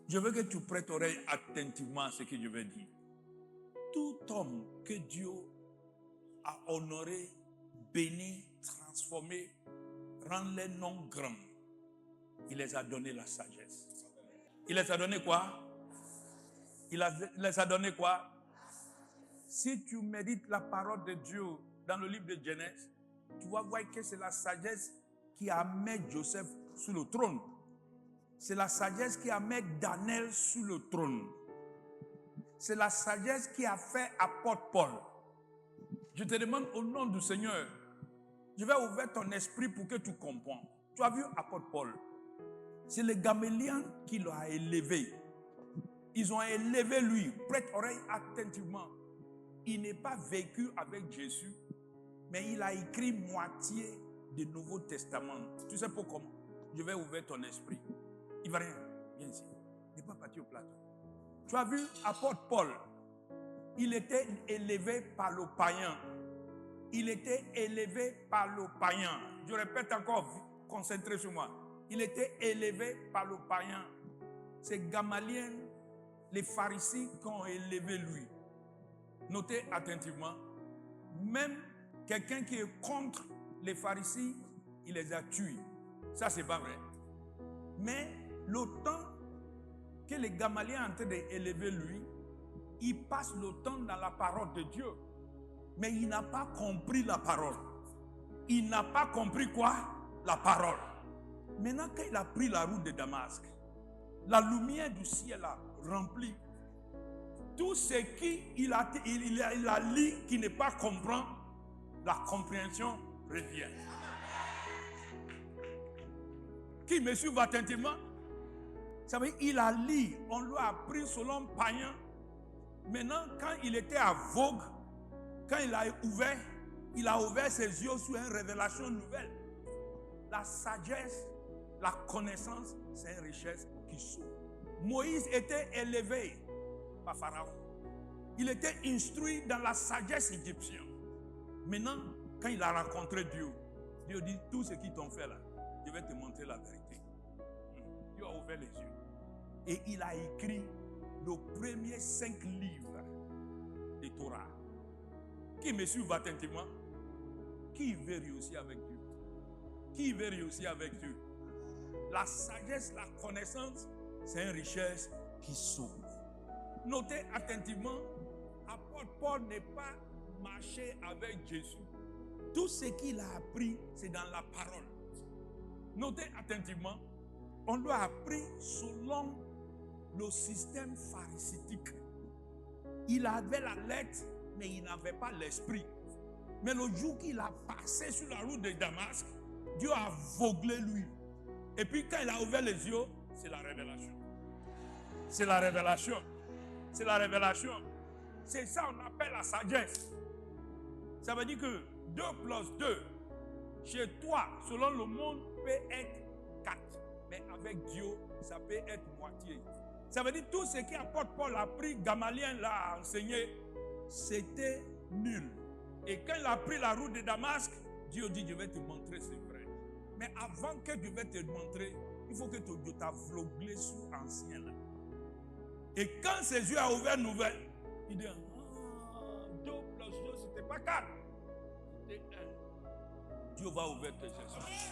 Je veux que tu prêtes oreille attentivement à ce que je vais dire. Tout homme que Dieu a honoré, béni, transformé, rend les noms grands, il les a donné la sagesse. Il les a donné quoi? Il les a donné quoi? Si tu médites la parole de Dieu dans le livre de Genèse, tu vas voir que c'est la sagesse qui a mis Joseph sur le trône. C'est la sagesse qui a mis Daniel sur le trône. C'est la sagesse qui a fait apôtre Paul. Je te demande au nom du Seigneur, je vais ouvrir ton esprit pour que tu comprennes. Tu as vu apôtre Paul? C'est les Gaméliens qui l'ont élevé. Ils ont élevé lui. Prête oreille attentivement. Il n'est pas vécu avec Jésus, mais il a écrit moitié du Nouveau Testament. Tu sais pourquoi? Je vais ouvrir ton esprit. Il va rien. Viens ici. Il n'est pas parti au plateau. Tu as vu apôtre Paul? Il était élevé par le païen. Il était élevé par le païen. Je répète encore, concentrez sur moi. Il était élevé par le païen. C'est Gamaliel, les pharisiens qui ont élevé lui. Notez attentivement. Même quelqu'un qui est contre les pharisiens, il les a tués. Ça, c'est pas vrai. Mais le temps que les Gamaliel sont en train d'élever lui, il passe le temps dans la parole de Dieu. Mais il n'a pas compris la parole. Il n'a pas compris quoi? La parole. Maintenant, quand il a pris la route de Damas, la lumière du ciel a rempli. Tout ce qu'il a lu qui n'est pas comprend, la compréhension revient. Qui me suit attentivement? Ça veut dire qu'il a lu, on lui a appris selon païen. Maintenant, quand il était aveugle, quand il a ouvert ses yeux sur une révélation nouvelle. La sagesse, la connaissance, c'est une richesse qui s'ouvre. Moïse était élevé par Pharaon. Il était instruit dans la sagesse égyptienne. Maintenant, quand il a rencontré Dieu, Dieu dit, tout ce qu'ils t'ont fait là, je vais te montrer la vérité. Dieu a ouvert les yeux. Et il a écrit le premier 5 livres de Torah. Qui me suit attentivement? Qui veut réussir avec Dieu? Qui veut réussir avec Dieu? La sagesse, la connaissance, c'est une richesse qui s'ouvre. Notez attentivement, apôtre Paul n'est pas marché avec Jésus. Tout ce qu'il a appris, c'est dans la parole. Notez attentivement, on lui a appris selon le système pharisaique. Il avait la lettre, mais il n'avait pas l'esprit. Mais le jour qu'il a passé sur la route de Damas, Dieu a aveuglé lui. Et puis quand il a ouvert les yeux, c'est la révélation. C'est la révélation. C'est la révélation. C'est ça qu'on appelle la sagesse. Ça veut dire que 2 plus 2, chez toi, selon le monde, peut être 4. Mais avec Dieu, ça peut être moitié. Ça veut dire tout ce qu'apôtre Paul a appris, Gamaliel l'a enseigné, c'était nul. Et quand il a pris la route de Damas, Dieu dit, je vais te montrer, c'est vrai. Mais avant que Dieu vais te montrer, il faut que Dieu t'aveugle sur ancien. Et quand ses yeux ont ouvert nouvelle, il dit, 2 plus 2, c'était pas 4. C'était 1. Dieu va ouvrir tes esprits.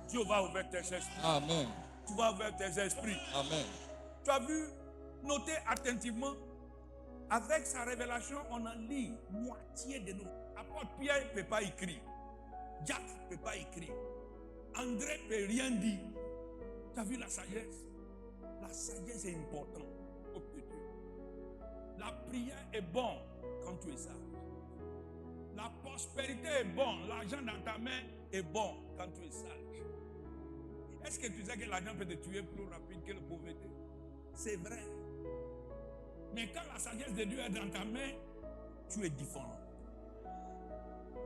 Dieu va ouvrir tes esprits. Amen. Tu vas ouvrir tes esprits. Amen. Tu as vu, notez attentivement, avec sa révélation, on en lit moitié de nous. Apôtre Pierre ne peut pas écrire. Jacques ne peut pas écrire. André ne peut rien dire. Tu as vu la sagesse? La sagesse est importante au Dieu. La prière est bonne quand tu es sage. La prospérité est bonne. L'argent dans ta main est bon quand tu es sage. Est-ce que tu sais que l'argent peut te tuer plus rapide que la pauvreté? C'est vrai. Mais quand la sagesse de Dieu est dans ta main, tu es différent.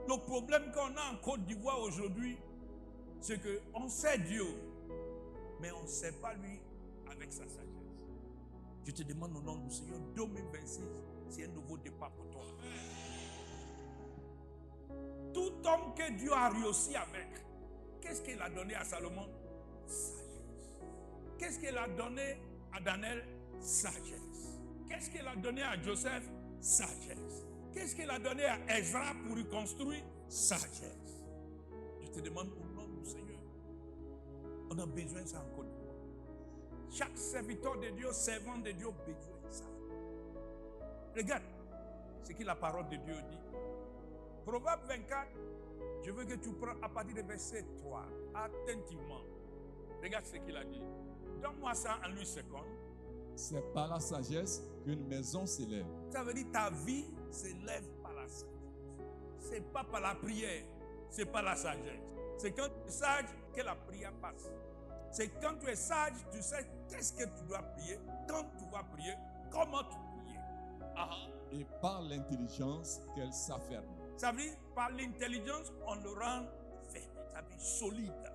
Le problème qu'on a en Côte d'Ivoire aujourd'hui, c'est qu'on sait Dieu, mais on ne sait pas lui avec sa sagesse. Je te demande au nom du Seigneur, 2026, c'est un nouveau départ pour toi. Tout homme que Dieu a réussi avec, qu'est-ce qu'il a donné à Salomon? Sagesse. Qu'est-ce qu'il a donné à Daniel? Sagesse. Qu'est-ce qu'il a donné à Joseph? Sagesse. Qu'est-ce qu'il a donné à Ezra pour reconstruire? Sagesse. Je te demande au nom du Seigneur. On a besoin de ça encore. Chaque serviteur de Dieu, servant de Dieu, a besoin de ça. Regarde ce que la parole de Dieu dit. Proverbe 24, je veux que tu prends à partir du verset 3, attentivement. Regarde ce qu'il a dit. Donne-moi ça en Louis II. C'est par la sagesse qu'une maison s'élève. Ça veut dire que ta vie s'élève par la sagesse. C'est pas par la prière, c'est par la sagesse. C'est quand tu es sage que la prière passe. C'est quand tu es sage, tu sais qu'est-ce que tu dois prier, quand tu vas prier, comment tu prier. Et par l'intelligence qu'elle s'afferme. Ça veut dire par l'intelligence, on le rend ferme, ça veut dire solide.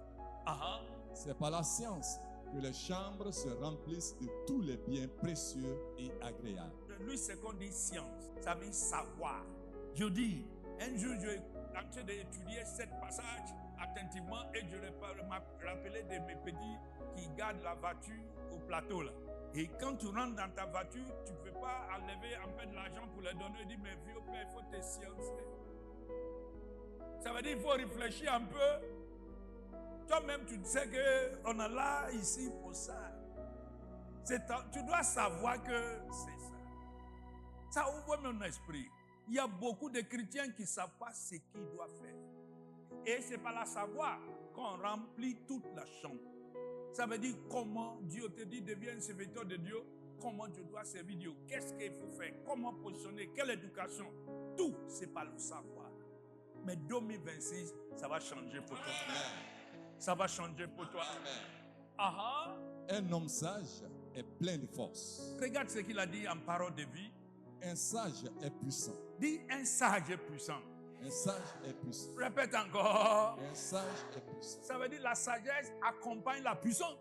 C'est par la science que les chambres se remplissent de tous les biens précieux et agréables. Lui, c'est qu'on dit science, ça veut dire savoir. Je dis, un jour, je suis en train d'étudier ce passage attentivement et je me rappelais de mes petits qui gardent la voiture au plateau là. Et quand tu rentres dans ta voiture, tu ne peux pas enlever un peu de l'argent pour les donner et dire, mais vieux père, il faut te sciencer. Ça veut dire qu'il faut réfléchir un peu. Toi-même, tu sais qu'on est là, ici, pour ça. Tu dois savoir que c'est ça. Ça ouvre mon esprit. Il y a beaucoup de chrétiens qui ne savent pas ce qu'ils doivent faire. Et c'est par la savoir qu'on remplit toute la chambre. Ça veut dire comment Dieu te dit, deviens un serviteur de Dieu. Comment tu dois servir Dieu. Qu'est-ce qu'il faut faire. Comment positionner. Quelle éducation. Tout, c'est par le savoir. Mais 2026, ça va changer pour toi. Ça va changer pour toi. Un homme sage est plein de force. Regarde ce qu'il a dit en parole de vie. Un sage est puissant. Dis un sage est puissant. Un sage est puissant. Répète encore. Un sage est puissant. Ça veut dire la sagesse accompagne la puissance.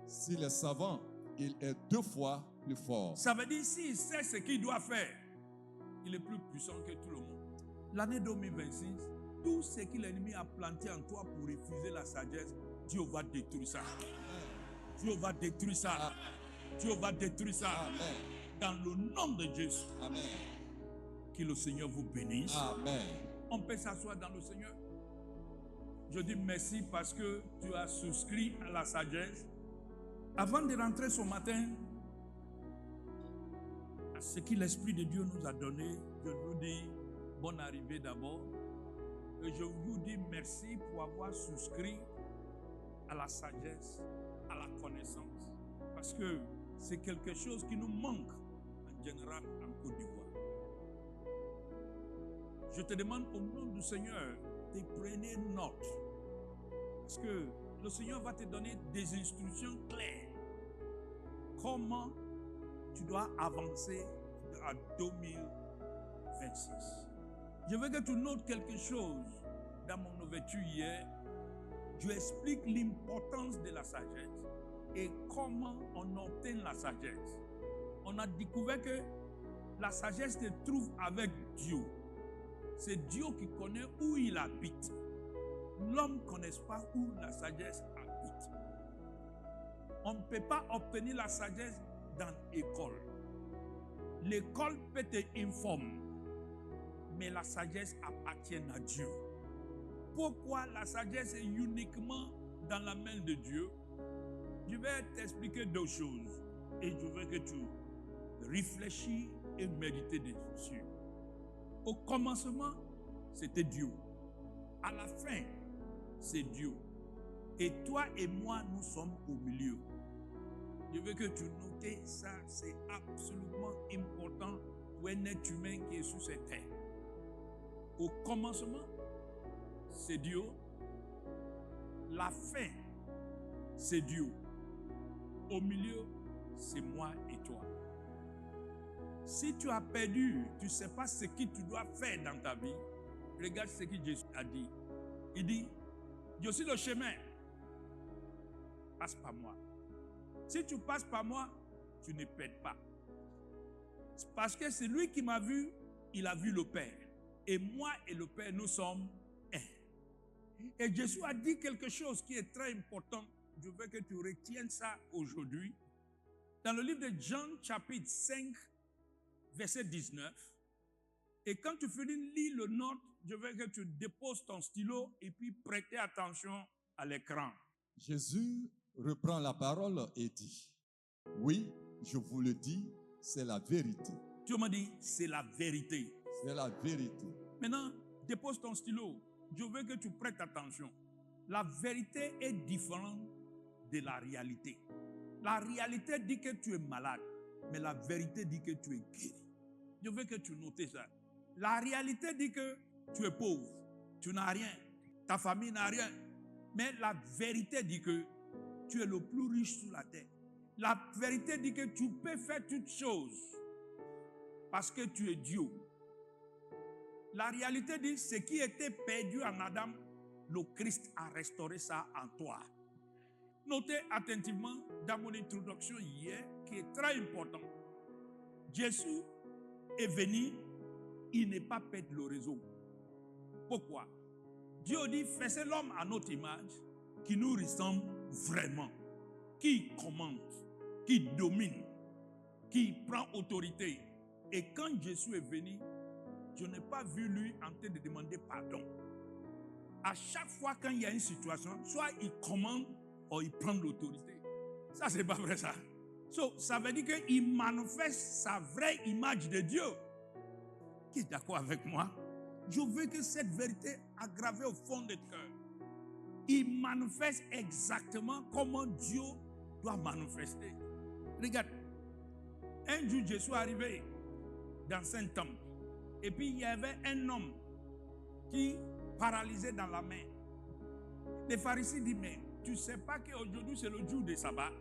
S'il est savant, il est 2 fois plus fort. Ça veut dire s'il sait ce qu'il doit faire, il est plus puissant que tout le monde. L'année 2026, tout ce que l'ennemi a planté en toi pour refuser la sagesse, Dieu va détruire ça. Dieu va détruire ça. Dieu va détruire ça. Dans le nom de Jésus. Amen. Que le Seigneur vous bénisse. Amen. On peut s'asseoir dans le Seigneur. Je dis merci parce que tu as souscrit à la sagesse. Avant de rentrer ce matin, à ce que l'Esprit de Dieu nous a donné, je vous dis bonne arrivée d'abord. Et je vous dis merci pour avoir souscrit à la sagesse, à la connaissance. Parce que c'est quelque chose qui nous manque en général en Côte d'Ivoire. Je te demande au nom du Seigneur de prendre note. Parce que le Seigneur va te donner des instructions claires. Comment tu dois avancer à 2026. Je veux que tu notes quelque chose dans mon ouverture hier. Je explique l'importance de la sagesse et comment on obtient la sagesse. On a découvert que la sagesse se trouve avec Dieu. C'est Dieu qui connaît où il habite. L'homme ne connaît pas où la sagesse habite. On ne peut pas obtenir la sagesse dans l'école. L'école peut te informer, mais la sagesse appartient à Dieu. Pourquoi la sagesse est uniquement dans la main de Dieu? Je vais t'expliquer 2 choses et je veux que tu réfléchis et médites dessus. Au commencement, c'était Dieu. À la fin, c'est Dieu. Et toi et moi, nous sommes au milieu. Je veux que tu notes ça, c'est absolument important pour un être humain qui est sur cette terre. Au commencement, c'est Dieu. La fin, c'est Dieu. Au milieu, c'est moi et toi. Si tu as perdu, tu ne sais pas ce que tu dois faire dans ta vie, regarde ce que Jésus a dit. Il dit, je suis le chemin. Passe par moi. Si tu passes par moi, tu ne perds pas. Parce que c'est lui qui m'a vu, il a vu le Père. Et moi et le Père, nous sommes un. Et Jésus a dit quelque chose qui est très important je veux que tu retiennes ça aujourd'hui. Dans le livre de Jean, chapitre 5, verset 19. Et quand tu finis de lire le note, je veux que tu déposes ton stylo et puis prêtez attention à l'écran. Jésus reprend la parole et dit, oui, je vous le dis, c'est la vérité. Tu m'as dit, c'est la vérité. C'est la vérité. Maintenant, dépose ton stylo. Je veux que tu prêtes attention. La vérité est différente de la réalité. La réalité dit que tu es malade, mais la vérité dit que tu es guéri. Je veux que tu notes ça. La réalité dit que tu es pauvre, tu n'as rien, ta famille n'a rien. Mais la vérité dit que tu es le plus riche sur la terre. La vérité dit que tu peux faire toutes choses parce que tu es Dieu. La réalité dit ce qui était perdu en Adam, le Christ a restauré ça en toi. Notez attentivement dans mon introduction hier, qui est très important. Jésus est venu, il n'est pas perdre le réseau. Pourquoi? Dieu dit, faisez l'homme à notre image, qui nous ressemble vraiment, qui commande, qui domine, qui prend autorité. Et quand Jésus est venu, je n'ai pas vu lui en train de demander pardon. À chaque fois quand il y a une situation, soit il commande, ou il prend l'autorité. Ça, c'est pas vrai ça. Ça veut dire qu'il manifeste sa vraie image de Dieu. Qui est d'accord avec moi? Je veux que cette vérité aggravée au fond de cœur. Il manifeste exactement comment Dieu doit manifester. Regarde, un jour Jésus est arrivé dans un temple. Et puis il y avait un homme qui paralysait dans la main. Les pharisiens disent, mais tu ne sais pas qu'aujourd'hui c'est le jour de sabbat?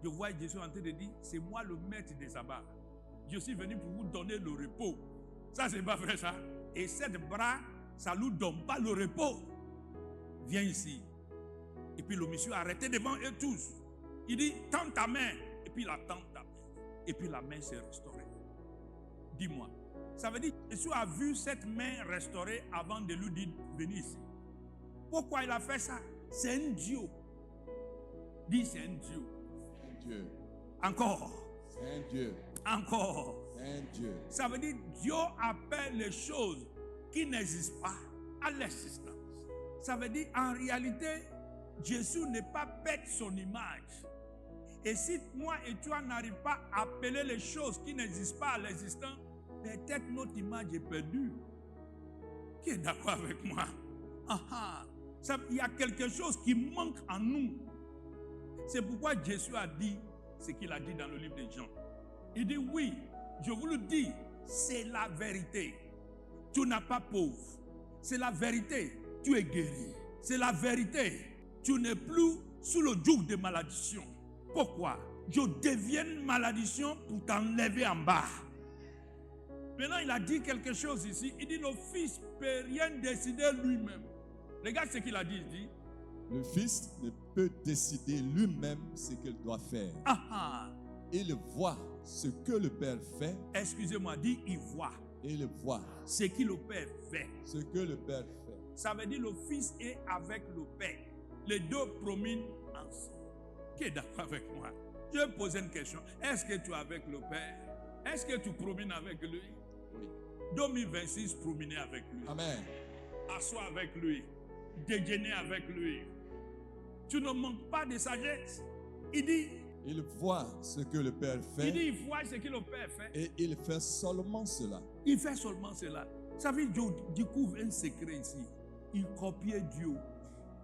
Je vois Jésus en train de dire, c'est moi le maître des sabbats. Je suis venu pour vous donner le repos. Ça, c'est pas vrai ça. Et cette bras, ça ne nous donne pas le repos. Viens ici. Et puis le monsieur a arrêté devant eux tous. Il dit, tends ta main. Et puis il a tendu ta main. Et puis la main s'est restaurée. Dis-moi. Ça veut dire que Jésus a vu cette main restaurée avant de lui dire, venez ici. Pourquoi il a fait ça? C'est un Dieu. Dis, c'est un Dieu. Dieu. Encore. C'est un Dieu. Encore. C'est un Dieu. Ça veut dire Dieu appelle les choses qui n'existent pas à l'existence. Ça veut dire en réalité, Jésus n'est pas bête son image. Et si moi et toi n'arrivons pas à appeler les choses qui n'existent pas à l'existence, peut-être notre image est perdue. Qui est d'accord avec moi? Il y a quelque chose qui manque en nous. C'est pourquoi Jésus a dit ce qu'il a dit dans le livre de Jean. Il dit, oui, je vous le dis, c'est la vérité. Tu n'as pas pauvre. C'est la vérité, tu es guéri. C'est la vérité, tu n'es plus sous le joug de malédiction. Pourquoi? Je deviens malédiction pour t'enlever en bas. Maintenant, il a dit quelque chose ici. Il dit, le Fils ne peut rien décider lui-même. Regarde ce qu'il a dit. Il dit, le Fils ne peut décider lui-même ce qu'il doit faire. Il voit ce que le Père fait. Excusez-moi, dit il voit. Il voit ce que le Père fait. Ce que le Père fait. Ça veut dire le Fils est avec le Père. Les deux prominent ensemble. Qui est d'accord avec moi? Je vais poser une question. Est-ce que tu es avec le Père? Est-ce que tu promènes avec lui? Oui. 2026, promener avec lui. Amen. Assois avec lui. Déjeuner avec lui. Tu ne manques pas de sagesse. Il dit, il voit ce que le Père fait. Il dit, il voit ce que le Père fait. Et il fait seulement cela. Il fait seulement cela. Ça veut dire, je découvre un secret ici. Il copiait Dieu.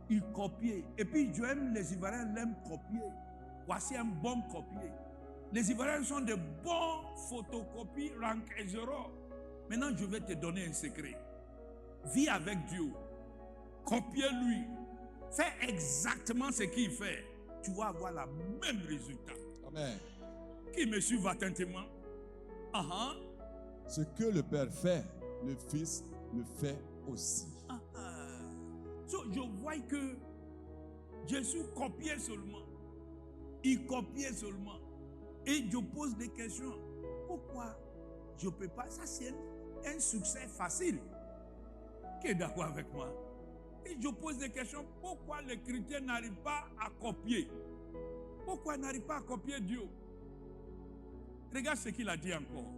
Il copiait. Et puis, Dieu aime les Ivoiriens, l'aiment copier. Voici un bon copier. Les Ivoiriens sont de bons photocopies, rank 0. Maintenant, je vais te donner un secret. Vis avec Dieu. Copiez-lui. Fais exactement ce qu'il fait. Tu vas avoir le même résultat. Amen. Qui me suit attentivement? Ce que le Père fait, le Fils le fait aussi. Je vois que Jésus copiait seulement. Il copiait seulement. Et je pose des questions. Pourquoi je ne peux pas? Ça, c'est un succès facile. Qui est d'accord avec moi? Si je pose des questions, pourquoi les chrétiens n'arrivent pas à copier? Pourquoi ils n'arrivent pas à copier Dieu? Regarde ce qu'il a dit encore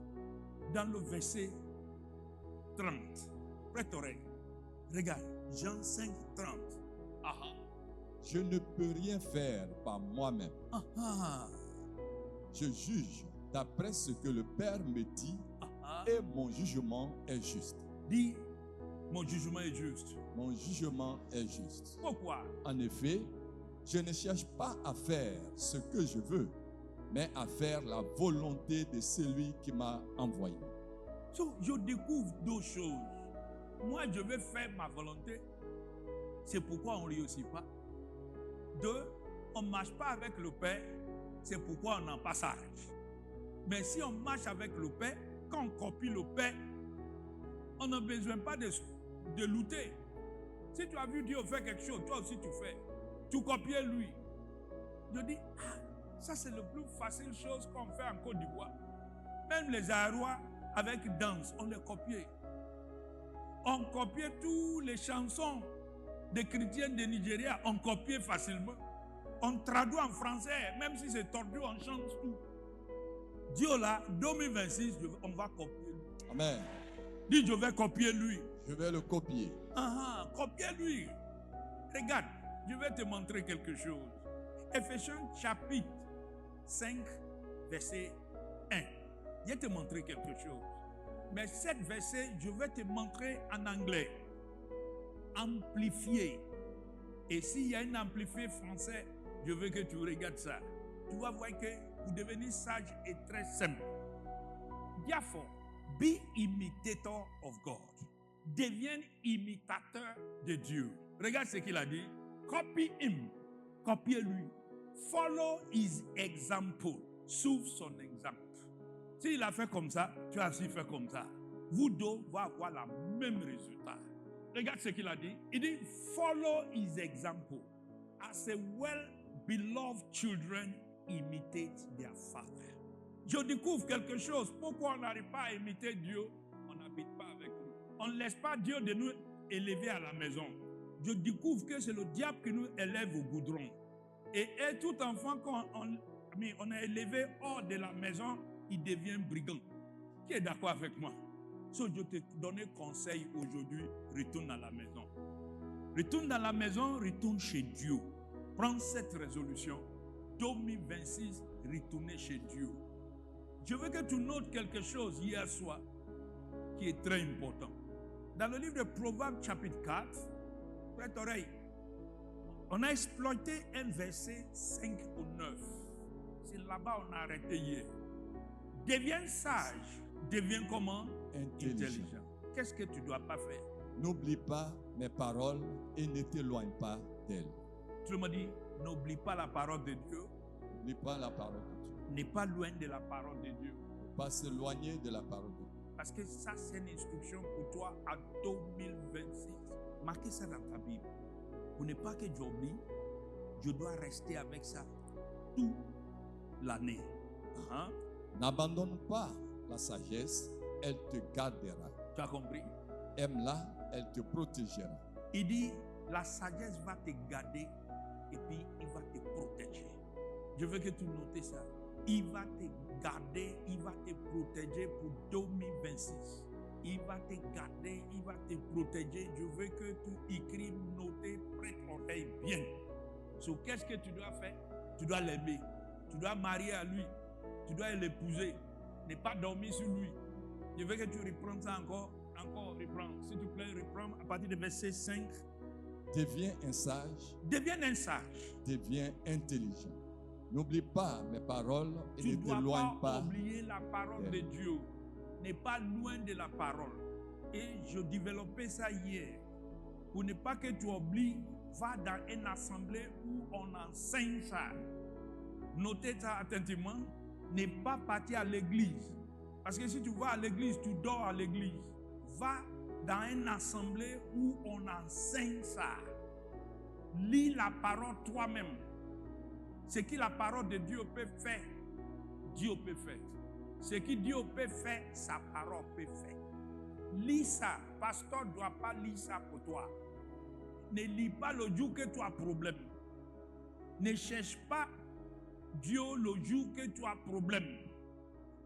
dans le verset 30. Prête oreille. Regarde, Jean 5, 30. Ah, ah. Je ne peux rien faire par moi-même. Ah, ah. Je juge d'après ce que le Père me dit et mon jugement est juste. Dis, mon jugement est juste. Mon jugement est juste. Pourquoi? En effet, je ne cherche pas à faire ce que je veux, mais à faire la volonté de celui qui m'a envoyé. So, je découvre deux choses. Moi, je veux faire ma volonté. C'est pourquoi on ne réussit pas. Deux, on ne marche pas avec le Père. C'est pourquoi on n'en pas sage. Mais si on marche avec le Père, quand on copie le Père, on n'a besoin pas de lutter. Si tu as vu Dieu faire quelque chose, toi aussi tu fais. Tu copies lui. Je dis, ça c'est le plus facile chose qu'on fait en Côte d'Ivoire. Même les Arois avec danse, on les copiait. On copiait toutes les chansons des chrétiens de Nigeria, on copiait facilement. On traduit en français, même si c'est tordu, on change tout. Dieu là, 2026, on va copier lui. Amen. Dis, je vais copier lui. Je vais le copier. Copier lui. Regarde, je vais te montrer quelque chose. Éphésiens chapitre 5, verset 1. Je vais te montrer quelque chose. Mais cet verset, je vais te montrer en anglais. Amplifié. Et s'il y a un amplifié français, je veux que tu regardes ça. Tu vas voir que pour devenir sage est très simple. Therefore, be imitator of God. Deviens imitateur de Dieu. Regarde ce qu'il a dit. Copy him. Copiez-lui. Follow his example. Suive son exemple. S'il a fait comme ça, tu as aussi fait comme ça. Vous deux va avoir le même résultat. Regarde ce qu'il a dit. Il dit, follow his example. As a well-beloved children imitate their father. Je découvre quelque chose. Pourquoi on n'arrive pas à imiter Dieu? On n'habite pas avec lui. On ne laisse pas Dieu de nous élever à la maison. Je découvre que c'est le diable qui nous élève au goudron. Et tout enfant qu'on a élevé hors de la maison, il devient brigand. Qui est d'accord avec moi? So, je te donne conseil aujourd'hui, retourne à la maison. Retourne dans la maison, retourne chez Dieu. Prends cette résolution. 2026, retourner chez Dieu. Je veux que tu notes quelque chose hier soir qui est très important. Dans le livre de Proverbes chapitre 4, prête oreille, on a exploité un verset 5 au 9. C'est là-bas qu'on a arrêté hier. Deviens sage, deviens comment? Intelligent. Qu'est-ce que tu ne dois pas faire? N'oublie pas mes paroles et ne t'éloigne pas d'elles. Tu me dis, n'oublie pas la parole de Dieu. N'oublie pas la parole de Dieu. N'est pas loin de la parole de Dieu. Ne pas s'éloigner de la parole de Dieu. Parce que ça, c'est une instruction pour toi en 2026. Marquez ça dans ta Bible. Pour ne pas que j'oublie, je dois rester avec ça toute l'année. N'abandonne pas la sagesse, elle te gardera. Tu as compris? Aime-la, elle te protégera. Il dit, la sagesse va te garder et puis il va te protéger. Je veux que tu notes ça. Il va te garder, il va te protéger pour 2026. Il va te garder, il va te protéger. Je veux que tu écrives, noter, prête oreille bien. So, qu'est-ce que tu dois faire? Tu dois l'aimer. Tu dois marier à lui. Tu dois l'épouser. Ne pas dormir sur lui. Je veux que tu reprennes ça encore. Encore, reprends. S'il te plaît, reprends à partir du verset 5. Deviens un sage. Deviens un sage. Deviens intelligent. N'oublie pas mes paroles et ne t'éloigne pas. Tu ne dois pas oublier la parole de Dieu. N'est pas loin de la parole. Et je développais ça hier. Pour ne pas que tu oublies, va dans une assemblée où on enseigne ça. Notez ça attentivement. Ne pas partir à l'église. Parce que si tu vas à l'église, tu dors à l'église. Va dans une assemblée où on enseigne ça. Lis la parole toi-même. Ce que la parole de Dieu peut faire, Dieu peut faire. Ce que Dieu peut faire, sa parole peut faire. Lis ça. Pasteur ne doit pas lire ça pour toi. Ne lis pas le jour que tu as problème. Ne cherche pas Dieu le jour que tu as problème.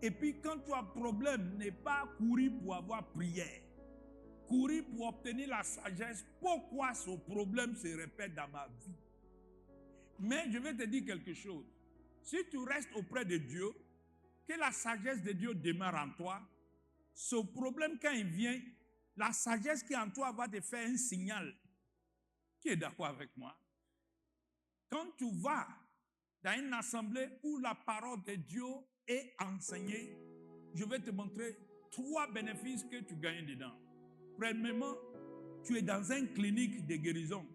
Et puis quand tu as problème, ne pas courir pour avoir prière. Courir pour obtenir la sagesse. Pourquoi ce problème se répète dans ma vie? Mais je vais te dire quelque chose. Si tu restes auprès de Dieu, que la sagesse de Dieu demeure en toi, ce problème quand il vient, la sagesse qui est en toi va te faire un signal. Qui est d'accord avec moi? Quand tu vas dans une assemblée où la parole de Dieu est enseignée, je vais te montrer 3 bénéfices que tu gagnes dedans. Premièrement, tu es dans une clinique de guérison.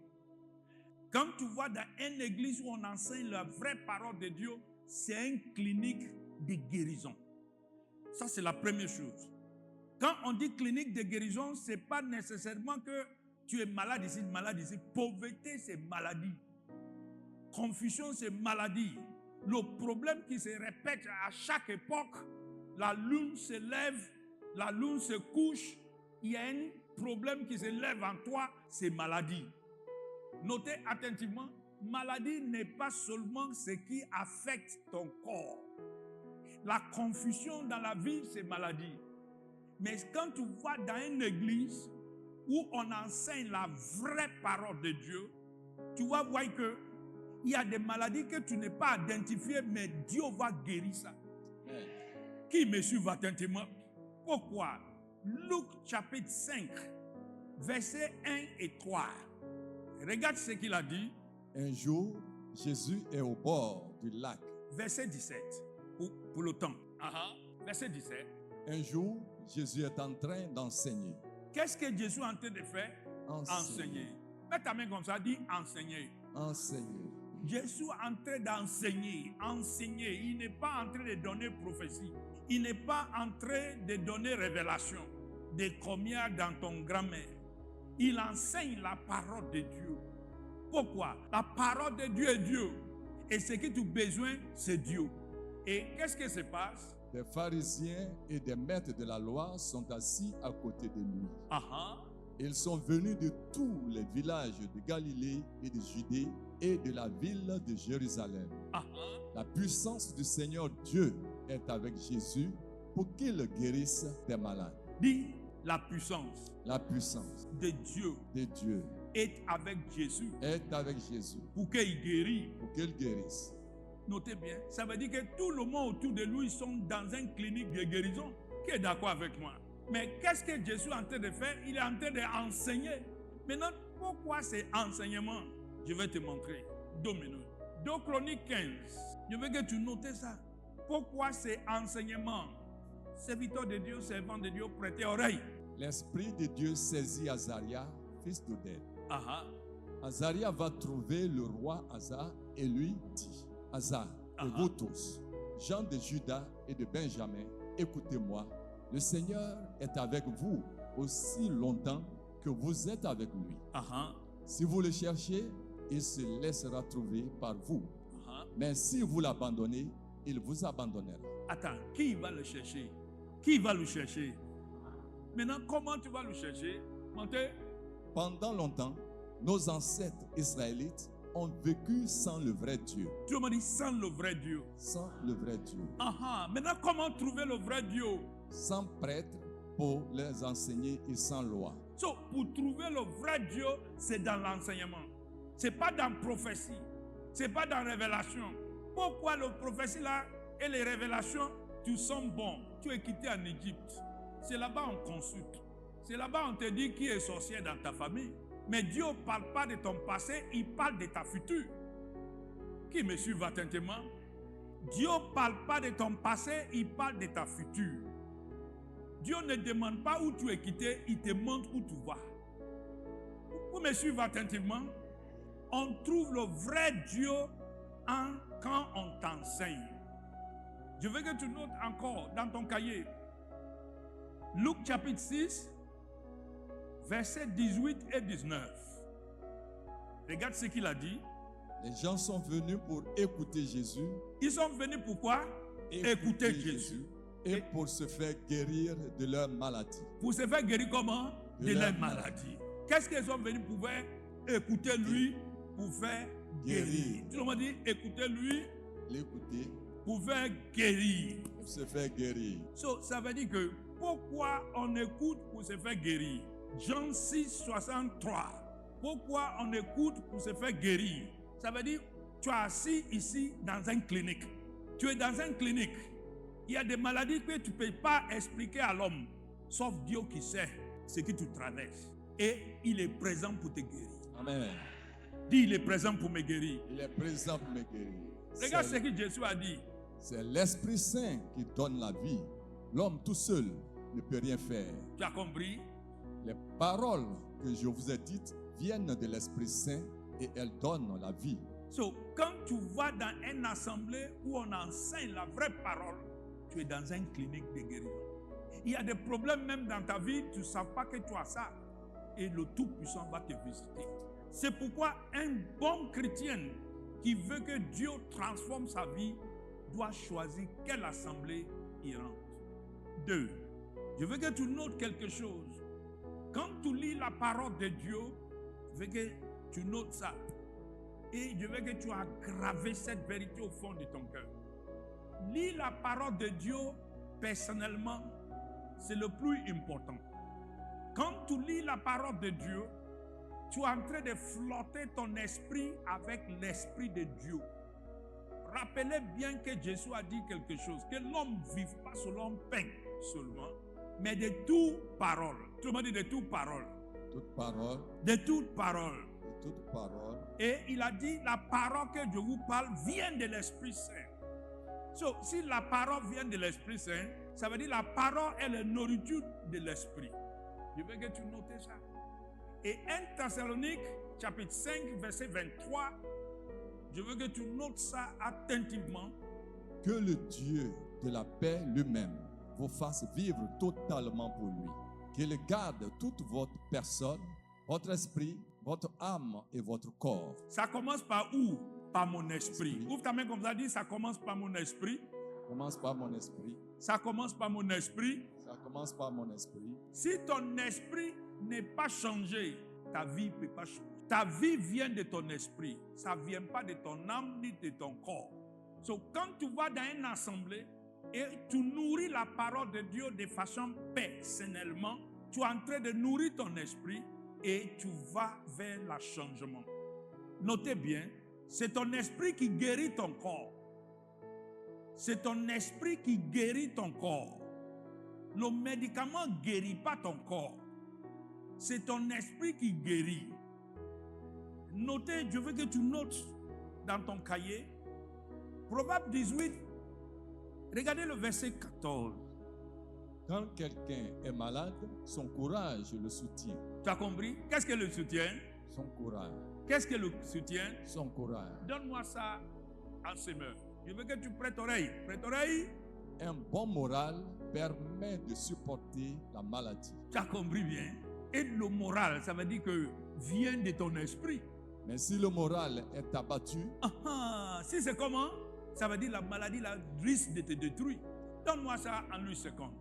Quand tu vas dans une église où on enseigne la vraie parole de Dieu, c'est une clinique de guérison. Ça, c'est la première chose. Quand on dit clinique de guérison, ce n'est pas nécessairement que tu es malade ici, malade ici. Pauvreté, c'est maladie. Confusion, c'est maladie. Le problème qui se répète à chaque époque, la lune se lève, la lune se couche, il y a un problème qui se lève en toi, c'est maladie. Notez attentivement, maladie n'est pas seulement ce qui affecte ton corps. La confusion dans la vie, c'est maladie. Mais quand tu vas dans une église où on enseigne la vraie parole de Dieu, tu vas voir que il y a des maladies que tu n'es pas identifiées, mais Dieu va guérir ça. Qui me suit attentivement? Pourquoi? Luc chapitre 5, versets 1 et 3. Regarde ce qu'il a dit. Un jour, Jésus est au bord du lac. Verset 17, pour le temps. Verset 17. Un jour, Jésus est en train d'enseigner. Qu'est-ce que Jésus est en train de faire? Enseigner. Mets ta main comme ça, dis enseigner. Enseigner. Jésus est en train d'enseigner, enseigner. Il n'est pas en train de donner prophétie. Il n'est pas en train de donner révélation de combien dans ton grand-mère. Il enseigne la parole de Dieu. Pourquoi? La parole de Dieu est Dieu. Et ce que tu as besoin, c'est Dieu. Et qu'est-ce qui se passe? Des pharisiens et des maîtres de la loi sont assis à côté de lui. Ils sont venus de tous les villages de Galilée et de Judée et de la ville de Jérusalem. La puissance du Seigneur Dieu est avec Jésus pour qu'il guérisse des malades. Dis la puissance. La puissance de Dieu est avec Jésus. Est avec Jésus. Pour qu'il guérisse. Pour qu'il guérisse. Notez bien, ça veut dire que tout le monde autour de lui sont dans une clinique de guérison. Qui est d'accord avec moi? Mais qu'est-ce que Jésus est en train de faire? Il est en train d'enseigner. Maintenant, pourquoi c'est enseignement? Je vais te montrer. 2 minutes. 2 Chroniques 15. Je veux que tu notes ça. Pourquoi c'est enseignement? Serviteur de Dieu, servant de Dieu, prêtez oreille. L'Esprit de Dieu saisit Azaria, fils d'Oded. Azaria va trouver le roi Asa et lui dit: Asa, et vous tous, gens de Juda et de Benjamin, écoutez-moi. Le Seigneur est avec vous aussi longtemps que vous êtes avec lui. Si vous le cherchez, il se laissera trouver par vous. Mais si vous l'abandonnez, il vous abandonnera. Attends, qui va le chercher? Qui va le chercher? Maintenant, comment tu vas le chercher? Montez. Pendant longtemps, nos ancêtres israélites ont vécu sans le vrai Dieu. Dieu m'a dit sans le vrai Dieu. Sans le vrai Dieu. Maintenant, comment trouver le vrai Dieu? Sans prêtre pour les enseigner et sans loi. Pour trouver le vrai Dieu, c'est dans l'enseignement. C'est pas dans la prophétie. C'est pas dans la révélation. Pourquoi la prophétie là et les révélations, tu sens bon? Tu es quitté en Égypte. C'est là-bas on consulte. C'est là-bas on te dit qui est sorcier dans ta famille. Mais Dieu ne parle pas de ton passé, il parle de ta future. Qui me suit attentivement? Dieu ne parle pas de ton passé, il parle de ta future. Dieu ne demande pas où tu es quitté, il te montre où tu vas. Vous me suivez attentivement? On trouve le vrai Dieu quand on t'enseigne. Je veux que tu notes encore dans ton cahier. Luc chapitre 6, versets 18 et 19. Regarde ce qu'il a dit. Les gens sont venus pour écouter Jésus. Ils sont venus pourquoi? Écouter Jésus. Et pour se faire guérir de leur maladie. Pour se faire guérir comment? De leur maladie. Qu'est-ce qu'ils sont venus pour faire? Écoutez-lui pour faire guérir. Tout le monde dit écoutez-lui. L'écouter pour faire guérir. pour se faire guérir. So, ça veut dire que pourquoi on écoute pour se faire guérir? Jean 6, 63. Pourquoi on écoute pour se faire guérir? Ça veut dire tu es assis ici dans une clinique. Tu es dans une clinique. Il y a des maladies que tu ne peux pas expliquer à l'homme, sauf Dieu qui sait ce que tu traverses. Et il est présent pour te guérir. Amen. Dis, il est présent pour me guérir. Il est présent pour me guérir. Regarde ce que Jésus a dit. C'est l'Esprit Saint qui donne la vie. L'homme tout seul ne peut rien faire. Tu as compris? Les paroles que je vous ai dites viennent de l'Esprit Saint et elles donnent la vie. So, quand tu vas dans une assemblée où on enseigne la vraie parole, tu es dans une clinique de guérison. Il y a des problèmes même dans ta vie, tu ne sais pas que tu as ça. Et le Tout-Puissant va te visiter. C'est pourquoi un bon chrétien qui veut que Dieu transforme sa vie doit choisir quelle assemblée il rentre. 2. Je veux que tu notes quelque chose. Quand tu lis la parole de Dieu, je veux que tu notes ça. Et je veux que tu as gravé cette vérité au fond de ton cœur. Lis la parole de Dieu personnellement, c'est le plus important. Quand tu lis la parole de Dieu, tu es en train de flotter ton esprit avec l'esprit de Dieu. Rappelez bien que Jésus a dit quelque chose, que l'homme ne vive pas selon pain seulement, mais de toute parole. Tout le monde dit de toute parole. Toute parole. De toute parole. De toute parole. Et il a dit, la parole que je vous parle vient de l'Esprit Saint. So, si la parole vient de l'Esprit Saint, ça veut dire la parole est la nourriture de l'Esprit. Je veux que tu notes ça. Et 1 Thessaloniques, chapitre 5, verset 23, je veux que tu notes ça attentivement. Que le Dieu de la paix lui-même vous fasse vivre totalement pour lui. Qu'il garde toute votre personne, votre esprit, votre âme et votre corps. Ça commence par où? Par mon esprit. Ouvre ta main comme ça, dis ça commence par mon esprit. Commence par mon esprit. Ça commence par mon esprit. Ça commence par mon esprit. Si ton esprit n'est pas changé, ta vie ne peut pas changer. Ta vie vient de ton esprit. Ça ne vient pas de ton âme ni de ton corps. So, quand tu vas dans une assemblée et tu nourris la parole de Dieu de façon personnellement, tu es en train de nourrir ton esprit et tu vas vers le changement. Notez bien, c'est ton esprit qui guérit ton corps. C'est ton esprit qui guérit ton corps. Le médicament ne guérit pas ton corps. C'est ton esprit qui guérit. Notez, je veux que tu notes dans ton cahier, Proverbe 18, regardez le verset 14. Quand quelqu'un est malade, son courage le soutient. Tu as compris? Qu'est-ce que le soutient? Son courage. Qu'est-ce que le soutient? Son courage. Donne-moi ça en semeur. Je veux que tu prêtes oreille. Prête oreille. Un bon moral permet de supporter la maladie. Tu as compris bien? Et le moral, ça veut dire que vient de ton esprit. Mais si le moral est abattu, si c'est comment? Ça veut dire la maladie là, risque de te détruire. Donne-moi ça en 1 seconde.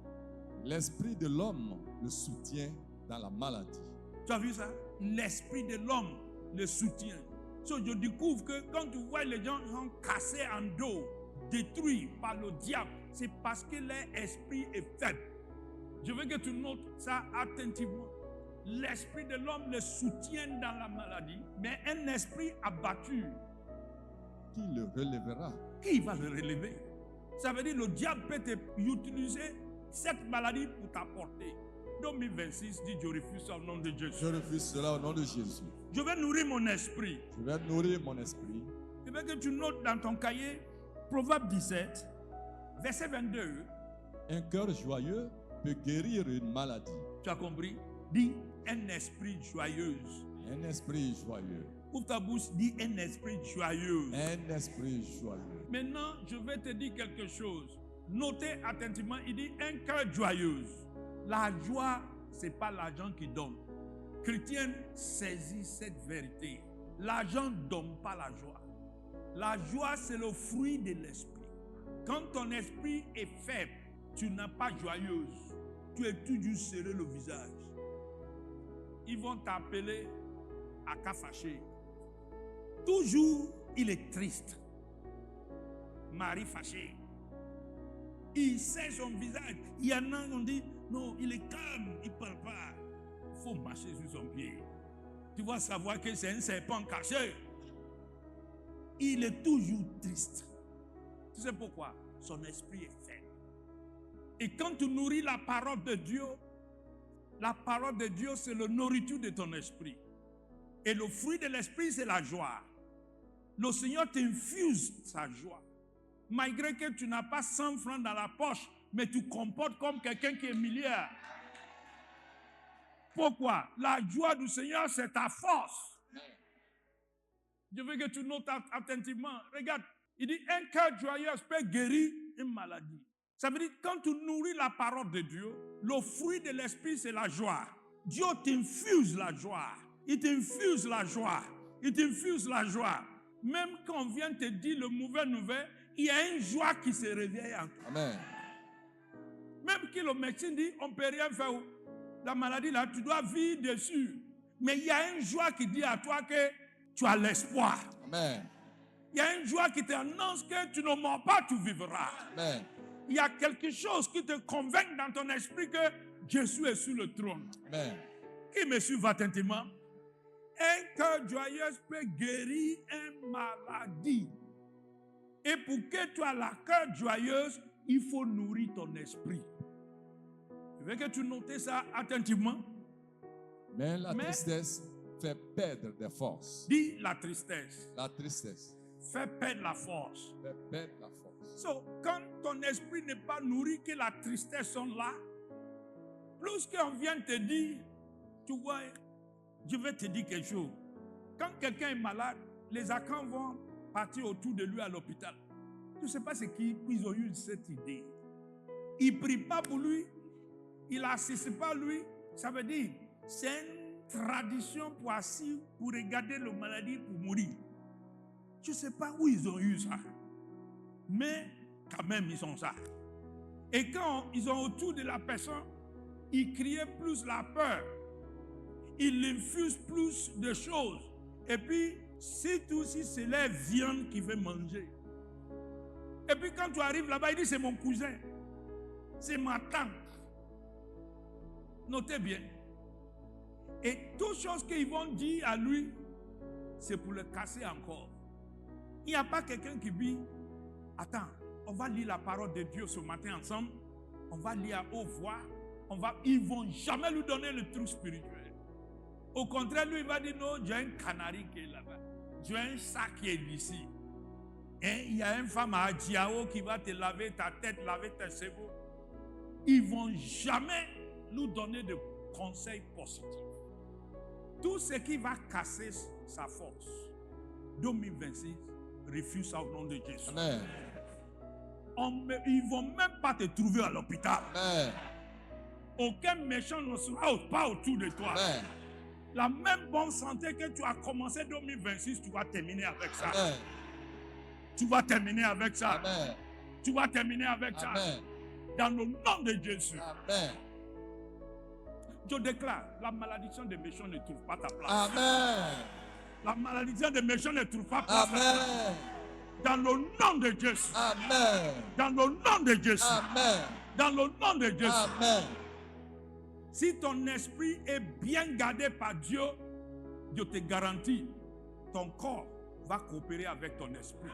L'esprit de l'homme le soutient dans la maladie. Tu as vu ça? L'esprit de l'homme le soutient. So, je découvre que quand tu vois les gens sont cassés en dos, détruits par le diable, c'est parce que leur esprit est faible. Je veux que tu notes ça attentivement. L'esprit de l'homme le soutient dans la maladie, mais un esprit abattu, qui le relèvera? Qui va le relever? Ça veut dire que le diable peut utiliser cette maladie pour t'apporter. 2026 dit je refuse ça au nom de Jésus. Je refuse cela au nom de Jésus. Je vais nourrir mon esprit. Je vais nourrir mon esprit. Je veux que tu notes dans ton cahier Proverbe 17, verset 22. Un cœur joyeux peut guérir une maladie. Tu as compris? Dis un esprit joyeux. Un esprit joyeux. Ouvre ta bouche, dis un esprit joyeux. Un esprit joyeux. Maintenant, je vais te dire quelque chose. Notez attentivement, il dit un cœur joyeux. La joie, ce n'est pas l'argent qui donne. Chrétien saisit cette vérité. L'argent ne donne pas la joie. La joie, c'est le fruit de l'esprit. Quand ton esprit est faible, tu n'as pas joyeuse. Tu es toujours serré le visage. Ils vont t'appeler à cas fâché. Toujours, il est triste. Marie fâchée. Il sait son visage. Il y en a, on dit, non, il est calme, il ne parle pas. Il faut marcher sur son pied. Tu vas savoir que c'est un serpent caché. Il est toujours triste. Tu sais pourquoi? Son esprit est faible. Et quand tu nourris la parole de Dieu, c'est la nourriture de ton esprit. Et le fruit de l'esprit, c'est la joie. Le Seigneur t'infuse sa joie. Malgré que tu n'as pas 100 francs dans la poche, mais tu comportes comme quelqu'un qui est milliardaire. Pourquoi? La joie du Seigneur, c'est ta force. Je veux que tu notes attentivement. Regarde, il dit un cœur joyeux peut guérir une maladie. Ça veut dire quand tu nourris la parole de Dieu, le fruit de l'esprit, c'est la joie. Dieu t'infuse la joie. Il t'infuse la joie. Il t'infuse la joie. Même quand on vient te dire le mauvais nouvelle, il y a une joie qui se réveille en toi. Amen. Même que le médecin dit, on ne peut rien faire. La maladie là, tu dois vivre dessus. Mais il y a une joie qui dit à toi que tu as l'espoir. Amen. Il y a une joie qui t'annonce que tu ne mords pas, tu vivras. Amen. Il y a quelque chose qui te convainc dans ton esprit que Jésus est sur le trône. Amen. Qui me suit attentivement? Un cœur joyeux peut guérir une maladie. Et pour que tu aies la cœur joyeuse, il faut nourrir ton esprit. Je veux que tu notes ça attentivement. Mais la tristesse fait perdre des forces. Dis la tristesse. La tristesse fait perdre la force. Fait perdre la force. So, quand ton esprit n'est pas nourri, que la tristesse sont là, plus qu'on vient te dire, tu vois, je vais te dire quelque chose. Quand quelqu'un est malade, les accants vont partir autour de lui à l'hôpital. Tu ne sais pas ce qu'ils ont eu cette idée. Ils ne prient pas pour lui, ils n'assistent pas lui. Ça veut dire, c'est une tradition pour assis, pour regarder la maladie, pour mourir. Je ne sais pas où ils ont eu ça. Mais quand même, ils ont ça. Et quand ils sont autour de la personne, ils crient plus la peur. Ils infusent plus de choses. Et puis, surtout si c'est la viande qui veut manger. Et puis quand tu arrives là-bas, il dit c'est mon cousin. C'est ma tante. Notez bien. Et toutes choses qu'ils vont dire à lui, c'est pour le casser encore. Il n'y a pas quelqu'un qui dit, attends, on va lire la parole de Dieu ce matin ensemble. On va lire à haute voix. Ils ne vont jamais lui donner le truc spirituel. Au contraire, lui, il va dire, non, j'ai un canari qui est là-bas. J'ai un sac qui est ici. Et il y a une femme à Adjiao qui va te laver ta tête, laver tes cerveaux. Ils ne vont jamais nous donner de conseils positifs. Tout ce qui va casser sa force, 2026, refuse ça au nom de Jésus. Amen. Ils ne vont même pas te trouver à l'hôpital. Amen. Aucun méchant ne sera pas autour de toi. Amen. La même bonne santé que tu as commencé 2026, tu vas terminer avec ça. Amen. Tu vas terminer avec ça. Amen. Tu vas terminer avec ça. Amen. Dans le nom de Jésus. Amen. Je déclare, la malédiction des méchants ne trouve pas ta place. Amen. La malédiction des méchants ne trouve pas ta place. Amen. Dans le nom de Jésus. Amen. Dans le nom de Jésus. Amen. Dans le nom de Jésus. Amen. Si ton esprit est bien gardé par Dieu, Dieu te garantit, ton corps va coopérer avec ton esprit.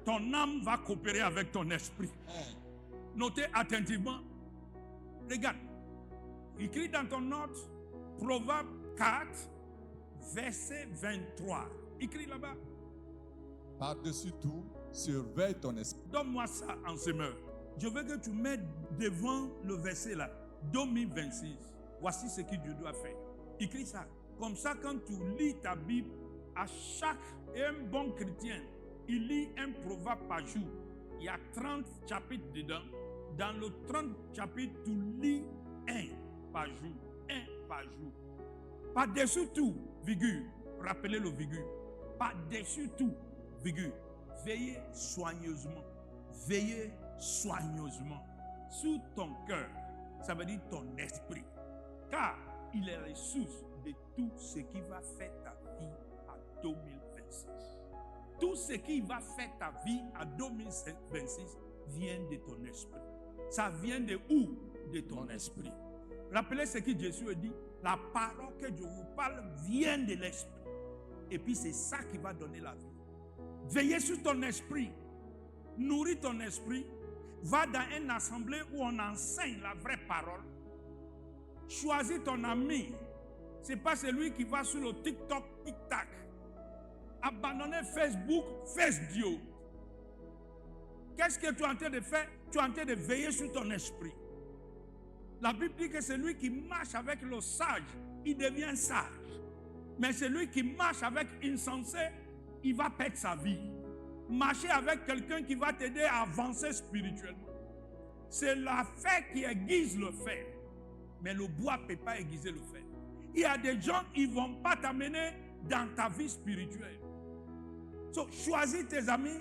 Ton âme va coopérer avec ton esprit. Notez attentivement. Regarde. Écrit dans ton note, Proverbe 4, verset 23. Écrit là-bas. Par-dessus tout, surveille ton esprit. Donne-moi ça en semeur. Je veux que tu mettes devant le verset là. 2026. Voici ce que Dieu doit faire. Écris ça. Comme ça, quand tu lis ta Bible, à chaque un bon chrétien, il lit un proverbe par jour. Il y a 30 chapitres dedans. Dans le 30 chapitres, tu lis un par jour. Un par jour. Par-dessus tout, virgule. Rappelez le virgule. Par-dessus tout, virgule. Veillez soigneusement. Veillez soigneusement. Sous ton cœur. Ça veut dire ton esprit. Car il est la source de tout ce qui va faire ta 2026. Tout ce qui va faire ta vie en 2026 vient de ton esprit. Ça vient de où? De ton esprit. Rappelez ce que Jésus a dit. La parole que je vous parle vient de l'esprit. Et puis c'est ça qui va donner la vie. Veillez sur ton esprit. Nourris ton esprit. Va dans une assemblée où on enseigne la vraie parole. Choisis ton ami. Ce n'est pas celui qui va sur le TikTok, tic-tac. Abandonnez Facebook, face Dieu. Qu'est-ce que tu es en train de faire? Tu es en train de veiller sur ton esprit. La Bible dit que celui qui marche avec le sage, il devient sage. Mais celui qui marche avec insensé, il va perdre sa vie. Marcher avec quelqu'un qui va t'aider à avancer spirituellement. C'est la fer qui aiguise le fer. Mais le bois ne peut pas aiguiser le fer. Il y a des gens qui ne vont pas t'amener dans ta vie spirituelle. So, choisis tes amis,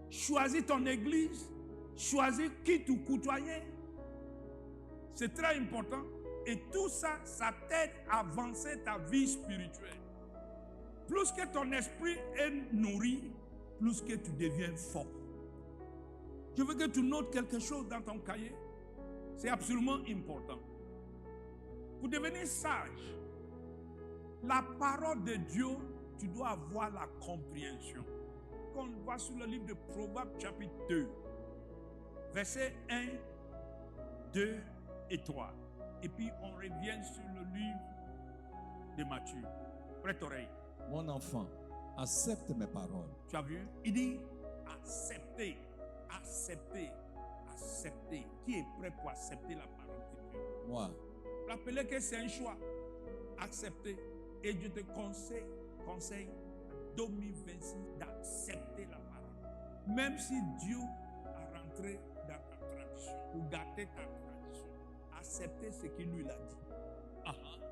choisis ton église, choisis qui tu côtoyer. C'est très important. Et tout ça, ça t'aide à avancer ta vie spirituelle. Plus que ton esprit est nourri, plus que tu deviens fort. Je veux que tu notes quelque chose dans ton cahier. C'est absolument important. Pour devenir sage, la parole de Dieu, tu dois avoir la compréhension. Quand on voit sur le livre de Proverbes chapitre 2, versets 1, 2 et 3. Et puis on revient sur le livre de Matthieu. Prête oreille. Mon enfant, accepte mes paroles. Tu as vu? Il dit accepter, accepter, accepter. Qui est prêt pour accepter la parole de Dieu? Moi. Rappelez que c'est un choix. Accepter. Et je te conseille 2026 d'accepter la parole. Même si Dieu a rentré dans ta tradition ou gâté ta tradition, accepter ce qu'il lui a dit.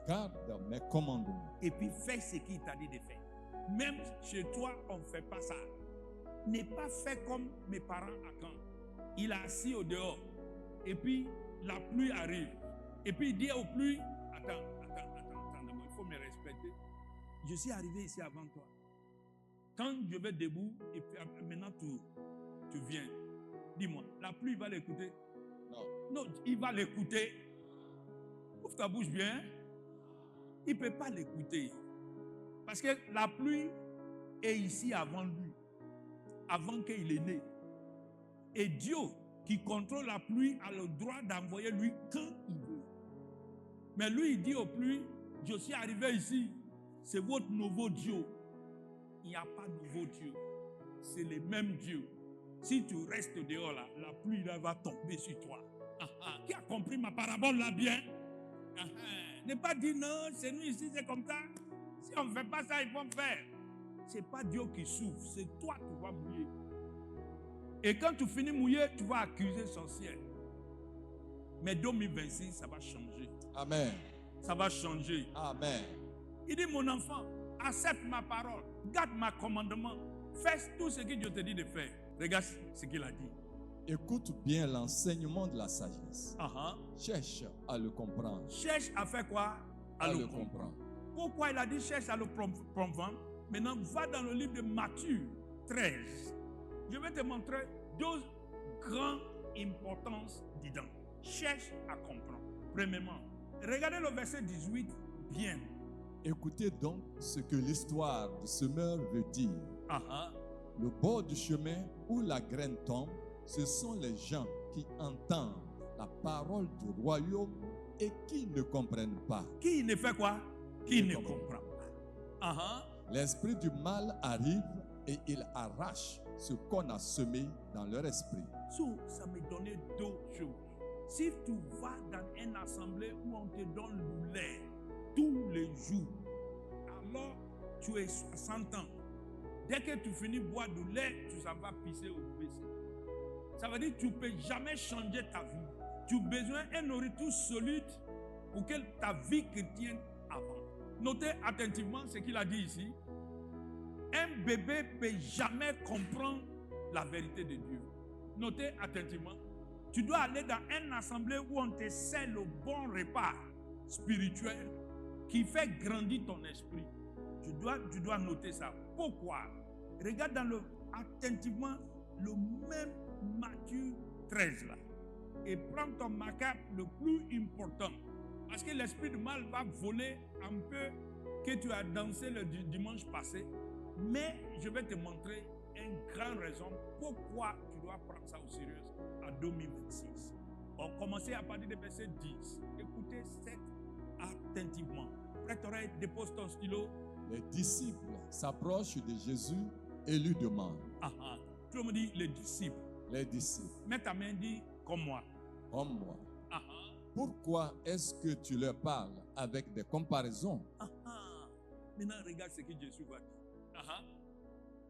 Garde mes commandements. Et puis fais ce qu'il t'a dit de faire. Même chez toi, on ne fait pas ça. N'est pas fait comme mes parents à Caen. Il est assis au dehors. Et puis la pluie arrive. Et puis il dit aux pluies, attends, il faut me respecter. Je suis arrivé ici avant toi. Quand je vais debout, et puis maintenant tu viens. Dis-moi, la pluie va l'écouter? Non, il va l'écouter. Ouvre ta bouche bien. Il ne peut pas l'écouter. Parce que la pluie est ici avant lui. Avant qu'il est né. Et Dieu, qui contrôle la pluie, a le droit d'envoyer lui quand il veut. Mais lui, il dit aux pluies, je suis arrivé ici. C'est votre nouveau Dieu. Il n'y a pas de nouveau Dieu. C'est le même Dieu. Si tu restes dehors là, la pluie là va tomber sur toi. Qui a compris ma parabole là bien? Ne pas dire non, c'est nous ici, c'est comme ça. Si on ne fait pas ça, ils vont faire. Ce n'est pas Dieu qui souffre, c'est toi qui vas mouiller. Et quand tu finis mouiller, tu vas accuser son ciel. Mais 2026, ça va changer. Amen. Ça va changer. Amen. Il dit, mon enfant, accepte ma parole, garde ma commandement, fais tout ce que Dieu te dit de faire. Regarde ce qu'il a dit. Écoute bien l'enseignement de la sagesse. Cherche à le comprendre. Cherche à faire quoi? À le comprendre. Pourquoi il a dit cherche à le comprendre? Maintenant, va dans le livre de Matthieu 13. Je vais te montrer deux grandes importances dedans. Cherche à comprendre. Premièrement, regardez le verset 18 bien. Écoutez donc ce que l'histoire du semeur veut dire. Le bord du chemin où la graine tombe, ce sont les gens qui entendent la parole du royaume et qui ne comprennent pas. Qui ne fait quoi? Qui ne comprend pas. L'esprit du mal arrive et il arrache ce qu'on a semé dans leur esprit. Ça me donnait deux choses. Si tu vas dans une assemblée où on te donne le lait tous les jours, alors tu es 60 ans. Dès que tu finis de boire du lait, tu s'en vas pisser au WC. Ça veut dire que tu ne peux jamais changer ta vie. Tu as besoin d'une nourriture solide pour que ta vie chrétienne avance. Notez attentivement ce qu'il a dit ici. Un bébé ne peut jamais comprendre la vérité de Dieu. Notez attentivement. Tu dois aller dans une assemblée où on te sert le bon repas spirituel qui fait grandir ton esprit. Tu dois noter ça. Pourquoi? Regarde attentivement le même Matthieu 13 là. Et prends ton marqueur le plus important. Parce que l'esprit du mal va voler un peu que tu as dansé le dimanche passé. Mais je vais te montrer une grande raison pourquoi tu dois prendre ça au sérieux en 2026. On commençait à partir du verset 10. Écoutez attentivement. Prête oreille, dépose ton stylo. Les disciples s'approchent de Jésus et lui demandent. Tout le monde dit les disciples. Les disciples. Mets ta main, dis comme moi. Comme moi. Pourquoi est-ce que tu leur parles avec des comparaisons? Maintenant, regarde ce que Jésus va dire.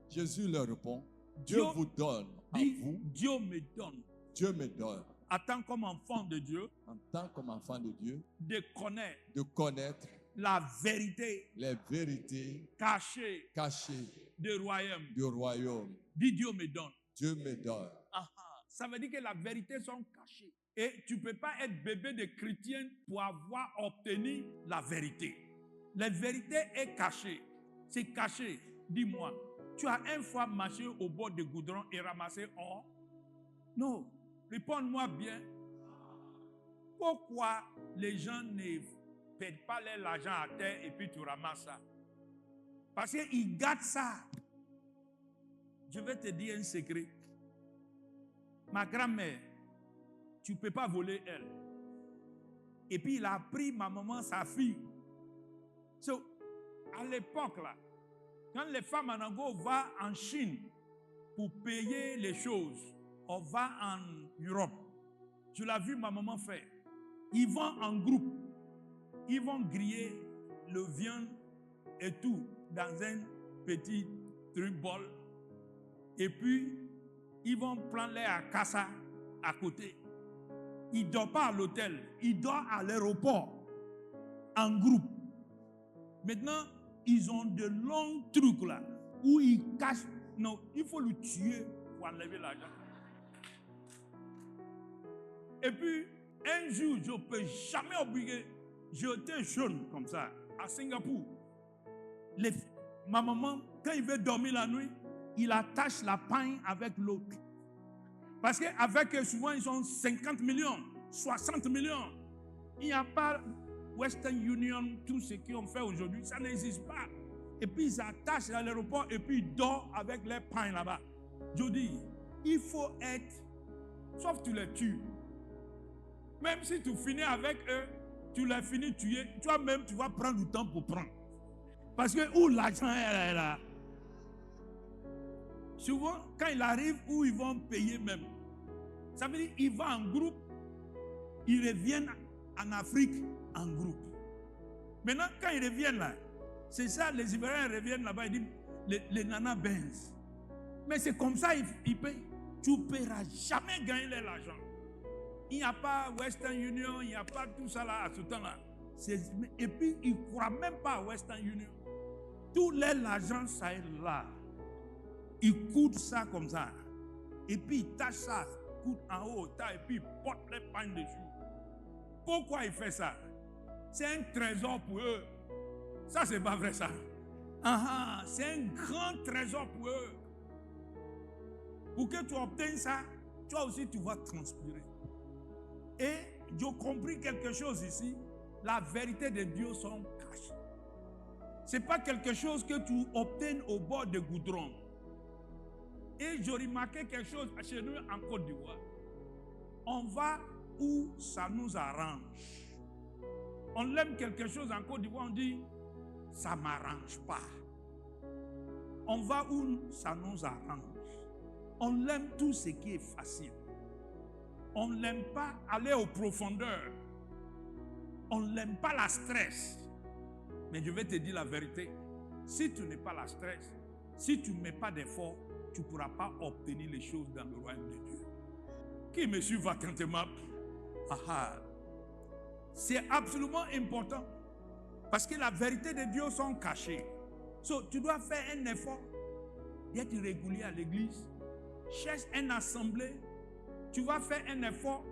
Jésus leur répond, Dieu vous donne à vous. Dieu me donne. Dieu me donne. En tant qu'enfant de Dieu. En tant qu'enfant de Dieu. De connaître. La vérité. Les vérités. Cachées. Du royaume. Dis Dieu me donne. Dieu me donne. Ça veut dire que la vérité sont cachées. Et tu ne peux pas être bébé de chrétien pour avoir obtenu la vérité. La vérité est cachée. C'est caché. Dis-moi, tu as une fois marché au bord du goudron et ramassé or? Non. Réponds-moi bien. Pourquoi les gens ne perdent pas l'argent à terre et puis tu ramasses ça? Parce qu'ils gardent ça. Je vais te dire un secret. Ma grand-mère, tu ne peux pas voler elle. Et puis il a pris ma maman, sa fille. À l'époque là, quand les femmes en Ango vont en Chine pour payer les choses, on va en Europe. Tu l'as vu ma maman faire. Ils vont en groupe. Ils vont griller le viande et tout dans un petit bol. Et puis, ils vont prendre les akassa à côté. Ils ne dorment pas à l'hôtel. Ils dorment à l'aéroport. En groupe. Maintenant, ils ont de longs trucs là. Où ils cachent. Non, il faut le tuer pour enlever l'argent. Et puis, un jour, je ne peux jamais oublier. J'étais jeune comme ça, à Singapour. Ma maman, quand il veut dormir la nuit, il attache la paille avec l'autre. Parce qu'avec eux, souvent, ils ont 50 millions, 60 millions. Il n'y a pas Western Union, tout ce qu'on fait aujourd'hui, ça n'existe pas. Et puis, ils attachent à l'aéroport et puis ils dorment avec les pailles là-bas. Je dis, il faut être, sauf tu les tues. Même si tu finis avec eux, tu les finis tuer, toi-même, tu vas prendre du temps pour prendre. Parce que où l'argent est là. Souvent, quand il arrive, où ils vont payer même. Ça veut dire qu'ils vont en groupe, ils reviennent en Afrique en groupe. Maintenant, quand ils reviennent là, c'est ça, les Ivoiriens reviennent là-bas, ils disent, les nanas Benz. Mais c'est comme ça, ils payent. Tu ne paieras jamais gagner l'argent. Il n'y a pas Western Union, il n'y a pas tout ça là, à ce temps-là. Et puis, ils ne croient même pas à Western Union. Tout l'argent, ça est là. Ils coudent ça comme ça. Et puis, ils tâchent ça, coudent en haut, et puis ils portent les pagnes dessus. Pourquoi ils font ça? C'est un trésor pour eux. Ça, c'est pas vrai ça. C'est un grand trésor pour eux. Pour que tu obtiennes ça, toi aussi, tu vas transpirer. Et j'ai compris quelque chose ici. La vérité de Dieu sont cachées. Ce n'est pas quelque chose que tu obtiens au bord de goudron. Et j'ai remarqué quelque chose chez nous en Côte d'Ivoire. On va où ça nous arrange. On aime quelque chose en Côte d'Ivoire, on dit ça ne m'arrange pas. On va où ça nous arrange. On aime tout ce qui est facile. On n'aime pas aller aux profondeurs. On n'aime pas la stress. Mais je vais te dire la vérité. Si tu n'es pas la stress, si tu ne mets pas d'effort, tu ne pourras pas obtenir les choses dans le royaume de Dieu. Qui me suit attentivement? C'est absolument important. Parce que la vérité de Dieu sont cachées. Tu dois faire un effort d'être régulier à l'église. Cherche une assemblée. Tu vas faire un effort.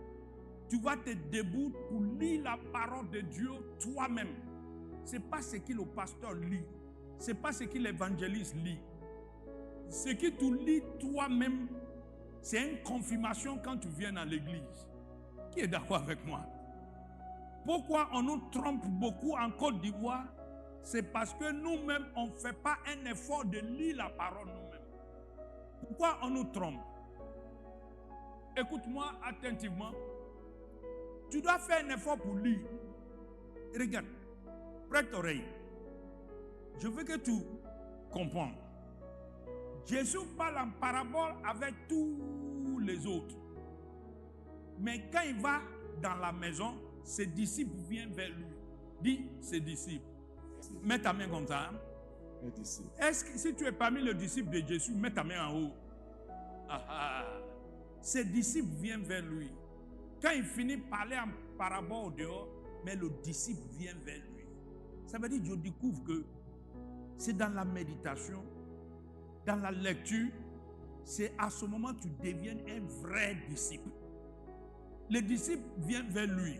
Tu vas te debout pour lire la parole de Dieu toi-même. Ce n'est pas ce que le pasteur lit. Ce n'est pas ce que l'évangéliste lit. ce que tu lis toi-même, c'est une confirmation quand tu viens dans l'église. Qui est d'accord avec moi? Pourquoi on nous trompe beaucoup en Côte d'Ivoire? C'est parce que nous-mêmes, on ne fait pas un effort de lire la parole nous-mêmes. Pourquoi on nous trompe? Écoute-moi attentivement. Tu dois faire un effort pour lire. Regarde, prête oreille. Je veux que tu comprennes. Jésus parle en parabole avec tous les autres. Mais quand il va dans la maison, ses disciples viennent vers lui. Dis ses disciples. Mets ta main comme ça. Mes disciples. Est-ce que si tu es parmi les disciples de Jésus, mets ta main en haut. Ses disciples viennent vers lui. Quand il finit de parler en parabole au dehors, mais le disciple vient vers lui. Ça veut dire que je découvre que c'est dans la méditation, dans la lecture, c'est à ce moment que tu deviens un vrai disciple. Les disciples viennent vers lui.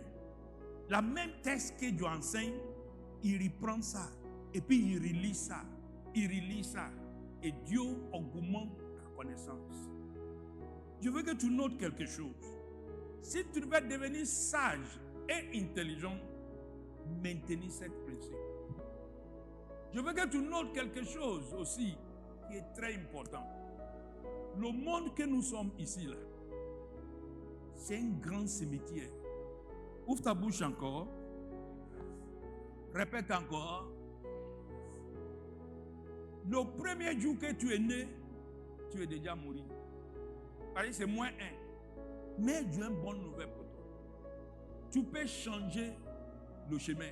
La même texte que Dieu enseigne, il reprend ça. Et puis il relit ça. Il relit ça. Et Dieu augmente ta connaissance. Je veux que tu notes quelque chose. Si tu veux devenir sage et intelligent, maintenez ce principe. Je veux que tu notes quelque chose aussi qui est très important. Le monde que nous sommes ici, là, c'est un grand cimetière. Ouvre ta bouche encore. Répète encore. Le premier jour que tu es né, tu es déjà mort. C'est moins 1. Mais Dieu a une bonne nouvelle pour toi. Tu peux changer le chemin.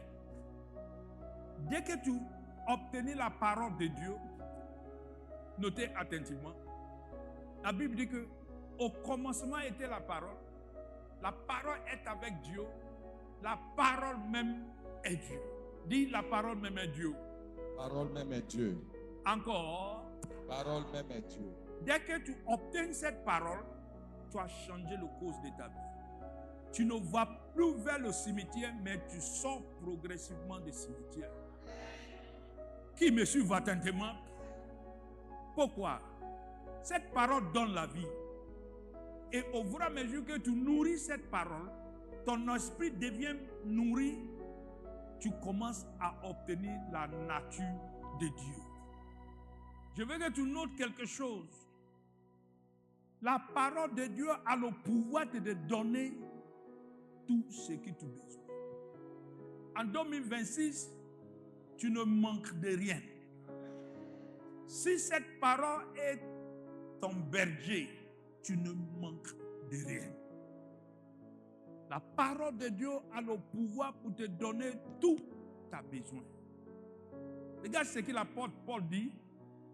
Dès que tu obtiens la parole de Dieu, notez attentivement. La Bible dit que au commencement était la parole. La parole est avec Dieu. La parole même est Dieu. Dis, la parole même est Dieu. Parole même est Dieu. Encore. Parole même est Dieu. Dès que tu obtiens cette parole, tu as changé le cours de ta vie. Tu ne vas plus vers le cimetière, mais tu sors progressivement du cimetière. Qui me suit attentivement? Pourquoi? Cette parole donne la vie. Et au fur et à mesure que tu nourris cette parole, ton esprit devient nourri, tu commences à obtenir la nature de Dieu. Je veux que tu notes quelque chose. La parole de Dieu a le pouvoir de te donner tout ce que tu as besoin. En 2026, tu ne manques de rien. Si cette parole est ton berger, tu ne manques de rien. La parole de Dieu a le pouvoir pour te donner tout ta besoin. Regarde ce que l'apôtre Paul dit.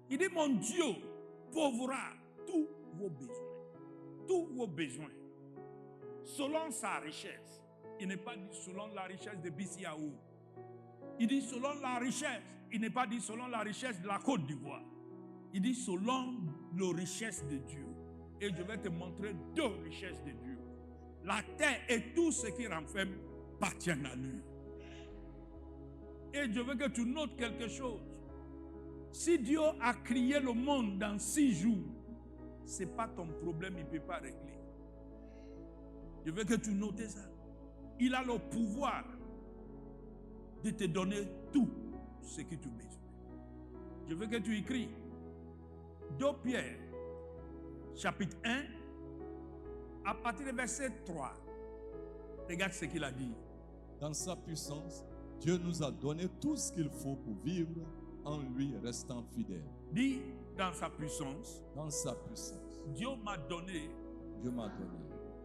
Il dit, mon Dieu pourvoira tous vos besoins. Tous vos besoins. Selon sa richesse. Il n'est pas dit selon la richesse de BCAO. Il dit selon la richesse. Il n'est pas dit selon la richesse de la Côte d'Ivoire. Il dit selon la richesse de Dieu. Et je vais te montrer deux richesses de Dieu. La terre et tout ce qui renferme appartiennent à lui. Et je veux que tu notes quelque chose. Si Dieu a créé le monde dans 6 jours, ce n'est pas ton problème, il ne peut pas régler. Je veux que tu notes ça. Il a le pouvoir de te donner tout ce que tu as besoin. Je veux que tu écris 2 Pierre, chapitre 1, à partir du verset 3. Regarde ce qu'il a dit. Dans sa puissance, Dieu nous a donné tout ce qu'il faut pour vivre en lui restant fidèle. Dis, dans sa puissance. Dans sa puissance. Dieu m'a donné. Dieu m'a donné.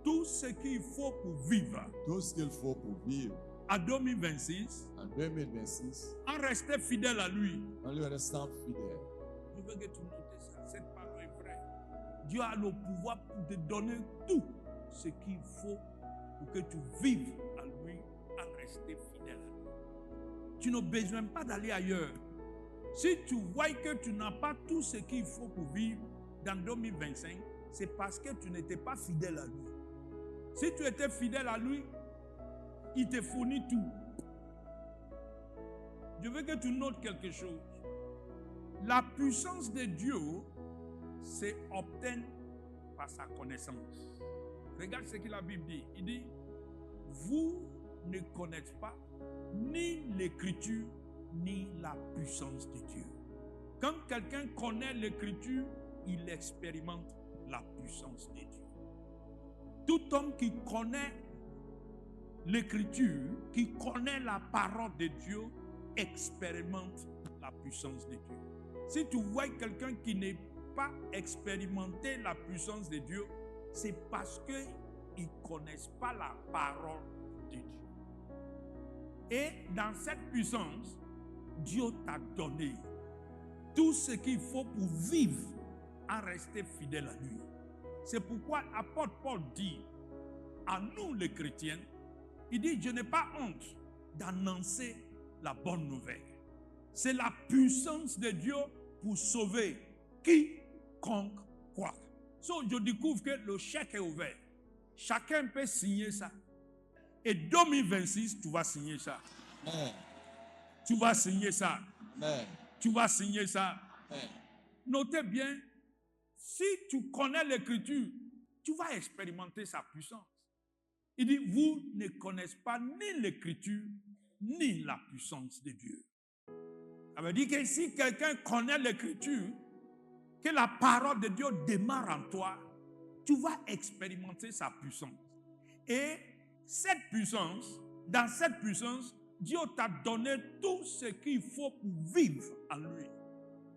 Tout ce qu'il faut pour vivre. Tout ce qu'il faut pour vivre. En 2026. En 2026. En restant fidèle à lui. En lui restant fidèle. Je veux que tu notes ça. Cette parole est vraie. Dieu a le pouvoir pour te donner tout ce qu'il faut pour que tu vives à lui en restant fidèle à lui. Tu n'as besoin pas d'aller ailleurs. Si tu vois que tu n'as pas tout ce qu'il faut pour vivre dans 2025, c'est parce que tu n'étais pas fidèle à lui. Si tu étais fidèle à lui, il te fournit tout. Je veux que tu notes quelque chose. La puissance de Dieu c'est obtenu par sa connaissance. Regarde ce que la Bible dit. Il dit, vous ne connaissez pas ni l'écriture, ni la puissance de Dieu. Quand quelqu'un connaît l'écriture, il expérimente la puissance de Dieu. Tout homme qui connaît l'écriture, qui connaît la parole de Dieu, expérimente la puissance de Dieu. Si tu vois quelqu'un qui n'est pas expérimenté la puissance de Dieu, c'est parce qu'ils ne connaissent pas la parole de Dieu. Et dans cette puissance, Dieu t'a donné tout ce qu'il faut pour vivre en rester fidèle à lui. C'est pourquoi l'apôtre Paul dit à nous les chrétiens, il dit, je n'ai pas honte d'annoncer la bonne nouvelle. C'est la puissance de Dieu pour sauver quiconque croit. So, je découvre que le chèque est ouvert. Chacun peut signer ça. Et 2026, tu vas signer ça. Amen. Tu vas signer ça. Amen. Tu vas signer ça. Amen. Notez bien, si tu connais l'écriture, tu vas expérimenter sa puissance. Il dit, vous ne connaissez pas ni l'écriture, ni la puissance de Dieu. Ça veut dire que si quelqu'un connaît l'écriture, que la parole de Dieu démarre en toi, tu vas expérimenter sa puissance. Et cette puissance, dans cette puissance, Dieu t'a donné tout ce qu'il faut pour vivre en lui,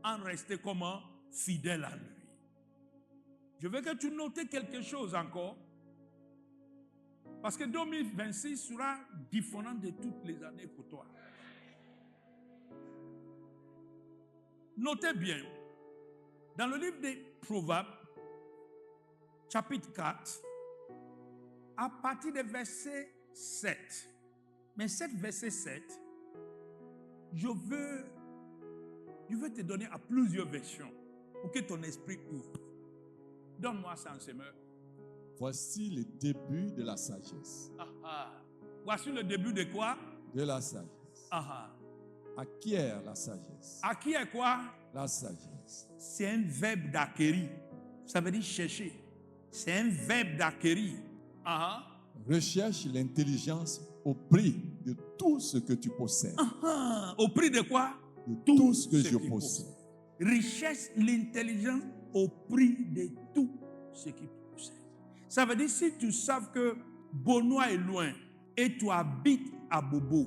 en rester comment? Fidèle à lui. Je veux que tu notes quelque chose encore, parce que 2026 sera différent de toutes les années pour toi. Notez bien, dans le livre des Proverbes, chapitre 4, à partir du verset 7, mais cet verset 7, je veux te donner à plusieurs versions pour que ton esprit ouvre. Donne-moi ça en semeur. Voici le début de la sagesse. Voici le début de quoi? De la sagesse. Acquiert la sagesse. Acquiert quoi? La sagesse. C'est un verbe d'acquérir. Ça veut dire chercher. C'est un verbe d'acquérir. Recherche l'intelligence au prix de tout ce que tu possèdes. Au prix de quoi? De tout ce que je possède. Recherche l'intelligence au prix de tout ce que tu possèdes. Ça veut dire si tu sais que Benoît est loin et tu habites à Bobo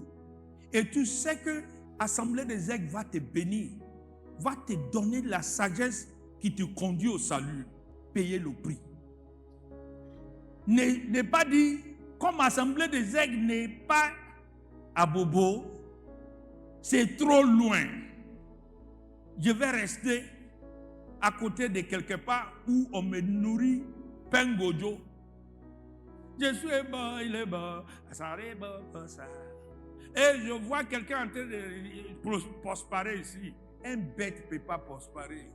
et tu sais que l'Assemblée des aigles va te bénir, va te donner la sagesse qui te conduit au salut, payer le prix. Ne pas dire, comme Assemblée des aigles n'est pas à Bobo, c'est trop loin. Je vais rester à côté de quelque part où on me nourrit pain gojo. Je suis bon, il est bon, ça est bon, ça. Et je vois quelqu'un en train de prospérer ici. Un bête ne peut pas prospérer.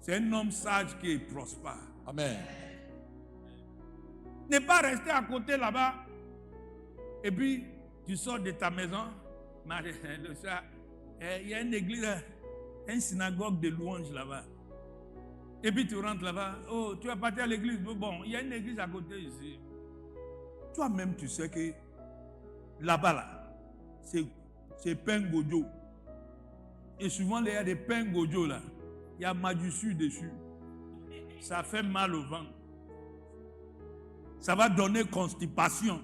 C'est un homme sage qui prospère. Amen. Ne pas rester à côté là-bas. Et puis, tu sors de ta maison. Il y a une église, une synagogue de louanges là-bas. Et puis tu rentres là-bas. Oh, tu vas partir à l'église. Bon, il y a une église à côté ici. Toi-même, tu sais que là-bas, là, c'est pain gojo. Et souvent, il y a des pains gojo là. Il y a Madussu dessus. Ça fait mal au ventre. Ça va donner constipation.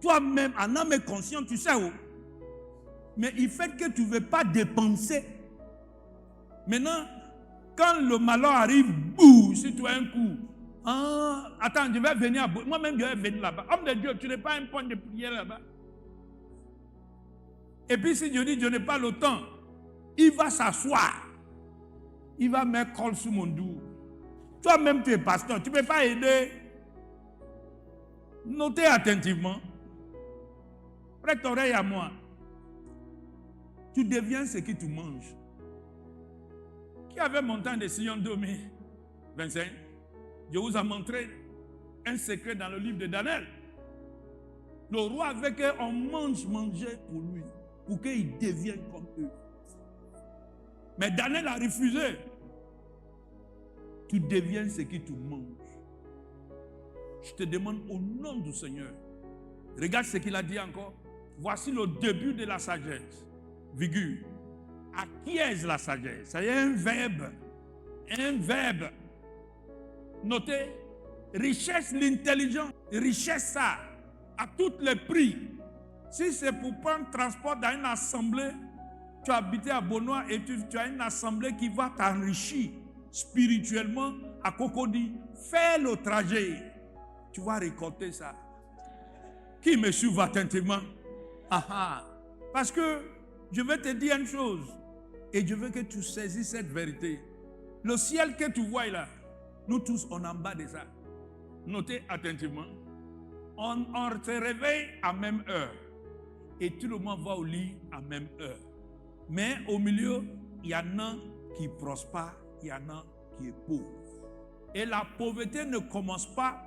Toi-même, en âme et conscience, tu sais où. Mais il fait que tu ne veux pas dépenser. Maintenant, quand le malheur arrive, bouh, si tu as un coup. Attends, je vais venir. Moi-même, je vais venir là-bas. Homme de Dieu, tu n'es pas un point de prière là-bas. Et puis, si je dis, je n'ai pas le temps, il va s'asseoir. Il va mettre colle sous mon dos. Toi-même, tu es pasteur. Tu ne peux pas aider. Notez attentivement. Prête oreille à moi. Tu deviens ce que tu manges. Qui avait monté de Sion 2025? Je vous ai montré un secret dans le livre de Daniel. Le roi avait qu'on mangeait pour lui, pour qu'il devienne comme eux. Mais Daniel a refusé. tu deviens ce que tu manges. Je te demande au nom du Seigneur. Regarde ce qu'il a dit encore. Voici le début de la sagesse. Virgule. Acquiesce la sagesse. C'est un verbe. Un verbe. Notez. Richesse, l'intelligence. Richesse ça. À tous les prix. Si c'est pour prendre transport dans une assemblée, tu as habité à Bonois et tu as une assemblée qui va t'enrichir spirituellement à Cocody. Fais le trajet. Tu vas récolter ça. Qui me suit attentivement? Parce que je vais te dire une chose et je veux que tu saisisses cette vérité. Le ciel que tu vois là, nous tous on est en bas de ça. Notez attentivement. On se réveille à même heure et tout le monde va au lit à même heure. Mais au milieu, il y en a qui prospèrent, il y en a qui est pauvre. Et la pauvreté ne commence pas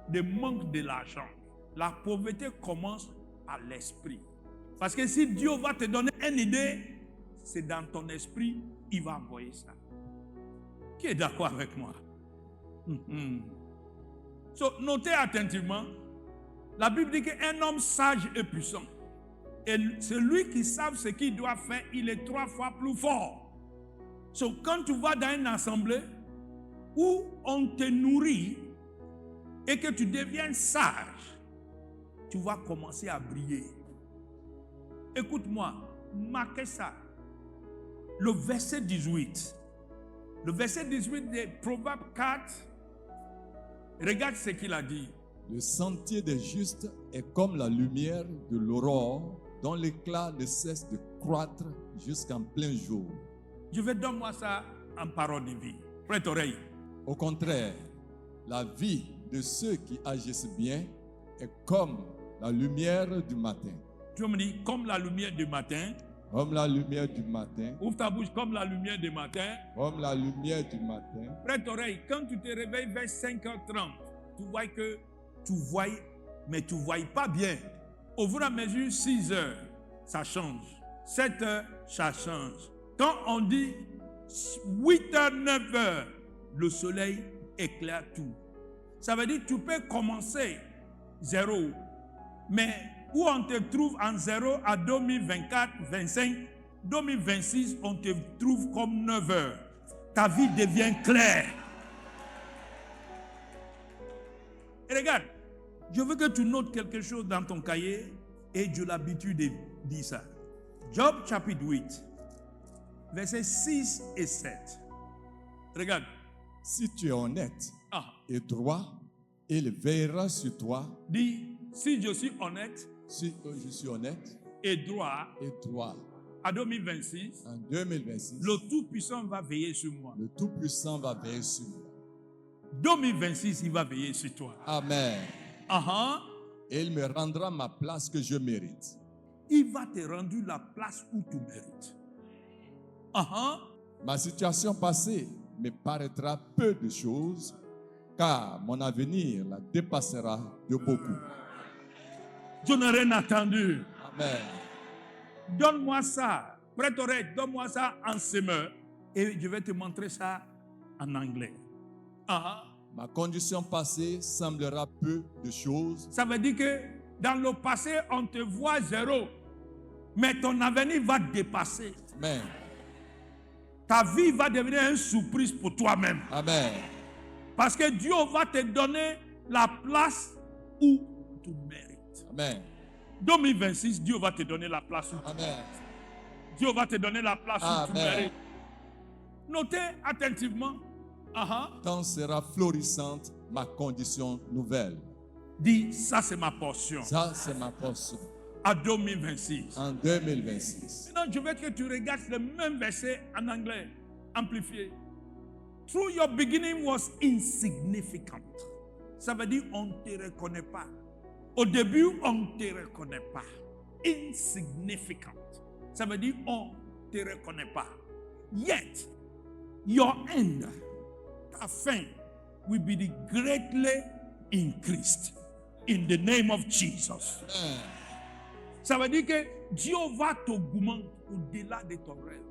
de manque de l'argent. La pauvreté commence à l'esprit. Parce que si Dieu va te donner une idée, c'est dans ton esprit, il va envoyer ça. Qui est d'accord avec moi? Notez attentivement, la Bible dit qu'un homme sage et puissant, et celui qui sait ce qu'il doit faire, il est 3 fois plus fort. Quand tu vas dans une assemblée où on te nourrit et que tu deviens sage, tu vas commencer à briller. Écoute-moi, marquez ça. Le verset 18. Le verset 18 de Proverbe 4. Regarde ce qu'il a dit. Le sentier des justes est comme la lumière de l'aurore, dont l'éclat ne cesse de croître jusqu'en plein jour. Je vais donner moi ça en parole de vie. Prête oreille. Au contraire, la vie de ceux qui agissent bien est comme la lumière du matin. Tu me dis comme la lumière du matin. Comme la lumière du matin. Ouvre ta bouche comme la lumière du matin. Comme la lumière du matin. Prête oreille. Quand tu te réveilles vers 5h30, tu vois que tu vois, mais tu ne vois pas bien. Au fur et à mesure, 6h, ça change. 7h, ça change. Quand on dit 8h, 9h, le soleil éclaire tout. Ça veut dire que tu peux commencer 0, mais où on te trouve en 0 à 2024, 25, 2026, on te trouve comme 9h. Ta vie devient claire. Et regarde, je veux que tu notes quelque chose dans ton cahier et j'ai l'habitude de dire ça. Job chapitre 8, versets 6 et 7. Regarde. Si tu es honnête et droit, il veillera sur toi. Dis, si je suis honnête. Si je suis honnête et droit. En 2026. En 2026. Le Tout-Puissant va veiller sur moi. Le Tout-Puissant va veiller sur moi. 2026, il va veiller sur toi. Amen. Et il me rendra ma place que je mérite. Il va te rendre la place où tu mérites. Ma situation passée me paraîtra peu de choses, car mon avenir la dépassera de beaucoup. Je n'ai rien attendu. Amen. Donne-moi ça. Prête oreille, donne-moi ça en semeur. Et je vais te montrer ça en anglais. Ma condition passée semblera peu de choses. Ça veut dire que dans le passé, on te voit 0. Mais ton avenir va dépasser. Amen. Ta vie va devenir une surprise pour toi-même. Amen. Parce que Dieu va te donner la place où tu mérites. Amen. 2026, Dieu va te donner la place où tu mérites. Dieu va te donner la place où tu mérites. Notez attentivement. Quand sera florissante ma condition nouvelle. Dis, ça c'est ma portion. Ça c'est ma portion. À 2026. En 2026. Maintenant, je veux que tu regardes le même verset en anglais, amplifié. Through your beginning was insignificant. Ça veut dire on ne te reconnaît pas. Au début, on ne te reconnaît pas. Insignificant. Ça veut dire on ne te reconnaît pas. Yet, your end, ta fin, will be greatly increased in the name of Jesus. Ça veut dire que Dieu va t'augmenter au-delà de ton rêve.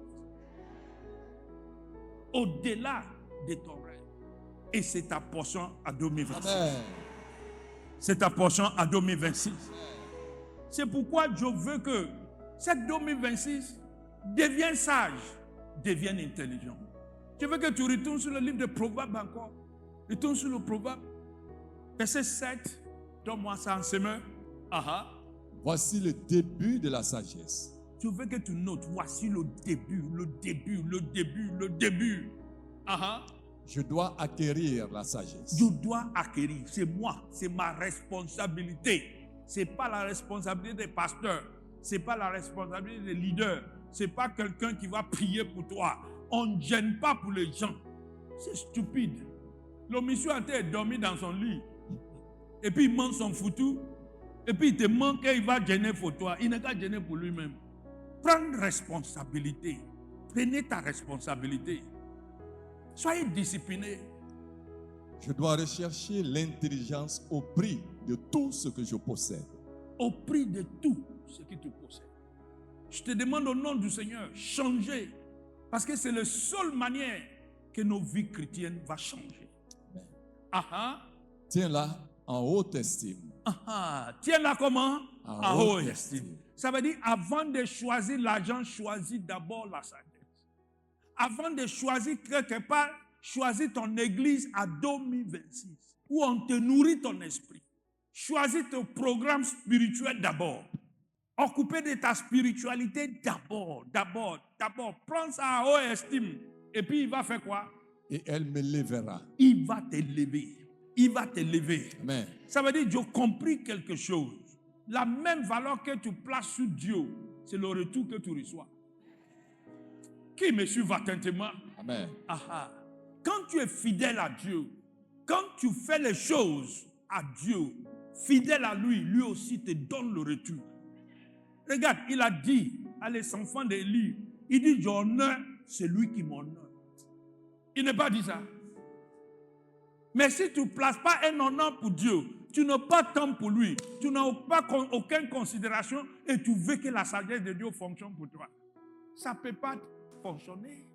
Au-delà de ton rêve. Et c'est ta portion à 2026. Amen. C'est ta portion à 2026. C'est pourquoi je veux que cette 2026 devienne sage, devienne intelligent. Je veux que tu retournes sur le livre de Proverbes encore. Retourne sur le Proverbe. Verset 7. Donne-moi ça en semeur. Voici le début de la sagesse. Je veux que tu notes. Voici le début, le début, le début, le début. Je dois acquérir la sagesse. Je dois acquérir. C'est moi. C'est ma responsabilité. Ce n'est pas la responsabilité des pasteurs. Ce n'est pas la responsabilité des leaders. Ce n'est pas quelqu'un qui va prier pour toi. On ne gêne pas pour les gens. C'est stupide. Le monsieur a été dormi dans son lit. Et puis il mange son foutu. Et puis il te manque et il va gêner pour toi. Il n'est qu'à gêner pour lui-même. Prends responsabilité. Prenez ta responsabilité. Soyez disciplinés. Je dois rechercher l'intelligence au prix de tout ce que je possède. Au prix de tout ce que tu possèdes. Je te demande au nom du Seigneur, changez. Parce que c'est la seule manière que nos vies chrétiennes vont changer. Tiens-la en haute estime. Tiens-la comment? En haute estime. Ça veut dire, avant de choisir l'argent, choisis d'abord la sagesse. Avant de choisir quelque part, choisis ton église à 2026, où on te nourrit ton esprit. Choisis ton programme spirituel d'abord. Occupez de ta spiritualité d'abord. Prends ça à haute estime. Et puis il va faire quoi? Et elle me lèvera. Il va te lever. Il va te lever. Amen. Ça veut dire, j'ai compris quelque chose. La même valeur que tu places sur Dieu, c'est le retour que tu reçois. Qui me suit attentivement? Amen. Quand tu es fidèle à Dieu, quand tu fais les choses à Dieu, fidèle à lui, lui aussi te donne le retour. Regarde, il a dit à les enfants d'Élie, il dit, j'honore celui qui m'honore. Il n'a pas dit ça. Mais si tu ne places pas un honneur pour Dieu, tu n'as pas de temps pour lui, tu n'as pas aucune considération et tu veux que la sagesse de Dieu fonctionne pour toi. Ça ne peut pas fonctionner.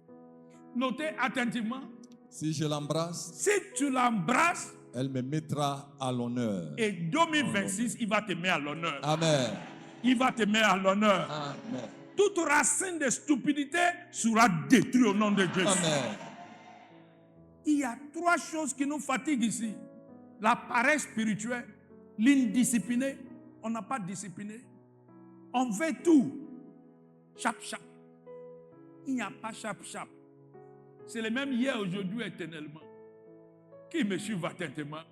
Notez attentivement. Si je l'embrasse, si tu l'embrasses, elle me mettra à l'honneur. Et 2026, il va te mettre à l'honneur. Amen. Il va te mettre à l'honneur. Amen. Toute racine de stupidité sera détruite au nom de Jésus. Amen. Il y a 3 choses qui nous fatiguent ici. La paresse spirituelle, l'indiscipliné. On n'a pas discipliné. On veut tout. Chap. Il n'y a pas chap. C'est le même hier, aujourd'hui, éternellement. Qui me suit attentivement?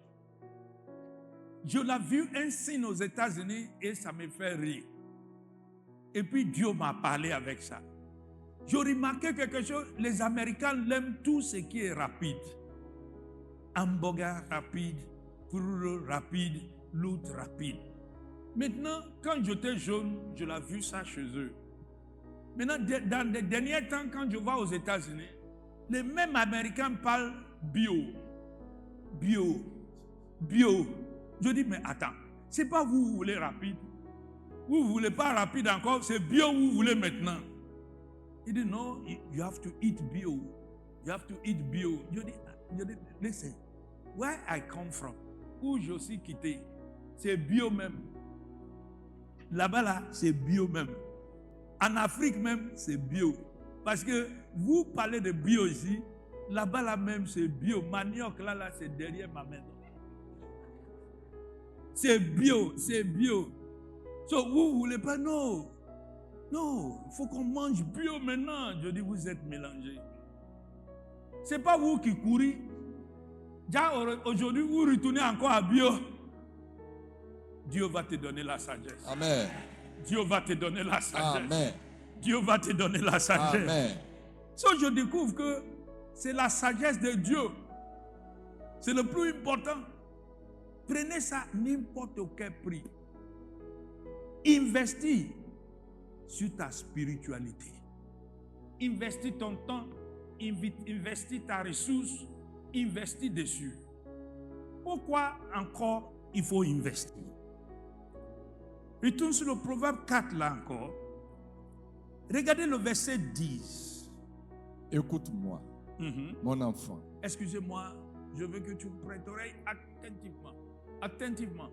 Je l'ai vu un signe aux États-Unis et ça me fait rire. Et puis Dieu m'a parlé avec ça. J'ai remarqué quelque chose, les Américains aiment tout ce qui est rapide. Hamburger rapide, fourreau rapide, l'autre rapide. Maintenant, quand j'étais jeune, je l'ai vu ça chez eux. Maintenant, dans les derniers temps, quand je vais aux États-Unis, les mêmes Américains parlent bio. Je dis, mais attends, c'est pas vous voulez rapide. Vous ne voulez pas rapide encore, c'est bio vous voulez maintenant. Il dit, non, you have to eat bio. You have to eat bio. Je dis, listen, where I come from, où je suis quitté, c'est bio même. Là-bas, c'est bio même. En Afrique même, c'est bio. Parce que vous parlez de bio ici, là-bas même, c'est bio. Manioc, là, c'est derrière ma maison. C'est bio. So, vous ne voulez pas, non, il faut qu'on mange bio maintenant. Je dis, vous êtes mélangés. Ce n'est pas vous qui courez. Aujourd'hui, vous retournez encore à bio. Dieu va te donner la sagesse. Amen. Dieu va te donner la sagesse. Amen. Dieu va te donner la sagesse. Amen. So, je découvre que c'est la sagesse de Dieu. C'est le plus important. Prenez ça n'importe quel prix. Investis sur ta spiritualité. Investis ton temps, investis ta ressource, investis dessus. Pourquoi encore il faut investir? Retourne sur le Proverbe 4 là encore. Regardez le verset 10. Écoute-moi, mon enfant. Excusez-moi, Je veux que tu prêtes oreille attentivement. Attentivement.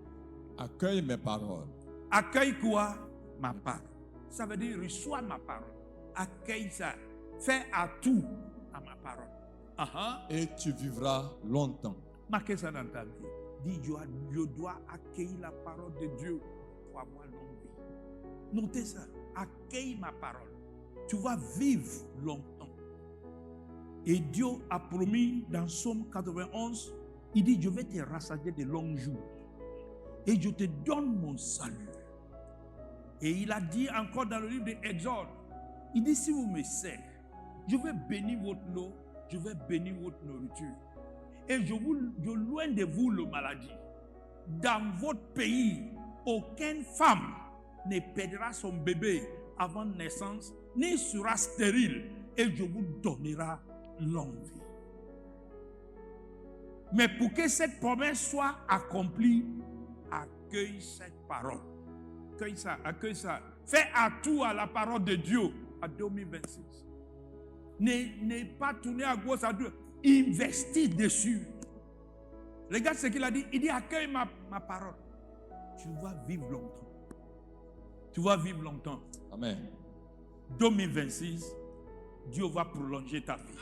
Accueille mes paroles. Accueille quoi? Ma parole. Ça veut dire reçois ma parole. Accueille ça. Fais à tout à ma parole. Et tu vivras longtemps. Marquez ça dans ta vie. Dis, je dois accueillir la parole de Dieu pour avoir longue vie. Notez ça. Accueille ma parole. Tu vas vivre longtemps. Et Dieu a promis dans Psaume 91, il dit, je vais te rassasier de longs jours. Et je te donne mon salut. Et il a dit encore dans le livre de Exode, il dit, si vous me servez, je vais bénir votre eau, je vais bénir votre nourriture. Et je loin de vous la maladie. Dans votre pays, aucune femme ne perdra son bébé avant naissance, ni sera stérile, et je vous donnerai longue vie. Mais pour que cette promesse soit accomplie, accueille cette parole. Accueille ça. Fais à tout à la parole de Dieu à 2026. N'est pas tourné à gauche, à droite. Investis dessus. Regarde ce qu'il a dit. Il dit, accueille ma parole. Tu vas vivre longtemps. Tu vas vivre longtemps. Amen. 2026, Dieu va prolonger ta vie.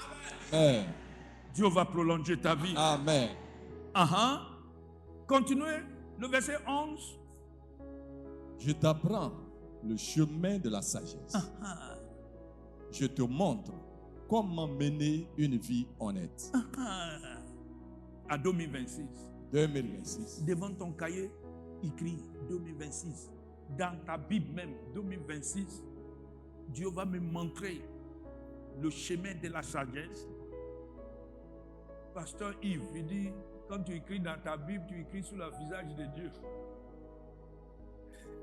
Amen. Dieu va prolonger ta vie. Amen. Continuez. Le verset 11. Je t'apprends le chemin de la sagesse. Je te montre comment mener une vie honnête. À 2026. 2026. Devant ton cahier, écrit 2026. Dans ta Bible même, 2026, Dieu va me montrer le chemin de la sagesse. Pasteur Yves, il dit, quand tu écris dans ta Bible, tu écris sous le visage de Dieu.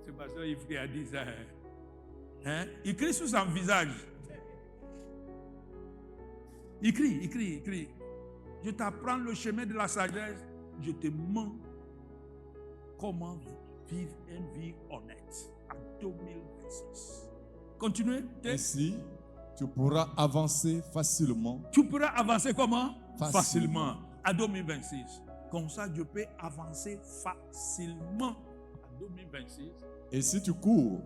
C'est Pasteur Yves qui a dit ça. Écris sous son visage. Écris. Je t'apprends le chemin de la sagesse. Je te montre comment vivre une vie honnête à 2026. Continuez. Ainsi, tu pourras avancer facilement. Tu pourras avancer comment? Facilement. À 2026. Comme ça, je peux avancer facilement à 2026. Et si tu cours,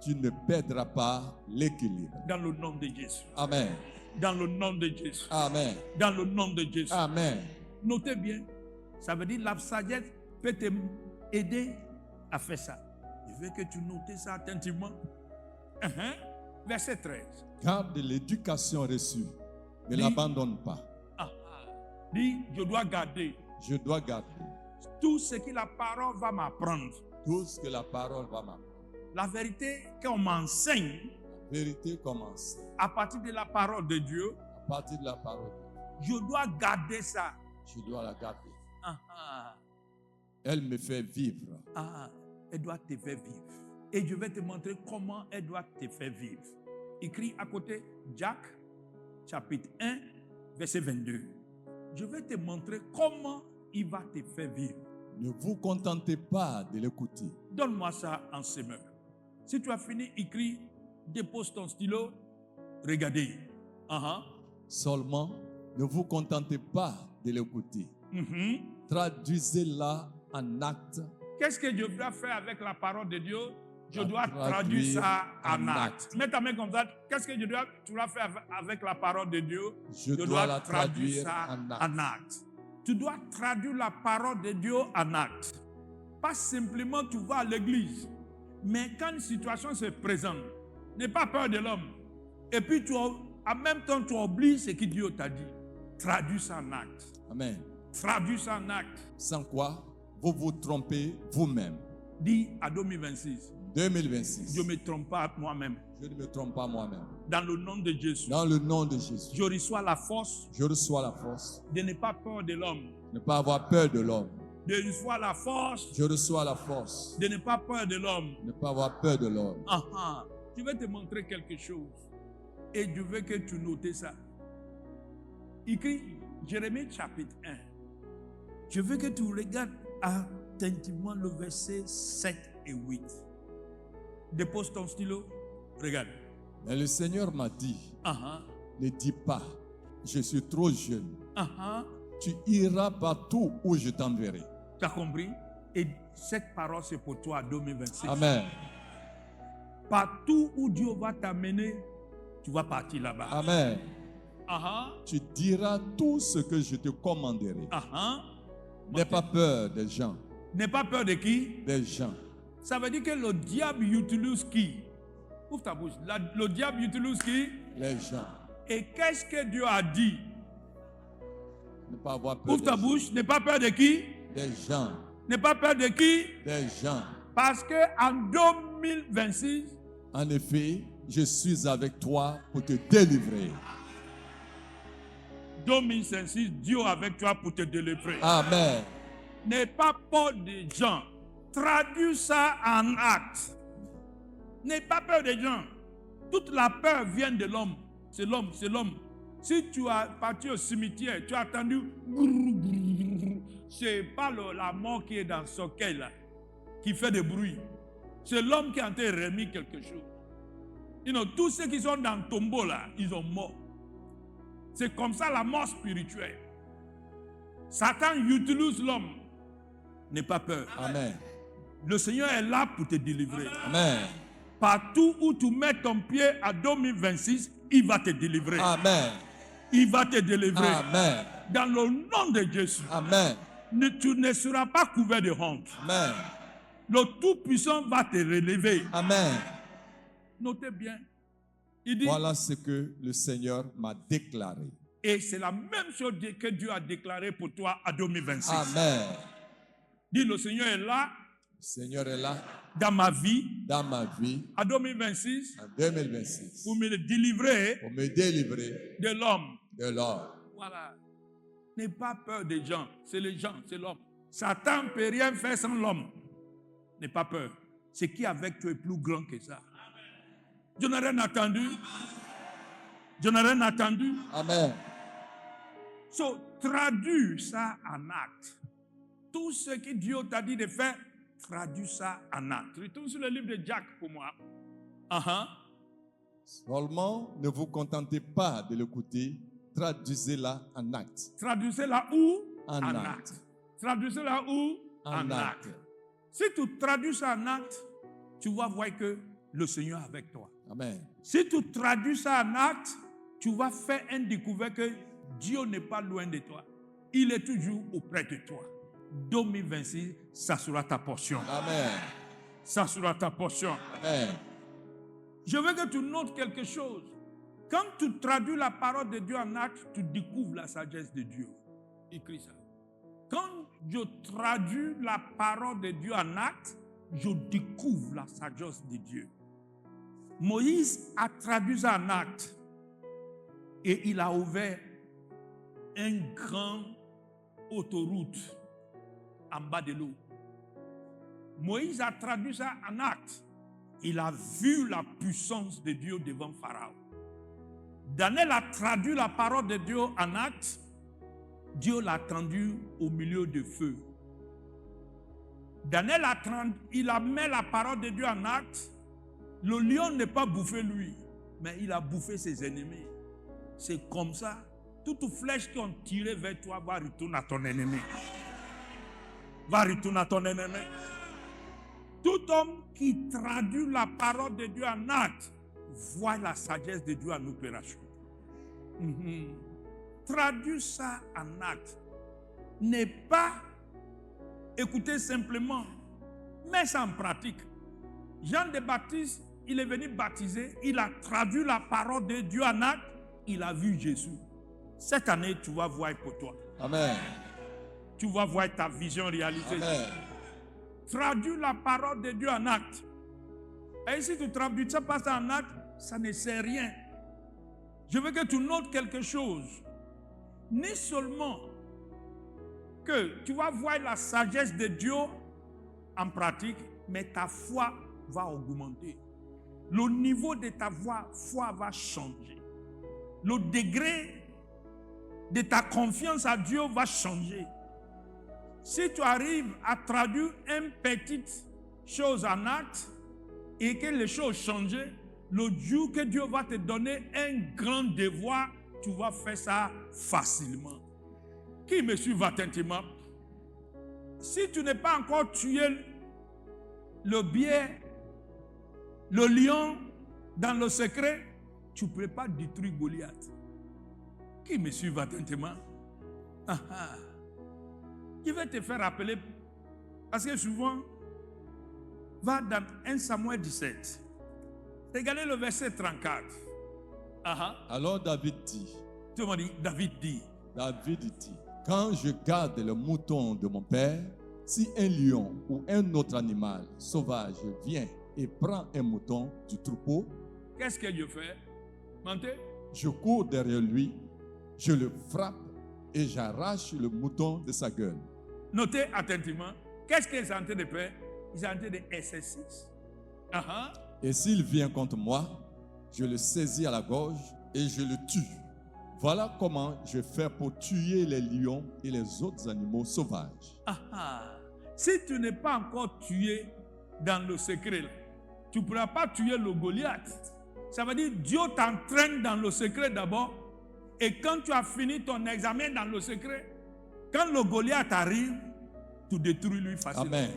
tu ne perdras pas l'équilibre. Dans le nom de Jésus. Amen. Dans le nom de Jésus. Amen. Dans le nom de Jésus. Amen. Notez bien, ça veut dire la sagesse peut t'aider à faire ça. Je veux que tu notes ça attentivement. Verset 13. Garde l'éducation reçue. Ne l'abandonne pas. Dis, je dois garder. Je dois garder. Tout ce que la parole va m'apprendre. Tout ce que la parole va m'apprendre. La vérité qu'on m'enseigne. La vérité qu'on m'enseigne. À partir de la parole de Dieu. À partir de la parole de Dieu. Je dois garder ça. Je dois la garder. Elle me fait vivre. Elle doit te faire vivre. Et je vais te montrer comment elle doit te faire vivre. Écrit à côté, Jacques, chapitre 1, verset 22. Je vais te montrer comment il va te faire vivre. Ne vous contentez pas de l'écouter. Donne-moi ça en semeur. Si tu as fini, écrit, dépose ton stylo, regardez. Seulement, ne vous contentez pas de l'écouter. Traduisez-la en acte. Qu'est-ce que je dois faire avec la parole de Dieu? Je dois traduire ça en acte. Mets ta main comme ça. Qu'est-ce que tu dois faire avec la parole de Dieu? Je dois la traduire ça en acte. Tu dois traduire la parole de Dieu en acte. Pas simplement tu vas à l'église, mais quand une situation se présente, n'aie pas peur de l'homme. Et puis en même temps tu oublies ce que Dieu t'a dit. Traduis ça en acte. Amen. Traduis ça en acte. Sans quoi, vous vous trompez vous-même. Dis à 2026. 2026. Je ne me trompe pas moi-même. Je ne me trompe pas moi-même. Dans le nom de Jésus. Dans le nom de Jésus. Je reçois la force. Je reçois la force. De ne pas peur de l'homme. Ne pas avoir peur de l'homme. Je reçois la force. Je reçois la force. De ne pas peur de l'homme. Ne pas avoir peur de l'homme. Je vais te montrer quelque chose. Et je veux que tu notes ça. Écrit Jérémie chapitre 1. Je veux que tu regardes attentivement le verset 7 et 8. Dépose ton stylo. Regarde. Mais le Seigneur m'a dit, ne dis pas, je suis trop jeune. Uh-huh. Tu iras partout où je t'enverrai. Tu as compris? Et cette parole, c'est pour toi, 2026. Amen. Partout où Dieu va t'amener, tu vas partir là-bas. Amen. Uh-huh. Tu diras tout ce que je te commanderai. Uh-huh. N'aie pas peur des gens. N'aie pas peur de qui? Des gens. Ça veut dire que le diable utilise qui? Ouvre ta bouche. Le diable utilise qui? Les gens. Et qu'est-ce que Dieu a dit? Ne pas avoir peur. Ouvre ta bouche. N'aie pas peur de qui? Des gens. N'aie pas peur de qui? Des gens. Parce que en 2026, en effet, je suis avec toi pour te délivrer. 2026, Dieu est avec toi pour te délivrer. Amen. N'aie pas peur des gens. Traduis ça en acte. N'aie pas peur des gens. Toute la peur vient de l'homme. C'est l'homme, c'est l'homme. Si tu as parti au cimetière, tu as attendu, c'est pas la mort qui est dans ce quai là, qui fait des bruits. C'est l'homme qui a été remis quelque chose. Tous ceux qui sont dans le tombeau là, ils sont morts. C'est comme ça la mort spirituelle. Satan utilise l'homme. N'aie pas peur. Amen. Le Seigneur est là pour te délivrer. Amen. Partout où tu mets ton pied à 2026, il va te délivrer. Amen. Il va te délivrer. Amen. Dans le nom de Jésus. Amen. Tu ne seras pas couvert de honte. Amen. Le Tout-Puissant va te relever. Amen. Notez bien. Il dit, voilà ce que le Seigneur m'a déclaré. Et c'est la même chose que Dieu a déclaré pour toi à 2026. Amen. Dis, le Seigneur est là. Le Seigneur est là. Dans ma vie. Dans ma vie. À 2026. En 2026. Pour me délivrer. Pour me délivrer. De l'homme. De l'homme. Voilà. N'aie pas peur des gens. C'est les gens, c'est l'homme. Satan ne peut rien faire sans l'homme. N'aie pas peur. Ce qui est avec toi est plus grand que ça. Je n'ai rien attendu. Je n'ai rien attendu. Amen. So, traduis ça en acte. Tout ce que Dieu t'a dit de faire, traduis ça en acte. Retourne sur le livre de Jacques pour moi. Seulement, ne vous contentez pas de l'écouter, traduisez-la en acte. Traduisez-la où? En acte. Traduisez-la où? En acte. Si tu traduis ça en acte, tu vas voir que le Seigneur est avec toi. Amen. Si tu traduis ça en acte, tu vas faire un découvert que Dieu n'est pas loin de toi. Il est toujours auprès de toi. 2026, ça sera ta portion. Amen. Ça sera ta portion. Amen. Je veux que tu notes quelque chose. Quand tu traduis la parole de Dieu en acte, tu découvres la sagesse de Dieu. Écris ça. Quand je traduis la parole de Dieu en acte, je découvre la sagesse de Dieu. Moïse a traduit ça en acte et il a ouvert une grande autoroute en bas de l'eau. Moïse a traduit ça en acte. Il a vu la puissance de Dieu devant Pharaon. Daniel a traduit la parole de Dieu en acte. Dieu l'a tendu au milieu du feu. Daniel il a mis la parole de Dieu en acte. Le lion n'est pas bouffé lui, mais il a bouffé ses ennemis. C'est comme ça. Toute flèche qui ont tiré vers toi va retourner à ton ennemi. Va retourner à ton ennemi. Tout homme qui traduit la parole de Dieu en acte voit la sagesse de Dieu en opération. Traduis ça en acte. N'est pas écouter simplement, mais ça en pratique. Jean le Baptiste, il est venu baptiser, il a traduit la parole de Dieu en acte, il a vu Jésus. Cette année, tu vas voir pour toi. Amen. Tu vas voir ta vision réalisée. Amen. Traduis la parole de Dieu en acte. Et si tu traduis ça pas en acte, ça ne sert rien. Je veux que tu notes quelque chose. Ni seulement que tu vas voir la sagesse de Dieu en pratique, mais ta foi va augmenter. Le niveau de ta foi va changer. Le degré de ta confiance à Dieu va changer. Si tu arrives à traduire une petite chose en acte et que les choses changent, le jour que Dieu va te donner un grand devoir, tu vas faire ça facilement. Qui me suit attentivement? Si tu n'es pas encore tué le biais, le lion dans le secret, tu ne peux pas détruire Goliath. Qui me suit attentivement? Je vais te faire rappeler, parce que souvent, va dans 1 Samuel 17. Regardez le verset 34. Alors David dit. Tu m'as dit, David dit. David dit, quand je garde le mouton de mon père, si un lion ou un autre animal sauvage vient et prend un mouton du troupeau, qu'est-ce que je fais? Mentez? Je cours derrière lui, je le frappe et j'arrache le mouton de sa gueule. Notez attentivement, qu'est-ce qu'ils sont en train de faire? Ils sont en train d'exercice. Et s'il vient contre moi, je le saisis à la gorge et je le tue. Voilà comment je fais pour tuer les lions et les autres animaux sauvages. Si tu n'es pas encore tué dans le secret, tu ne pourras pas tuer le Goliath. Ça veut dire que Dieu t'entraîne dans le secret d'abord. Et quand tu as fini ton examen dans le secret, quand le Goliath arrive, tu détruis lui facilement. Amen.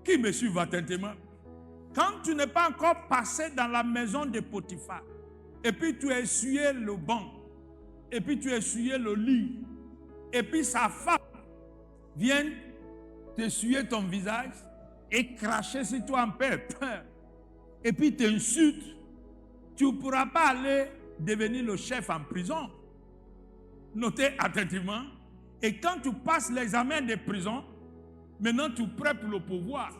Qui me suit attentivement? Quand tu n'es pas encore passé dans la maison de Potiphar, et puis tu as essuyé le banc, et puis tu as essuyé le lit, et puis sa femme vient t'essuyer ton visage et cracher sur toi en peur, et puis t'insulte, tu ne pourras pas aller devenir le chef en prison. Notez attentivement. Et quand tu passes l'examen de prison, maintenant tu es prêt pour le pouvoir.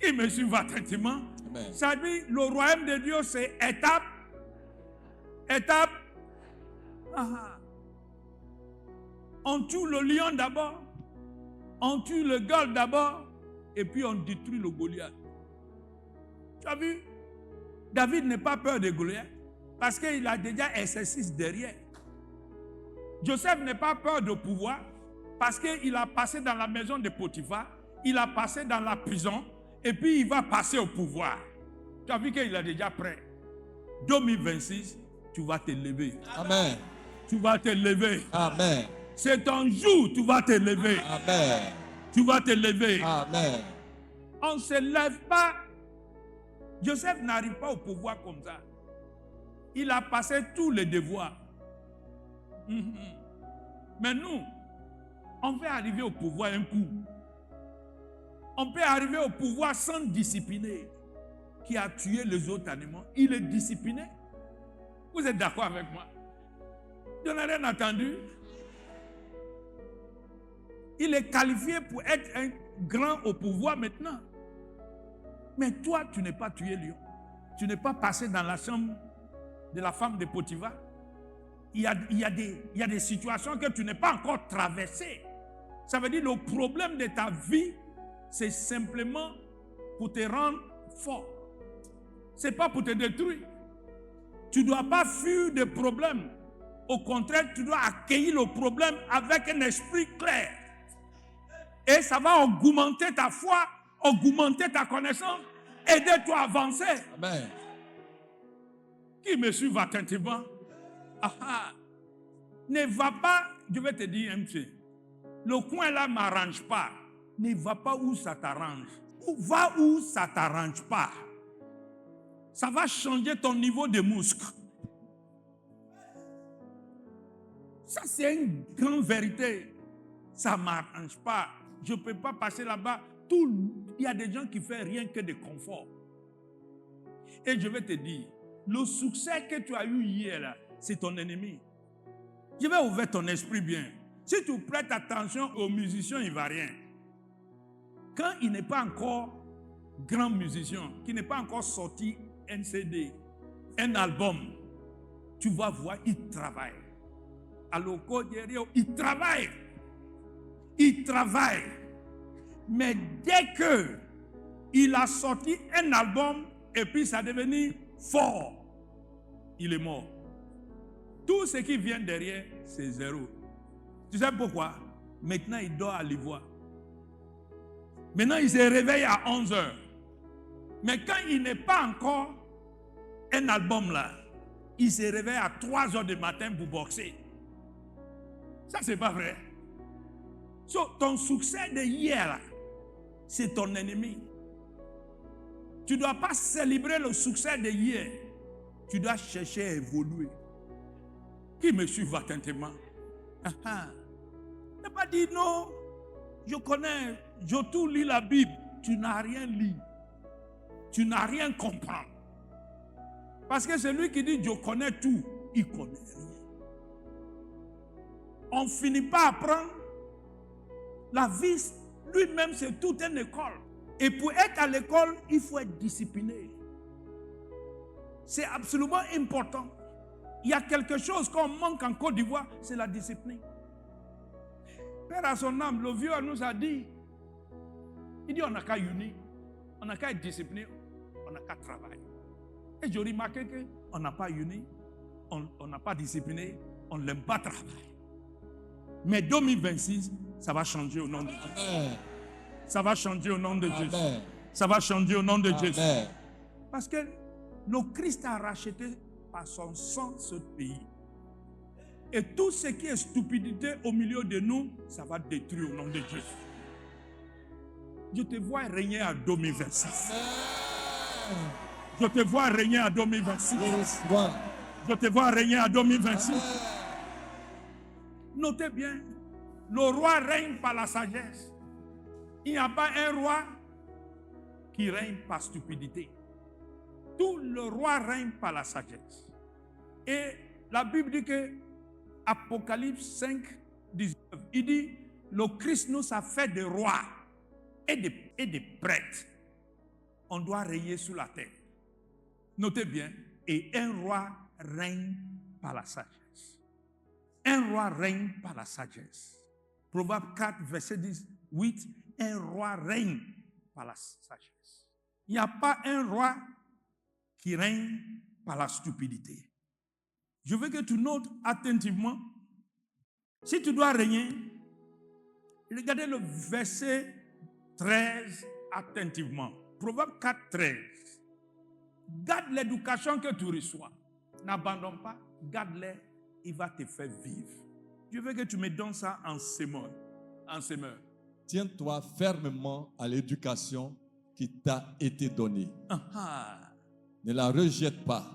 Qui me suit attentivement? Amen. Ça dit, le royaume de Dieu, c'est étape. On tue le lion d'abord, on tue le gueule d'abord, et puis on détruit le Goliath. Tu as vu? David n'a pas peur de Goliath, parce qu'il a déjà exercice derrière. Joseph n'a pas peur de pouvoir, parce qu'il a passé dans la maison de Potiphar, il a passé dans la prison, et puis il va passer au pouvoir. Tu as vu qu'il est déjà prêt. 2026, tu vas te lever. Amen. Tu vas te lever. Amen. C'est ton jour, tu vas te lever. Amen. Tu vas te lever. Amen. On ne se lève pas. Joseph n'arrive pas au pouvoir comme ça. Il a passé tous les devoirs. Mais nous, on veut arriver au pouvoir un coup. On peut arriver au pouvoir sans discipliner. Qui a tué les autres animaux, il est discipliné. Vous êtes d'accord avec moi? Je n'ai rien entendu. Il est qualifié pour être un grand au pouvoir maintenant. Mais toi, tu n'es pas tué lion. Tu n'es pas passé dans la chambre de la femme de Potiphar. Il y a des situations que tu n'es pas encore traversées. Ça veut dire que le problème de ta vie, c'est simplement pour te rendre fort. Ce n'est pas pour te détruire. Tu ne dois pas fuir des problèmes. Au contraire, tu dois accueillir le problème avec un esprit clair. Et ça va augmenter ta foi, augmenter ta connaissance, aider-toi à avancer. Amen. Qui me suit attentivement? Ne va pas, je vais te dire un truc. Le coin là ne m'arrange pas. Ne va pas où ça t'arrange. Va où ça ne t'arrange pas. Ça va changer ton niveau de muscle. Ça, c'est une grande vérité. Ça ne m'arrange pas. Je ne peux pas passer là-bas. Il y a des gens qui ne font rien que de confort. Et je vais te dire, le succès que tu as eu hier, là, c'est ton ennemi. Je vais ouvrir ton esprit bien. Si tu prêtes attention aux musiciens ivoiriens, quand il n'est pas encore grand musicien, qui n'est pas encore sorti un CD, un album, tu vas voir, il travaille. Alors, il travaille. Il travaille. Mais dès que il a sorti un album et puis ça est devenu fort, il est mort. Tout ce qui vient derrière, c'est zéro. Tu sais pourquoi? Maintenant, il dort à l'ivoire. Maintenant, il se réveille à 11h. Mais quand il n'est pas encore un album là, il se réveille à 3 heures du matin pour boxer. Ça, c'est pas vrai. Ton succès de hier, là, c'est ton ennemi. Tu ne dois pas célébrer le succès de hier. Tu dois chercher à évoluer. Qui me suit attentivement? Ne pas dire non, je connais, je tout lis la Bible. Tu n'as rien lu. Tu n'as rien compris. Parce que celui qui dit je connais tout, il ne connaît rien. On ne finit pas à apprendre. La vie lui-même, c'est toute une école. Et pour être à l'école, il faut être discipliné. C'est absolument important. Il y a quelque chose qu'on manque en Côte d'Ivoire, c'est la discipline. Père à son âme, le vieux nous a dit, il dit on n'a qu'à unir, on n'a qu'à être discipliné, on n'a qu'à travailler. Et j'ai remarqué qu'on n'a pas uni, on n'a pas discipliné, on n'aime pas travailler. Mais 2026, ça va changer au nom de Jésus. Ça va changer au nom de Jésus. Ça va changer au nom de Jésus. Parce que le Christ a racheté par son sang ce pays. Et tout ce qui est stupidité au milieu de nous, ça va détruire au nom de Jésus. Je te vois régner à 2026. Je te vois régner à 2026. Je te vois régner à 2026. Notez bien, le roi règne par la sagesse. Il n'y a pas un roi qui règne par stupidité. Tout le roi règne par la sagesse. Et la Bible dit que Apocalypse 5, 19, il dit, le Christ nous a fait des rois et des prêtres. On doit régner sur la terre. Notez bien, et un roi règne par la sagesse. Un roi règne par la sagesse. Proverbe 4, verset 18, un roi règne par la sagesse. Il n'y a pas un roi qui règne par la stupidité. Je veux que tu notes attentivement, si tu dois régner, regardez le verset 13 attentivement. Proverbe 4, 13. Garde l'éducation que tu reçois. N'abandonne pas, garde-les, il va te faire vivre. Je veux que tu me donnes ça en semeur. Tiens-toi fermement à l'éducation qui t'a été donnée. Ne la rejette pas.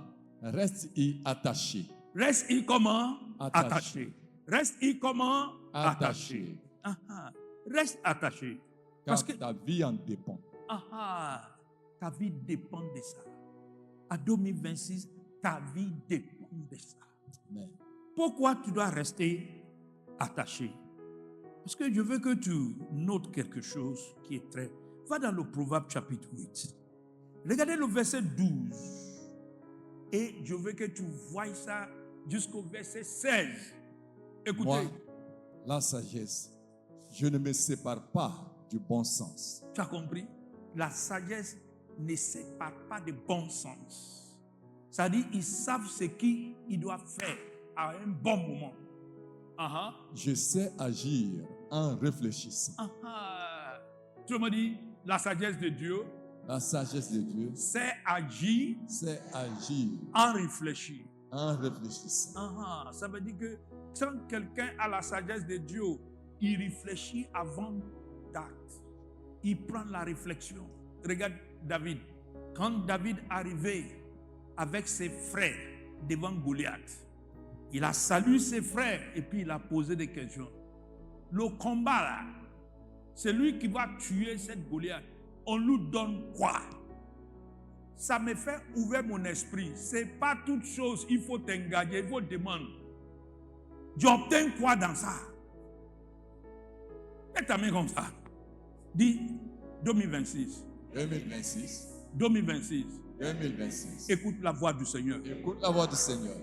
Reste-y attaché. Reste-y comment? Attaché. Reste-y comment? Attaché. Reste attaché. Parce que ta vie en dépend. Ta vie dépend de ça. À 2026, ta vie dépend de ça. Amen. Pourquoi tu dois rester attaché? Parce que je veux que tu notes quelque chose qui est très... Va dans le Proverbe chapitre 8. Regardez le verset 12. Et je veux que tu voies ça jusqu'au verset 16. Écoutez. Moi, la sagesse, je ne me sépare pas du bon sens. Tu as compris? La sagesse ne sépare pas de bon sens. C'est-à-dire, ils savent ce qu'ils doivent faire à un bon moment. Je sais agir en réfléchissant. Tu me dis, la sagesse de Dieu. La sagesse de Dieu. C'est agir. C'est agir. En réfléchissant. En réfléchissant. Ça veut dire que quand quelqu'un a la sagesse de Dieu, il réfléchit avant d'acte. Il prend la réflexion. Regarde David. Quand David arrivait avec ses frères devant Goliath, il a salué ses frères et puis il a posé des questions. Le combat là, c'est lui qui va tuer cette Goliath. On lui donne quoi? Ça me fait ouvrir mon esprit. C'est pas toute chose, il faut t'engager, il faut demander. J'obtiens quoi dans ça? Mets ta main comme ça. Dis 2026. 2026. 2026. 2026. Écoute la voix du Seigneur. Écoute la voix du Seigneur.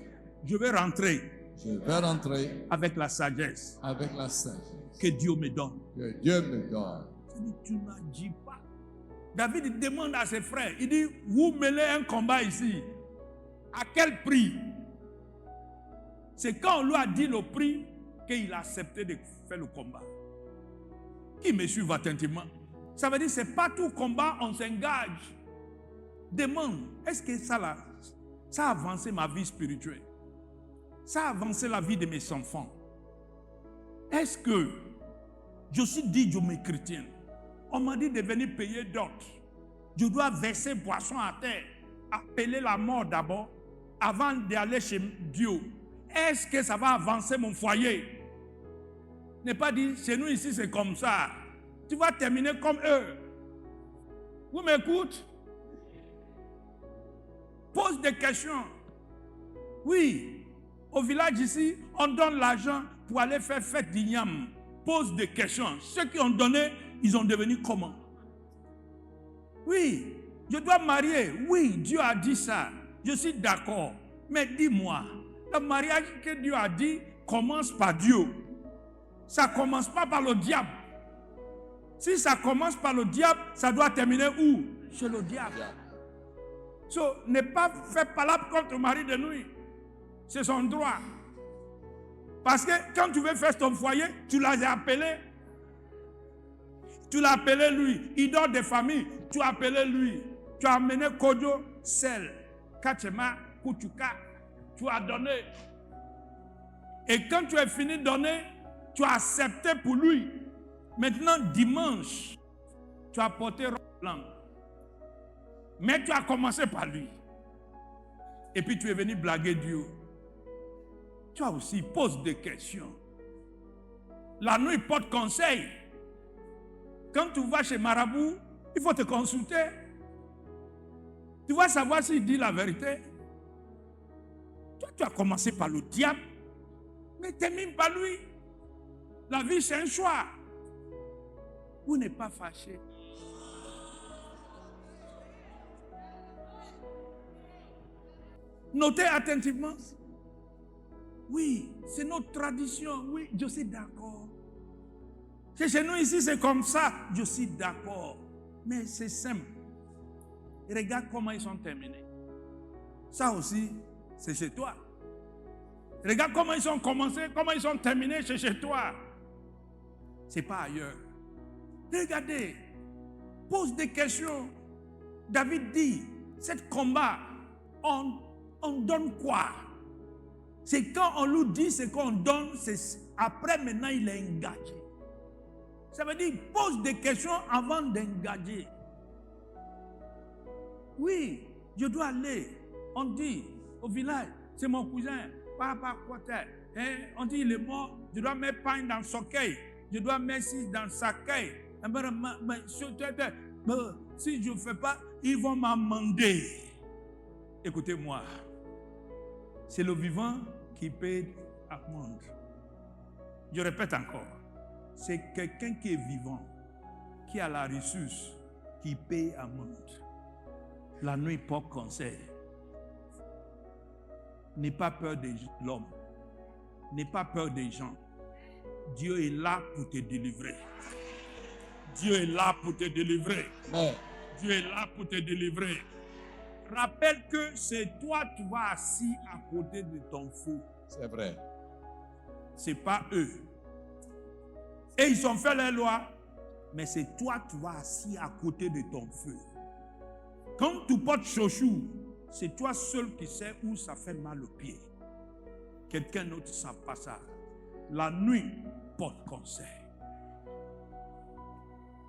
Je vais rentrer. Je vais rentrer avec la sagesse. Avec la sagesse. Que Dieu me donne. Que Dieu me donne. Tu n'agis pas. David demande à ses frères. Il dit, vous mêlez un combat ici. À quel prix? C'est quand on lui a dit le prix qu'il a accepté de faire le combat. Qui me suit attentivement? Ça veut dire que ce n'est pas tout combat, on s'engage. Demande, est-ce que ça Ça a avancé ma vie spirituelle. Ça a avancé la vie de mes enfants. Est-ce que je suis dit, je me chrétien? On m'a dit de venir payer dot. Je dois verser poisson à terre, appeler la mort d'abord, avant d'aller chez Dieu. Est-ce que ça va avancer mon foyer? Ne pas dire, chez nous ici c'est comme ça. Tu vas terminer comme eux. Vous m'écoutez? Pose des questions. Oui, au village ici, on donne l'argent pour aller faire fête d'igname. Pose des questions. Ceux qui ont donné, ils ont devenu comment? Oui, je dois marier. Oui, Dieu a dit ça. Je suis d'accord. Mais dis-moi, le mariage que Dieu a dit commence par Dieu. Ça ne commence pas par le diable. Si ça commence par le diable, ça doit terminer où? Chez le diable. Ne pas faire palabre contre ton mari de nuit. C'est son droit. Parce que quand tu veux faire ton foyer, tu l'as appelé. Tu l'as appelé lui. Il dort des familles. Tu as appelé lui. Tu as amené Kojo, sel, Kachema, Kuchuka. Tu as donné. Et quand tu as fini de donner, tu as accepté pour lui. Maintenant, dimanche, tu as porté robe blanche. Mais tu as commencé par lui. Et puis tu es venu blaguer Dieu. Tu as aussi posé des questions. La nuit porte conseil. Quand tu vas chez Marabout, il faut te consulter. Tu vas savoir s'il dit la vérité. Toi, tu as commencé par le diable, mais termine par lui. La vie, c'est un choix. Vous n'êtes pas fâché. Notez attentivement. Oui, c'est notre tradition. Oui, je suis d'accord. Chez nous ici, c'est comme ça. Je suis d'accord. Mais c'est simple. Regarde comment ils sont terminés. Ça aussi, c'est chez toi. Regarde comment ils ont commencé, comment ils sont terminés, c'est chez toi. C'est pas ailleurs. Regardez. Pose des questions. David dit, cet combat, on donne quoi? C'est quand on lui dit ce qu'on donne, après maintenant il est engagé. Ça veut dire pose des questions avant d'engager. Oui, je dois aller. On dit au village, c'est mon cousin, papa Quater. On dit il est mort, je dois mettre pain dans son caille, je dois mettre 6 dans sa caille. Si je ne fais pas, ils vont m'amender. Écoutez-moi, c'est le vivant qui paie amende. Je répète encore, c'est quelqu'un qui est vivant, qui a la ressource, qui paie amende. La nuit porte conseil. N'aie pas peur de l'homme. N'aie pas peur des gens. Dieu est là pour te délivrer. Dieu est là pour te délivrer. Ouais. Dieu est là pour te délivrer. Rappelle que c'est toi qui vas assis à côté de ton feu. C'est vrai. C'est pas eux. Et ils ont fait leur loi, mais c'est toi qui vas assis à côté de ton feu. Quand tu portes chouchou, c'est toi seul qui sais où ça fait mal au pied. Quelqu'un d'autre ne sait pas ça. La nuit porte conseil.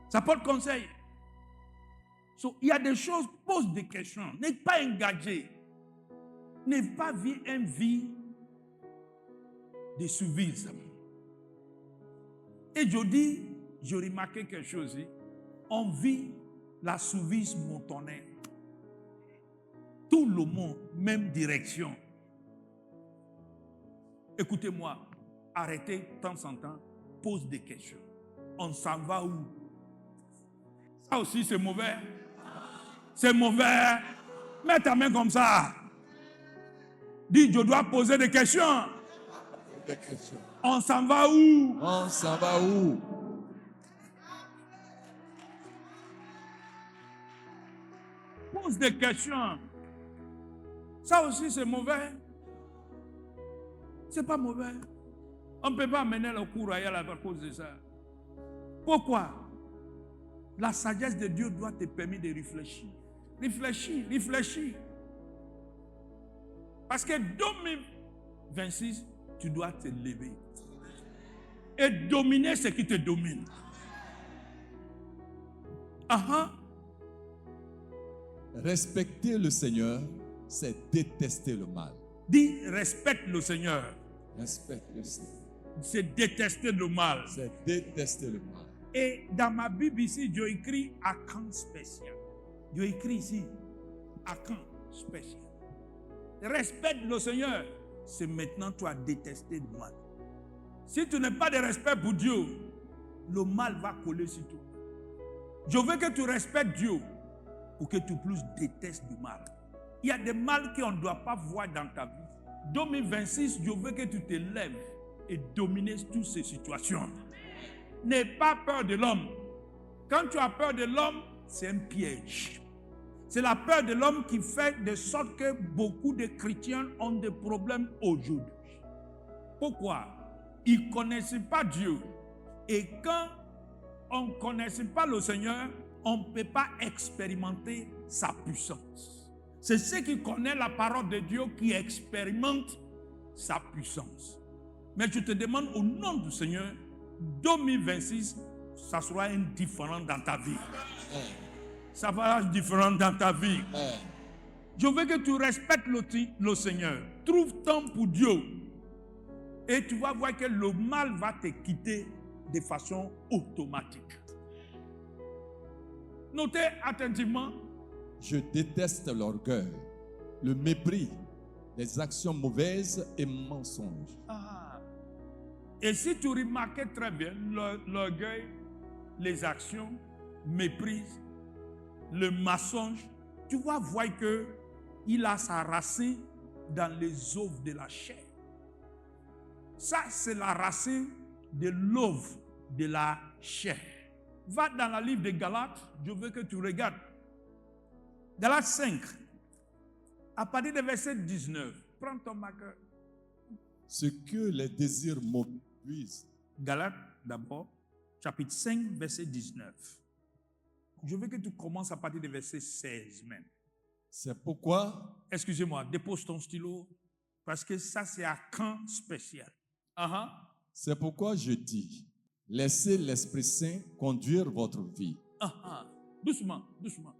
Ça porte conseil. Il y a des choses, pose des questions. N'êtes pas engagé. N'êtes pas vivre une vie de souvisme. Et je dis, je remarqué quelque chose. On vit la souvisme moutonnaire. Tout le monde, même direction. Écoutez-moi, arrêtez de temps en temps, pose des questions. On s'en va où? Ça aussi c'est mauvais. C'est mauvais. Mets ta main comme ça. Dis, je dois poser des questions. On s'en va où? On s'en va où? Pose des questions. Ça aussi c'est mauvais. C'est pas mauvais. On ne peut pas mener le cours royal à cause de ça. Pourquoi? La sagesse de Dieu doit te permettre de réfléchir. Réfléchis, réfléchis. Parce que 2026, tu dois te lever et dominer ce qui te domine. Respecter le Seigneur, c'est détester le mal. Dis, respecte le Seigneur. Respecte le Seigneur. C'est détester le mal. C'est détester le mal. Et dans ma Bible ici, j'ai écrit à camp spécial. J'ai écrit ici à camp spécial. Respecte le Seigneur. C'est maintenant toi détester le mal. Si tu n'as pas de respect pour Dieu, le mal va coller sur toi. Je veux que tu respectes Dieu pour que tu plus détestes le mal. Il y a des mal qu'on ne doit pas voir dans ta vie. 2026, je veux que tu te lèves et domines toutes ces situations. N'aie pas peur de l'homme. Quand tu as peur de l'homme, c'est un piège. C'est la peur de l'homme qui fait de sorte que beaucoup de chrétiens ont des problèmes aujourd'hui. Pourquoi? Ils ne connaissent pas Dieu. Et quand on ne connaît pas le Seigneur, on ne peut pas expérimenter sa puissance. C'est ceux qui connaissent la parole de Dieu qui expérimentent sa puissance. Mais je te demande au nom du Seigneur, 2026, ça sera indifférent dans ta vie. Ça va être différent dans ta vie. Je veux que tu respectes le Seigneur. Trouve temps pour Dieu. Et tu vas voir que le mal va te quitter de façon automatique. Notez attentivement. Je déteste l'orgueil, le mépris, les actions mauvaises et mensonges. Et si tu remarquais très bien l'orgueil, les actions, méprise, le mensonge, tu vas voir que il a sa racine dans les œuvres de la chair. Ça, c'est la racine de l'œuvre de la chair. Va dans le livre de Galates, je veux que tu regardes. Galates 5, à partir du verset 19. Prends ton marqueur. Ce que les désirs m'obéissent. Galates d'abord, chapitre 5, verset 19. Je veux que tu commences à partir du verset 16 même. C'est pourquoi... Excusez-moi, dépose ton stylo, parce que ça c'est un camp spécial. C'est pourquoi je dis, laissez l'Esprit Saint conduire votre vie. Doucement, doucement.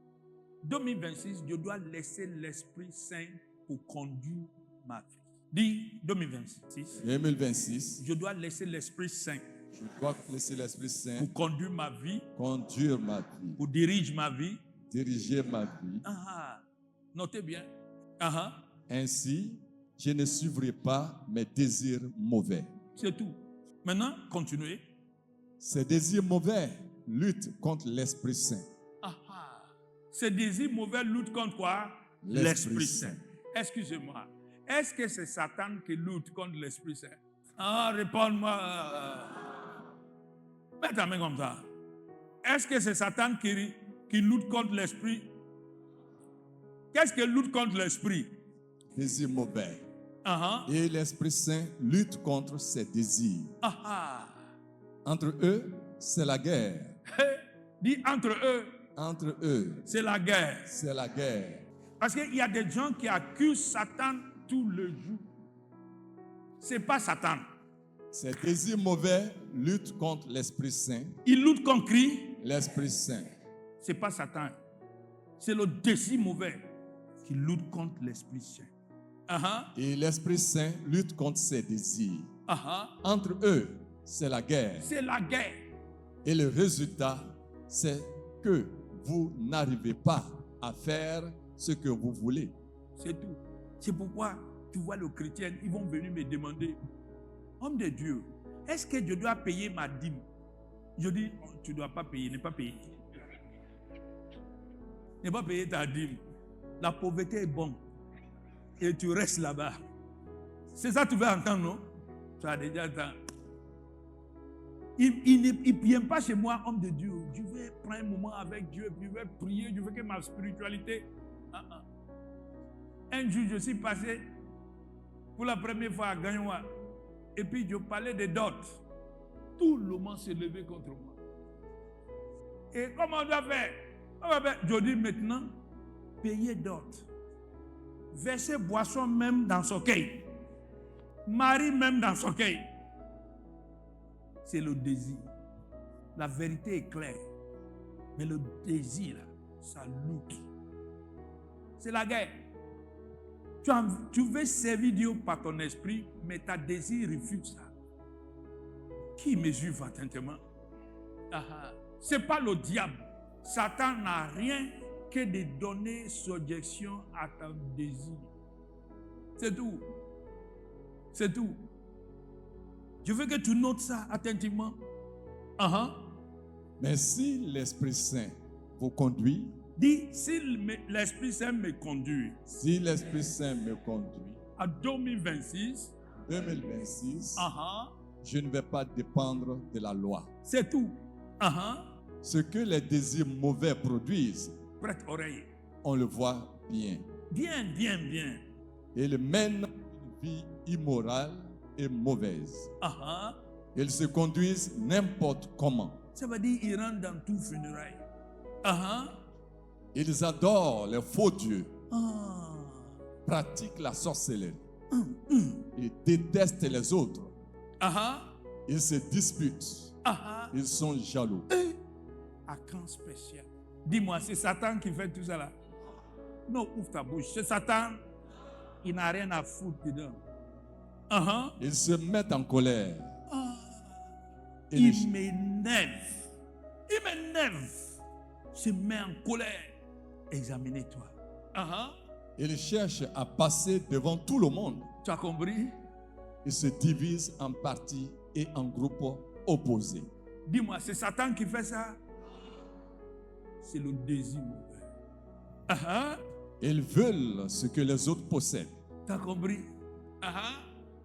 2026, je dois laisser l'Esprit Saint pour conduire ma vie. Dis 2026. 2026. Je dois laisser l'Esprit Saint. Je dois laisser l'Esprit Saint pour conduire ma vie. Conduire ma vie. Pour diriger ma vie. Diriger ma vie. Notez bien. Ainsi, je ne suivrai pas mes désirs mauvais. C'est tout. Maintenant, continuez. Ces désirs mauvais luttent contre l'Esprit Saint. Ces désirs mauvais luttent contre quoi? L'Esprit Saint. Excusez-moi. Est-ce que c'est Satan qui lutte contre l'Esprit Saint? Réponds-moi. Mets ta main comme ça. Est-ce que c'est Satan qui lutte contre l'Esprit? Qu'est-ce qui lutte contre l'Esprit? Désirs mauvais. Et l'Esprit Saint lutte contre ces désirs. Entre eux, c'est la guerre. Dis entre eux. Entre eux. C'est la guerre. C'est la guerre. Parce qu'il y a des gens qui accusent Satan tout le jour. C'est pas Satan. Ces désirs mauvais luttent contre l'Esprit Saint. Il lutte contre qui? L'Esprit Saint. C'est pas Satan. C'est le désir mauvais qui lutte contre l'Esprit Saint. Et l'Esprit Saint lutte contre ses désirs. Entre eux, c'est la guerre. C'est la guerre. Et le résultat, c'est que vous n'arrivez pas à faire ce que vous voulez. C'est tout. C'est pourquoi tu vois les chrétiens, ils vont venir me demander, homme de Dieu, est-ce que je dois payer ma dîme? Je dis, tu ne dois pas payer, ne pas payer. Ne pas payer ta dîme. La pauvreté est bonne. Et tu restes là-bas. C'est ça que tu veux entendre, non? Tu as déjà entendu. Il ne vient pas chez moi, homme de Dieu. Je vais prendre un moment avec Dieu, je vais prier, je veux que ma spiritualité... Un jour, je suis passé pour la première fois à Gagnoua. Et puis, je parlais de dot. Tout le monde s'est levé contre moi. Et comment on doit faire? Je dis maintenant, payez dot. verser boisson même dans son cœur. Marie même dans son cœur. C'est le désir. La vérité est claire. Mais le désir, là, ça lutte. C'est la guerre. Tu veux servir Dieu par ton esprit, mais ta désir refuse ça. Qui mesure attentivement? Ce n'est pas le diable. Satan n'a rien que de donner subjection à ton désir. C'est tout. C'est tout. Je veux que tu notes ça attentivement. Mais si l'Esprit Saint vous conduit, dis, si l'Esprit Saint me conduit. Si l'Esprit Saint me conduit. À 2026. 2026. Je ne vais pas dépendre de la loi. C'est tout. Ce que les désirs mauvais produisent, prête oreille, on le voit bien. Bien. Ils mènent une vie immorale et mauvaise. Ils se conduisent n'importe comment. Ça veut dire qu'ils rentrent dans tout funérail. Ils adorent les faux dieux. Pratiquent la sorcellerie. Ils détestent les autres. Ils se disputent. Ils sont jaloux. À quand spécial? Dis-moi, c'est Satan qui fait tout ça là? Non, ouvre ta bouche. C'est Satan. Il n'a rien à foutre dedans. Ils se mettent en colère. Il m'énerve. Se met en colère. Examinez-toi. Ils cherchent à passer devant tout le monde. Tu as compris? Ils se divisent en partis et en groupes opposés. Dis-moi, c'est Satan qui fait ça? C'est le désir mauvais. Ils veulent ce que les autres possèdent. Tu as compris?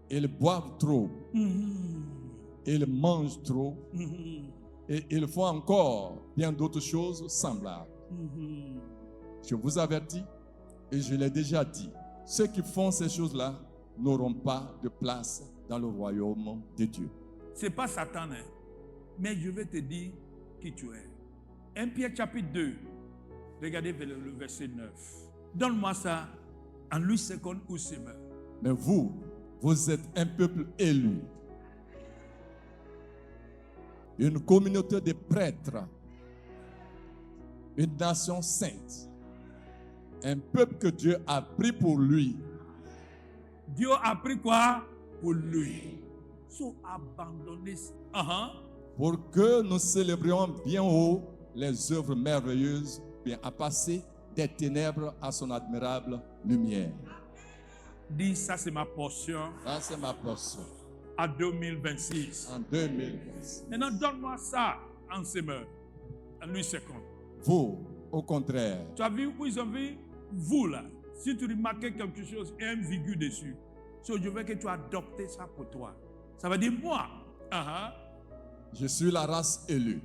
Ils boivent trop. Ils mangent trop. Et ils font encore bien d'autres choses semblables. Je vous avertis, et je l'ai déjà dit, ceux qui font ces choses-là n'auront pas de place dans le royaume de Dieu. Ce n'est pas Satan, hein? Mais je vais te dire qui tu es. 1 Pierre chapitre 2, regardez le verset 9. Donne-moi ça en Louis II ou Semer. Mais vous êtes un peuple élu, une communauté de prêtres, une nation sainte, un peuple que Dieu a pris pour lui. Dieu a pris quoi? Pour lui. Sont abandonnés. Pour que nous célébrions bien haut les œuvres merveilleuses, bien à passer des ténèbres à son admirable lumière. Dis, ça c'est ma portion. Ça c'est ma portion. À 2026. En 2026. Maintenant, donne-moi ça en Semer, en Louis II. Vous, au contraire. Tu as vu où ils ont vu? Vous là. Si tu remarquais quelque chose et un virgule dessus, je veux que tu adoptes ça pour toi. Ça veut dire moi. Je suis la race élue.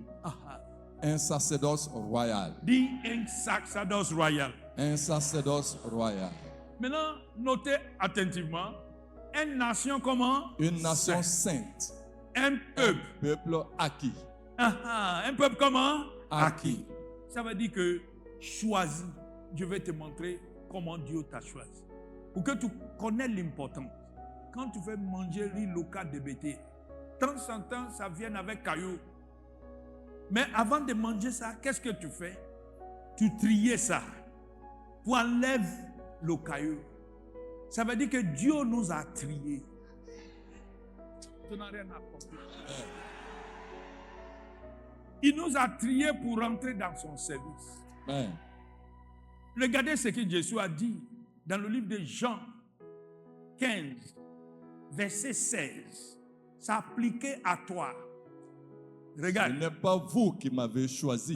Un sacerdoce royal. Dis un sacerdoce royal. Un sacerdoce royal. Maintenant, notez attentivement. Une nation comment? Une nation sainte. Un peuple. Un peuple acquis. Un peuple comment? Acquis. Ça veut dire que choisi. Je vais te montrer comment Dieu t'a choisi. Pour que tu connaisses l'importance. Quand tu fais manger riz local de bété, de temps en temps, ça vient avec cailloux. Mais avant de manger ça, qu'est-ce que tu fais? Tu tries ça pour enlever le caillou. Ça veut dire que Dieu nous a triés. Tu n'as rien à comprendre. Il nous a triés pour rentrer dans son service. Amen. Regardez ce que Jésus a dit dans le livre de Jean 15, verset 16. Ça appliquait à toi. Regarde. Ce n'est pas vous qui m'avez choisi.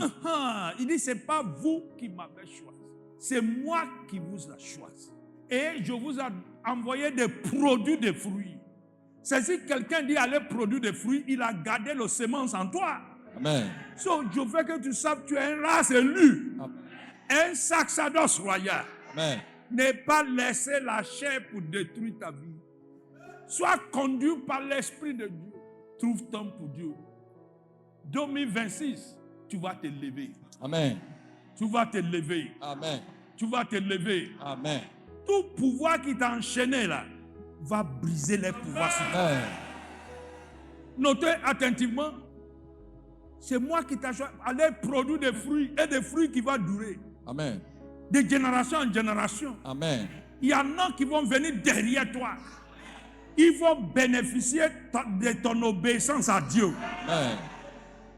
Il dit, ce n'est pas vous qui m'avez choisi. C'est moi qui vous ai choisi. Et je vous ai envoyé des produits de fruits. C'est si quelqu'un dit allez produire des fruits, il a gardé le semence en toi. Amen. So, je veux que tu saches que tu es une race élue. Un sacerdoce royal. Amen. Ne pas laisser la chair pour détruire ta vie. Sois conduit par l'Esprit de Dieu. Trouve temps pour Dieu. 2026, tu vas te lever. Amen. Tu vas te lever. Amen. Tu vas te lever. Amen. tout pouvoir qui t'a enchaîné là va briser les pouvoirs sur toi. Notez attentivement, c'est moi qui t'ai choisi. Allez produire des fruits et des fruits qui vont durer. Amen. De génération en génération. Amen. Il y en a qui vont venir derrière toi. Ils vont bénéficier de ton obéissance à Dieu. Amen.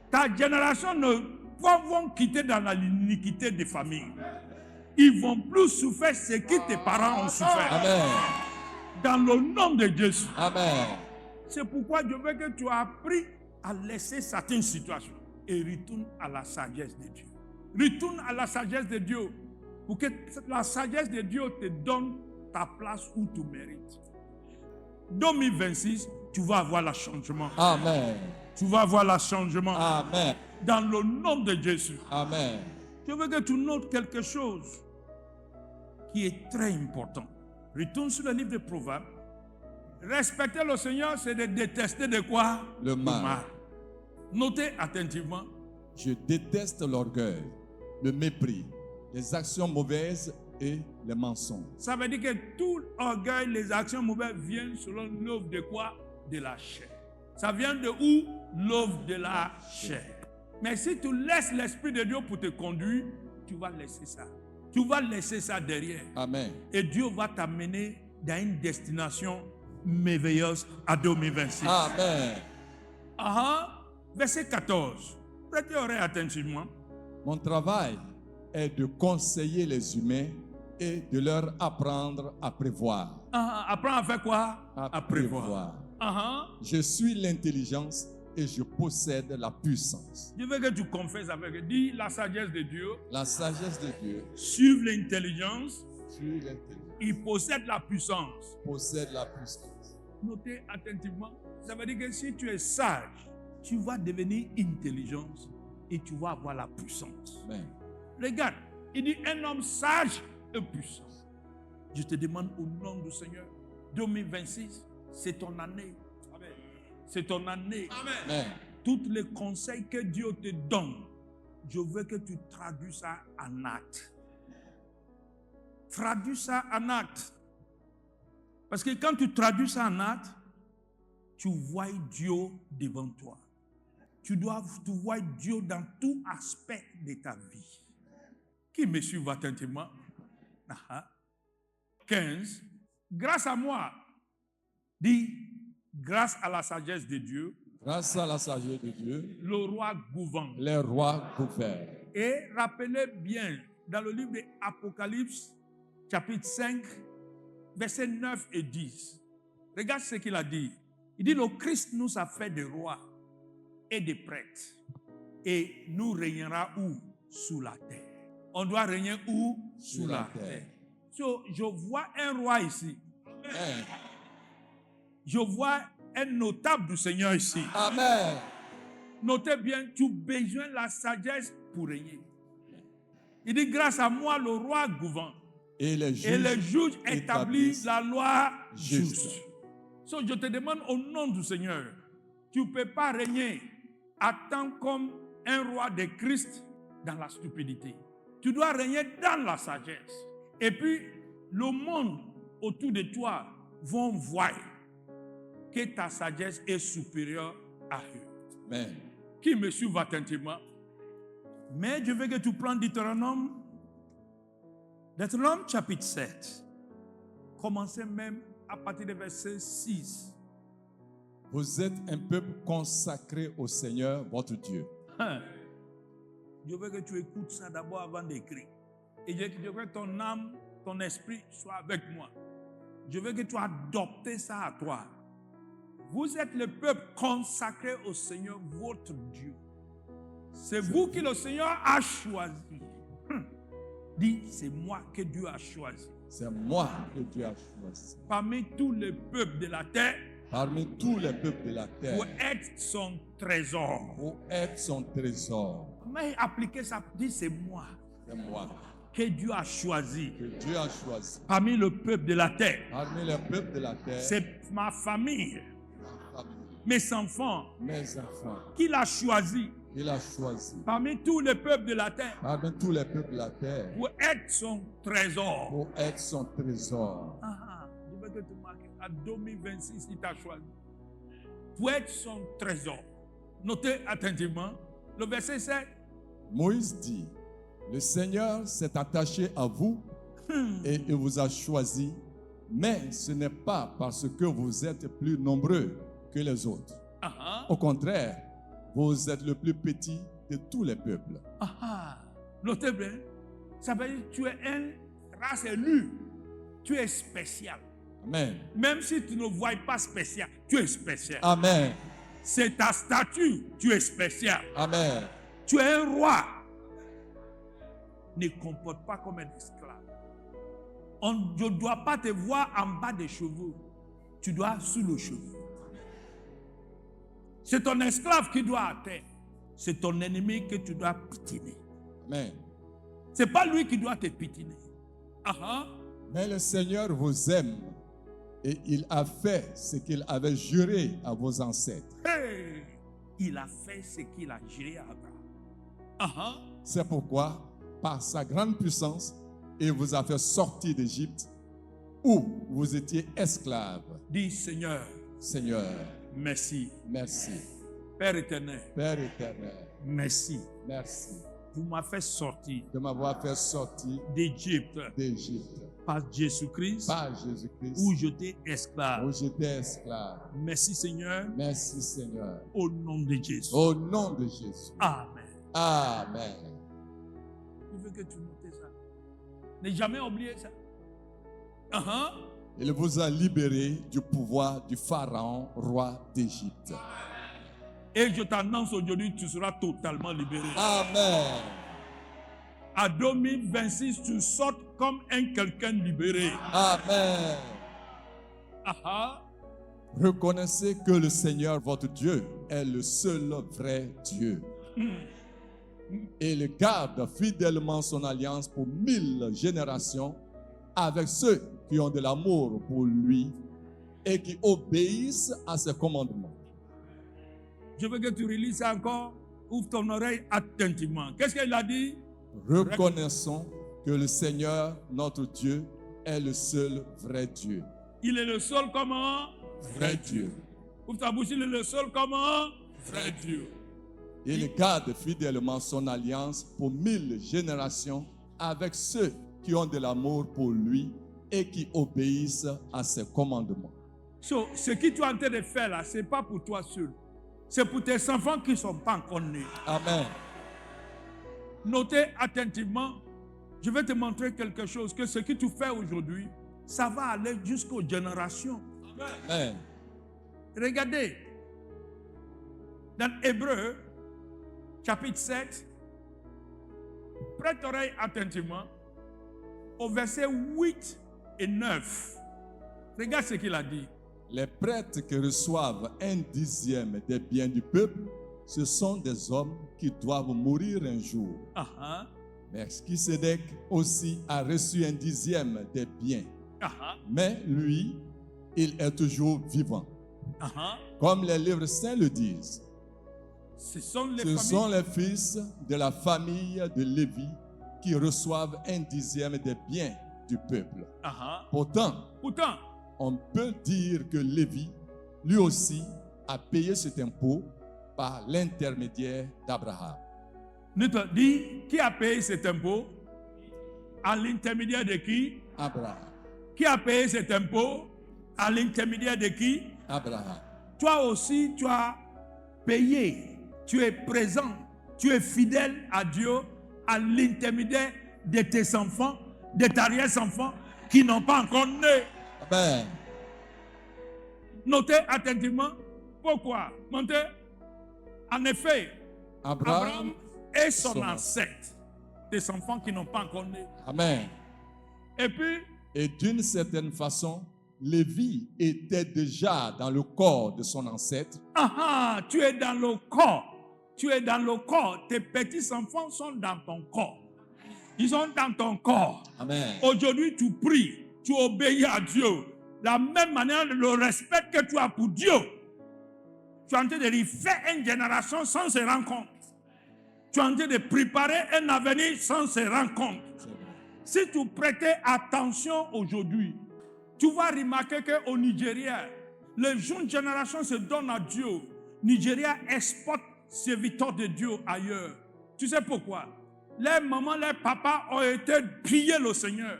Ta génération ne vont quitter dans l'iniquité des familles. Ils vont plus souffrir ce que tes parents ont souffert. Amen. Dans le nom de Jésus. Amen. C'est pourquoi je veux que tu aies appris à laisser certaines situations et retourne à la sagesse de Dieu. Retourne à la sagesse de Dieu pour que la sagesse de Dieu te donne ta place où tu mérites. 2026, tu vas avoir le changement. Amen. Tu vas avoir le changement. Amen. Dans le nom de Jésus. Amen. Je veux que tu notes quelque chose qui est très important. Retourne sur le livre des Proverbes. Respecter le Seigneur, c'est de détester de quoi? Le mal. Notez attentivement. Je déteste l'orgueil, le mépris, les actions mauvaises et les mensonges. Ça veut dire que tout orgueil, les actions mauvaises viennent selon l'œuvre de quoi? De la chair. Ça vient de où? L'œuvre de la chair. Mais si tu laisses l'Esprit de Dieu pour te conduire, tu vas laisser ça. Tu vas laisser ça derrière. Amen. Et Dieu va t'amener dans une destination merveilleuse à 2026. Amen. Verset 14. Prêtez oreille attentivement. Mon travail est de conseiller les humains et de leur apprendre à prévoir. Apprendre à faire quoi? À prévoir. Je suis l'intelligence et je possède la puissance. Je veux que tu confesses avec eux. Dis la sagesse de Dieu. La sagesse de Dieu. Suive l'intelligence. Suive l'intelligence. Il possède la puissance. Possède la puissance. Notez attentivement. Ça veut dire que si tu es sage, tu vas devenir intelligence et tu vas avoir la puissance. Amen. Regarde, il dit un homme sage et puissant. Je te demande au nom du Seigneur, 2026, c'est ton année. Amen. C'est ton année. Amen. Tous les conseils que Dieu te donne, je veux que tu traduis ça en acte. Traduis ça en acte. Parce que quand tu traduis ça en acte, tu vois Dieu devant toi. Tu vois Dieu dans tout aspect de ta vie. Qui me suit attentivement? 15. Grâce à moi, dit, grâce à la sagesse de Dieu, grâce à la sagesse de Dieu, le roi gouverne. Les rois gouvernent. Et rappelez bien, dans le livre de Apocalypse, chapitre 5, versets 9 et 10. Regarde ce qu'il a dit. Il dit, le Christ nous a fait des rois et des prêtres. Et nous régnera où? Sous la terre. On doit régner où? Sous la terre. So, je vois un roi ici. Amen. Je vois un notable du Seigneur ici. Amen. Notez bien, tu as besoin de la sagesse pour régner. Il dit, grâce à moi, le roi gouverne. Et les juges établissent la loi juste. So, je te demande au nom du Seigneur, tu ne peux pas régner attends comme un roi de Christ dans la stupidité. Tu dois régner dans la sagesse. Et puis, le monde autour de toi vont voir que ta sagesse est supérieure à eux. Amen. Qui me suit attentivement? Mais je veux que tu prennes Deutéronome chapitre 7. Commencez même à partir du verset 6. Vous êtes un peuple consacré au Seigneur, votre Dieu. Je veux que tu écoutes ça d'abord avant d'écrire. Et je veux que ton âme, ton esprit soit avec moi. Je veux que tu adoptes ça à toi. Vous êtes le peuple consacré au Seigneur, votre Dieu. C'est vous qui le Seigneur a choisi. Dis, c'est moi que Dieu a choisi. C'est moi que Dieu a choisi. Parmi tous les peuples de la terre. Parmi tous les peuples de la terre. Pour être son trésor. Pour être son trésor. Mais appliquer ça, dis, c'est moi. C'est moi. Que Dieu a choisi. Que Dieu a choisi. Parmi le peuple de la terre. Parmi les peuples de la terre. C'est ma famille. Mes enfants. Mes enfants. Qu'il a choisi. Il a choisi parmi tous les peuples de la terre parmi tous les peuples de la terre pour être son trésor. pour être son trésor. Je veux que tu marques. En 2026, il t'a choisi pour être son trésor. Notez attentivement le verset 7. Moïse dit, le Seigneur s'est attaché à vous et il vous a choisi, mais ce n'est pas parce que vous êtes plus nombreux que les autres. Au contraire, vous êtes le plus petit de tous les peuples. Notez bien, ça veut dire que tu es une race élue. Tu es spécial. Amen. Même si tu ne vois pas spécial, tu es spécial. Amen. C'est ta statue, tu es spécial. Amen. Tu es un roi. Ne comporte pas comme un esclave. On ne doit pas te voir en bas des cheveux. Tu dois sous le cheveu. C'est ton esclave qui doit atteindre. C'est ton ennemi que tu dois pitiner. Amen. Ce n'est pas lui qui doit te pitiner. Mais le Seigneur vous aime et il a fait ce qu'il avait juré à vos ancêtres. Hey, il a fait ce qu'il a juré à Abraham. C'est pourquoi, par sa grande puissance, il vous a fait sortir d'Égypte où vous étiez esclaves. Dis Seigneur. Seigneur. Merci. Merci. Père éternel. Père éternel. Merci. Merci. Vous m'avez fait sortir de m'avoir fait sortir d'Égypte. Par Jésus-Christ. Par Jésus-Christ. Où j'étais esclave. Où j'étais esclave. Merci Seigneur. Merci Seigneur. Au nom de Jésus. Au nom de Jésus. Amen. Amen. Je veux que tu notes ça. Ne jamais oublier ça. Il vous a libéré du pouvoir du Pharaon, roi d'Égypte. Et je t'annonce aujourd'hui, tu seras totalement libéré. Amen. À 2026, tu sortes comme un quelqu'un libéré. Amen. Reconnaissez que le Seigneur, votre Dieu, est le seul vrai Dieu. Et il garde fidèlement son alliance pour 1000 générations avec ceux qui ont de l'amour pour lui et qui obéissent à ses commandements. Je veux que tu relises ça encore. Ouvre ton oreille attentivement. Qu'est-ce qu'il a dit? Reconnaissons que le Seigneur, notre Dieu, est le seul vrai Dieu. Il est le seul comment? Vrai Dieu. Ouvre ta bouche, il est le seul comment? Vrai Dieu. Il garde fidèlement son alliance pour 1000 générations avec ceux qui ont de l'amour pour lui et qui obéissent à ses commandements. Ce que tu es en train de faire là, ce n'est pas pour toi seul. C'est pour tes enfants qui ne sont pas encore nés. Amen. Notez attentivement, je vais te montrer quelque chose, que ce que tu fais aujourd'hui, ça va aller jusqu'aux générations. Amen. Regardez, dans Hébreux, chapitre 7, prête oreille attentivement, au verset 8 et 9. Regarde ce qu'il a dit. Les prêtres qui reçoivent 1/10 des biens du peuple, ce sont des hommes qui doivent mourir un jour. Melchisédek aussi a reçu 1/10 des biens. Mais lui, il est toujours vivant. Comme les livres saints le disent. Ce sont les fils de la famille de Lévi qui reçoivent 1/10 des biens du peuple. Pourtant, on peut dire que Lévi, lui aussi, a payé cet impôt par l'intermédiaire d'Abraham. Nous te dis, qui a payé cet impôt? À l'intermédiaire de qui? Abraham. Qui a payé cet impôt? À l'intermédiaire de qui? Abraham. Toi aussi, tu as payé. Tu es présent. Tu es fidèle à Dieu à l'intermédiaire de tes enfants, de tes arrière-enfants qui n'ont pas encore né. Amen. Notez attentivement. Pourquoi? Montez. En effet, Abraham est son ancêtre. Des enfants qui n'ont pas encore né. Amen. Et puis, et d'une certaine façon, Lévi était déjà dans le corps de son ancêtre. Tu es dans le corps. Tu es dans le corps. Tes petits-enfants sont dans ton corps. Ils sont dans ton corps. Amen. Aujourd'hui, tu pries. Tu obéis à Dieu. De la même manière, le respect que tu as pour Dieu. Tu es en train de lui faire une génération sans se rendre compte. tu es en train de préparer un avenir sans se rendre compte. Si tu prêtais attention aujourd'hui, tu vas remarquer qu'au Nigeria, les jeunes générations se donnent à Dieu. Nigeria exporte ses victoires de Dieu ailleurs. Tu sais pourquoi? Les mamans, les papas ont été priés le Seigneur.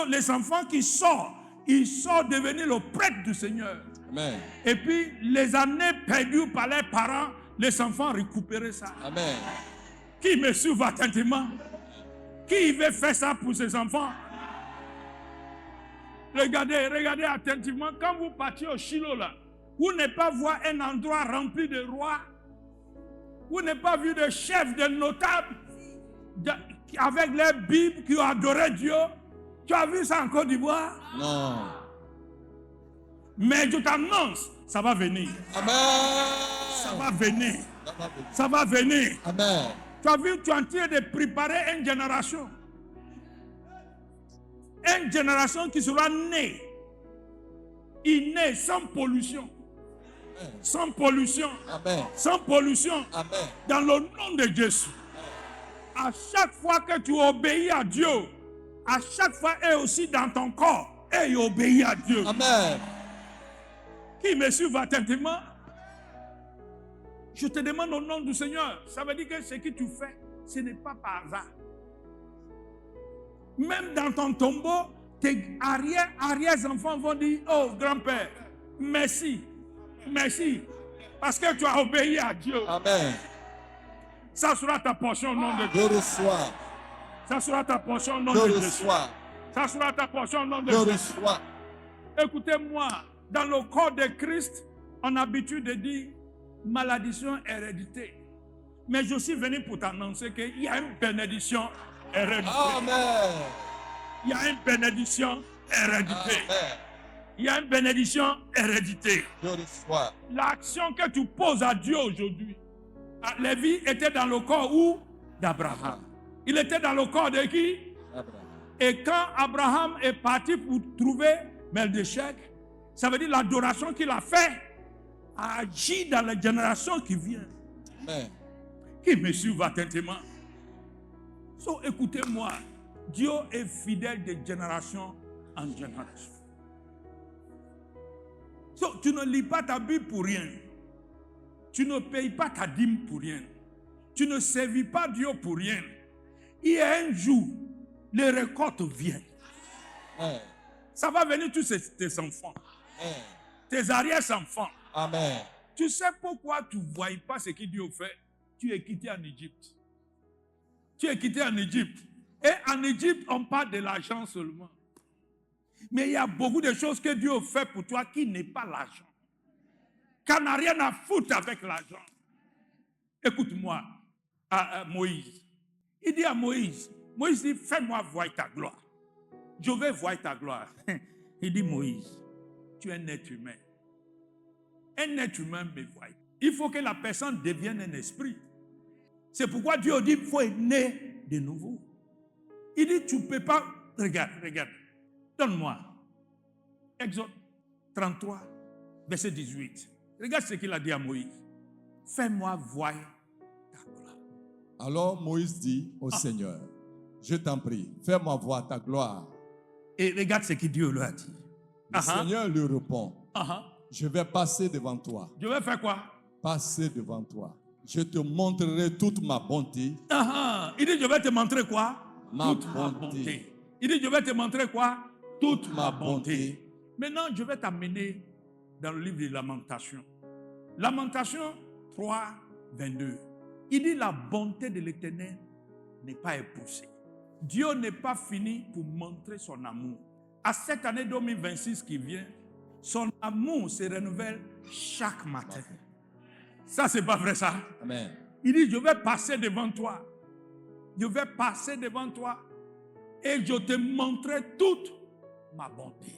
Les enfants qui sortent, ils sortent devenir le prêtre du Seigneur. Amen. Et puis, les années perdues par les parents, les enfants récupèrent ça. Amen. Qui me suit attentivement? Qui veut faire ça pour ses enfants? Regardez attentivement. Quand vous partez au Shiloh, là, vous n'avez pas vu un endroit rempli de rois. Vous n'avez pas vu de chefs, de notables, avec les Bibles qui ont adoré Dieu. Tu as vu ça en Côte d'Ivoire? Non. Mais je t'annonce, ça va venir. Amen. Ça va venir. Ça va venir. Amen. Tu as vu, tu es en train de préparer une génération. Une génération qui sera née. Il naît sans pollution. Amen. Sans pollution. Amen. Sans pollution. Amen. Dans le nom de Jésus. À chaque fois que tu obéis à Dieu, à chaque fois et aussi dans ton corps, et obéis à Dieu. Amen. Qui me suit attentivement? Je te demande au nom du Seigneur. Ça veut dire que ce que tu fais, ce n'est pas par hasard. Même dans ton tombeau, tes arrière-enfants vont dire, oh grand-père, merci, merci, parce que tu as obéi à Dieu. Amen. Ça sera ta portion au nom de Dieu. Je reçois. Ça sera ta portion au nom Je de Dieu. reçois. Ça sera ta portion au nom de Je Dieu. reçois. Écoutez-moi, dans le corps de Christ, on a l'habitude de dire malédiction, hérédité. Mais je suis venu pour t'annoncer qu'il y a une bénédiction hérédité. Amen. Il y a une bénédiction hérédité. Amen. Il y a une bénédiction hérédité. Je reçois. L'action que tu poses à Dieu aujourd'hui, Lévi était dans le corps où? D'Abraham. Il était dans le corps de qui? Abraham. Et quand Abraham est parti pour trouver Meldéchec, ça veut dire l'adoration qu'il a fait a agi dans la génération qui vient. Amen. Qui me suit attentivement. Écoutez-moi, Dieu est fidèle de génération en génération. Tu ne lis pas ta Bible pour rien. Tu ne payes pas ta dîme pour rien. Tu ne servis pas Dieu pour rien. Il y a un jour, les récoltes viennent. Amen. Ça va venir tous tes enfants. Amen. Tes arrière-enfants. Amen. Tu sais pourquoi tu ne vois pas ce que Dieu fait? Tu es quitté en Égypte. Tu es quitté en Égypte. Et en Égypte, on parle de l'argent seulement. Mais il y a beaucoup de choses que Dieu fait pour toi qui n'est pas l'argent. Qui n'a rien à foutre avec l'argent. Écoute-moi, à Moïse. Il dit à Moïse, Moïse dit, fais-moi voir ta gloire. Je vais voir ta gloire. Il dit, Moïse, tu es un être humain. Un être humain me voit. Il faut que la personne devienne un esprit. C'est pourquoi Dieu dit qu'il faut être né de nouveau. Il dit, tu ne peux pas... Regarde. Donne-moi. Exode 33, verset 18. Regarde ce qu'il a dit à Moïse. Fais-moi voir ta gloire. Alors Moïse dit au Seigneur, je t'en prie, fais-moi voir ta gloire. Et regarde ce que Dieu lui a dit. Le Seigneur lui répond, je vais passer devant toi. Je vais faire quoi? Passer devant toi. Je te montrerai toute ma bonté. Il dit, je vais te montrer quoi? Toute ma bonté. Il dit, je vais te montrer quoi? Toute ma bonté. bonté. Maintenant, je vais t'amener dans le livre de Lamentations. Lamentation 3, 22. Il dit, la bonté de l'Éternel n'est pas épousée. Dieu n'est pas fini pour montrer son amour. À cette année 2026 qui vient, son amour se renouvelle chaque matin. Ça, c'est pas vrai ça? Amen. Il dit, je vais passer devant toi. Je vais passer devant toi et je te montrerai toute ma bonté.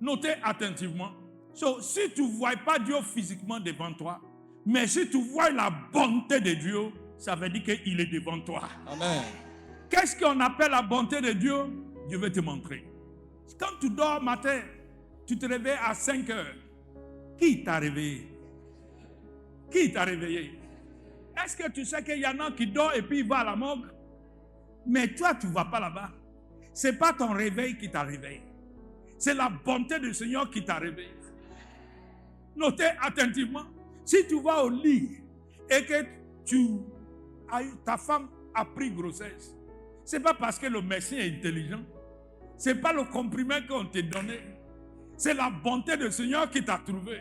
Notez attentivement. Si tu ne vois pas Dieu physiquement devant toi, mais si tu vois la bonté de Dieu, ça veut dire qu'il est devant toi. Amen. Qu'est-ce qu'on appelle la bonté de Dieu? Je vais te montrer. Quand tu dors matin, tu te réveilles à 5 heures. Qui t'a réveillé? Qui t'a réveillé? Est-ce que tu sais qu'il y en a qui dorment et puis ils vont à la morgue? Mais toi, tu ne vas pas là-bas. Ce n'est pas ton réveil qui t'a réveillé. C'est la bonté du Seigneur qui t'a réveillé. Notez attentivement. Si tu vas au lit et que ta femme a pris grossesse, ce n'est pas parce que le médecin est intelligent. Ce n'est pas le comprimé qu'on t'a donné. C'est la bonté du Seigneur qui t'a trouvé.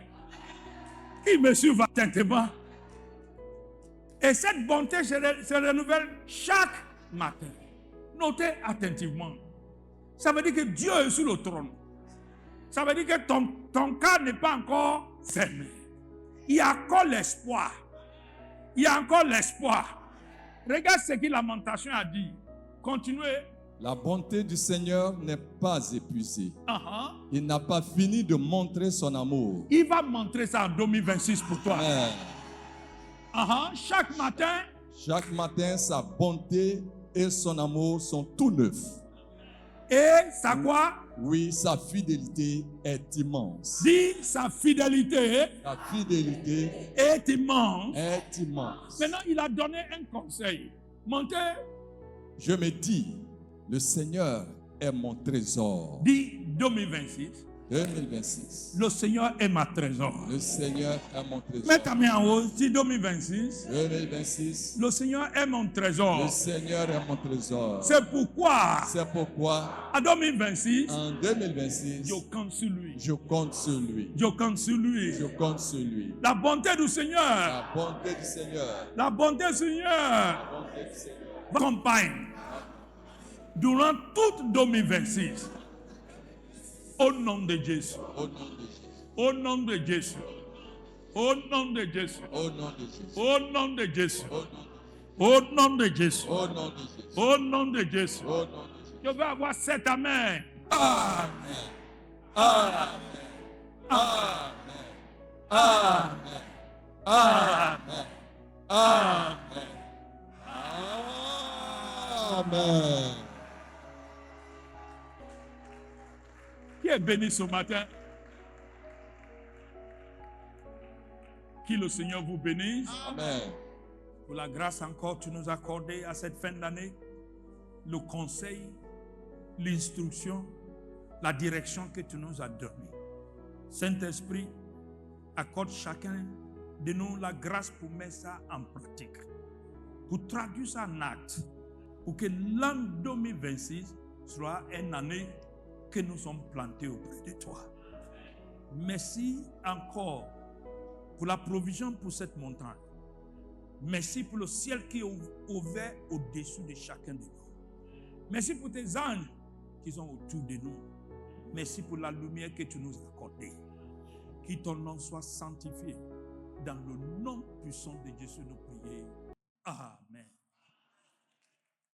Qui me suit attentivement. Et cette bonté se renouvelle chaque matin. Notez attentivement. Ça veut dire que Dieu est sur le trône. Ça veut dire que ton cœur n'est pas encore fermé. Il y a encore l'espoir. Il y a encore l'espoir. Regarde ce que Lamentation a dit. Continuez. La bonté du Seigneur n'est pas épuisée. Il n'a pas fini de montrer son amour. Il va montrer ça en 2026 pour toi. Chaque matin, sa bonté et son amour sont tout neufs. Et ça quoi? Oui, sa fidélité est immense. Dis, sa fidélité. Sa fidélité est immense. Est immense. Maintenant, il a donné un conseil. Montez. Je me dis, le Seigneur est mon trésor. Dis 2026. 2026. Le Seigneur est ma trésor. Le Seigneur est mon trésor. Mets ta main en haut. Dis 2026. 2026. Le Seigneur est mon trésor. Le Seigneur est mon trésor. C'est pourquoi. En 2026. Je compte sur lui. Je compte sur lui. Je compte sur lui. Je compte sur lui. La bonté du Seigneur. La bonté du Seigneur. La bonté du Seigneur. La bonté du Seigneur. Campagne. Durant toute 2026. Au nom de Jésus. Au nom de Jésus. Au nom de Jésus. Au nom de Jésus. Au nom de Jésus. Au nom de Jésus. Au nom de Jésus. Au nom de Jésus. Au nom de Jésus. Je vais avoir 7 amens. Amen. Amen. Amen. Amen. Amen. Amen. Amen. Qui est béni ce matin? Qui le Seigneur vous bénisse. Amen. Pour la grâce encore tu nous as accordée à cette fin d'année, le conseil, l'instruction, la direction que tu nous as donnée. Saint-Esprit, accorde chacun de nous la grâce pour mettre ça en pratique, pour traduire ça en acte, pour que l'an 2026 soit une année que nous sommes plantés auprès de toi. Merci encore pour la provision pour cette montagne. Merci pour le ciel qui est ouvert au-dessus de chacun de nous. Merci pour tes anges qui sont autour de nous. Merci pour la lumière que tu nous as accordée. Que ton nom soit sanctifié. Dans le nom puissant de Jésus, nous prions. Amen.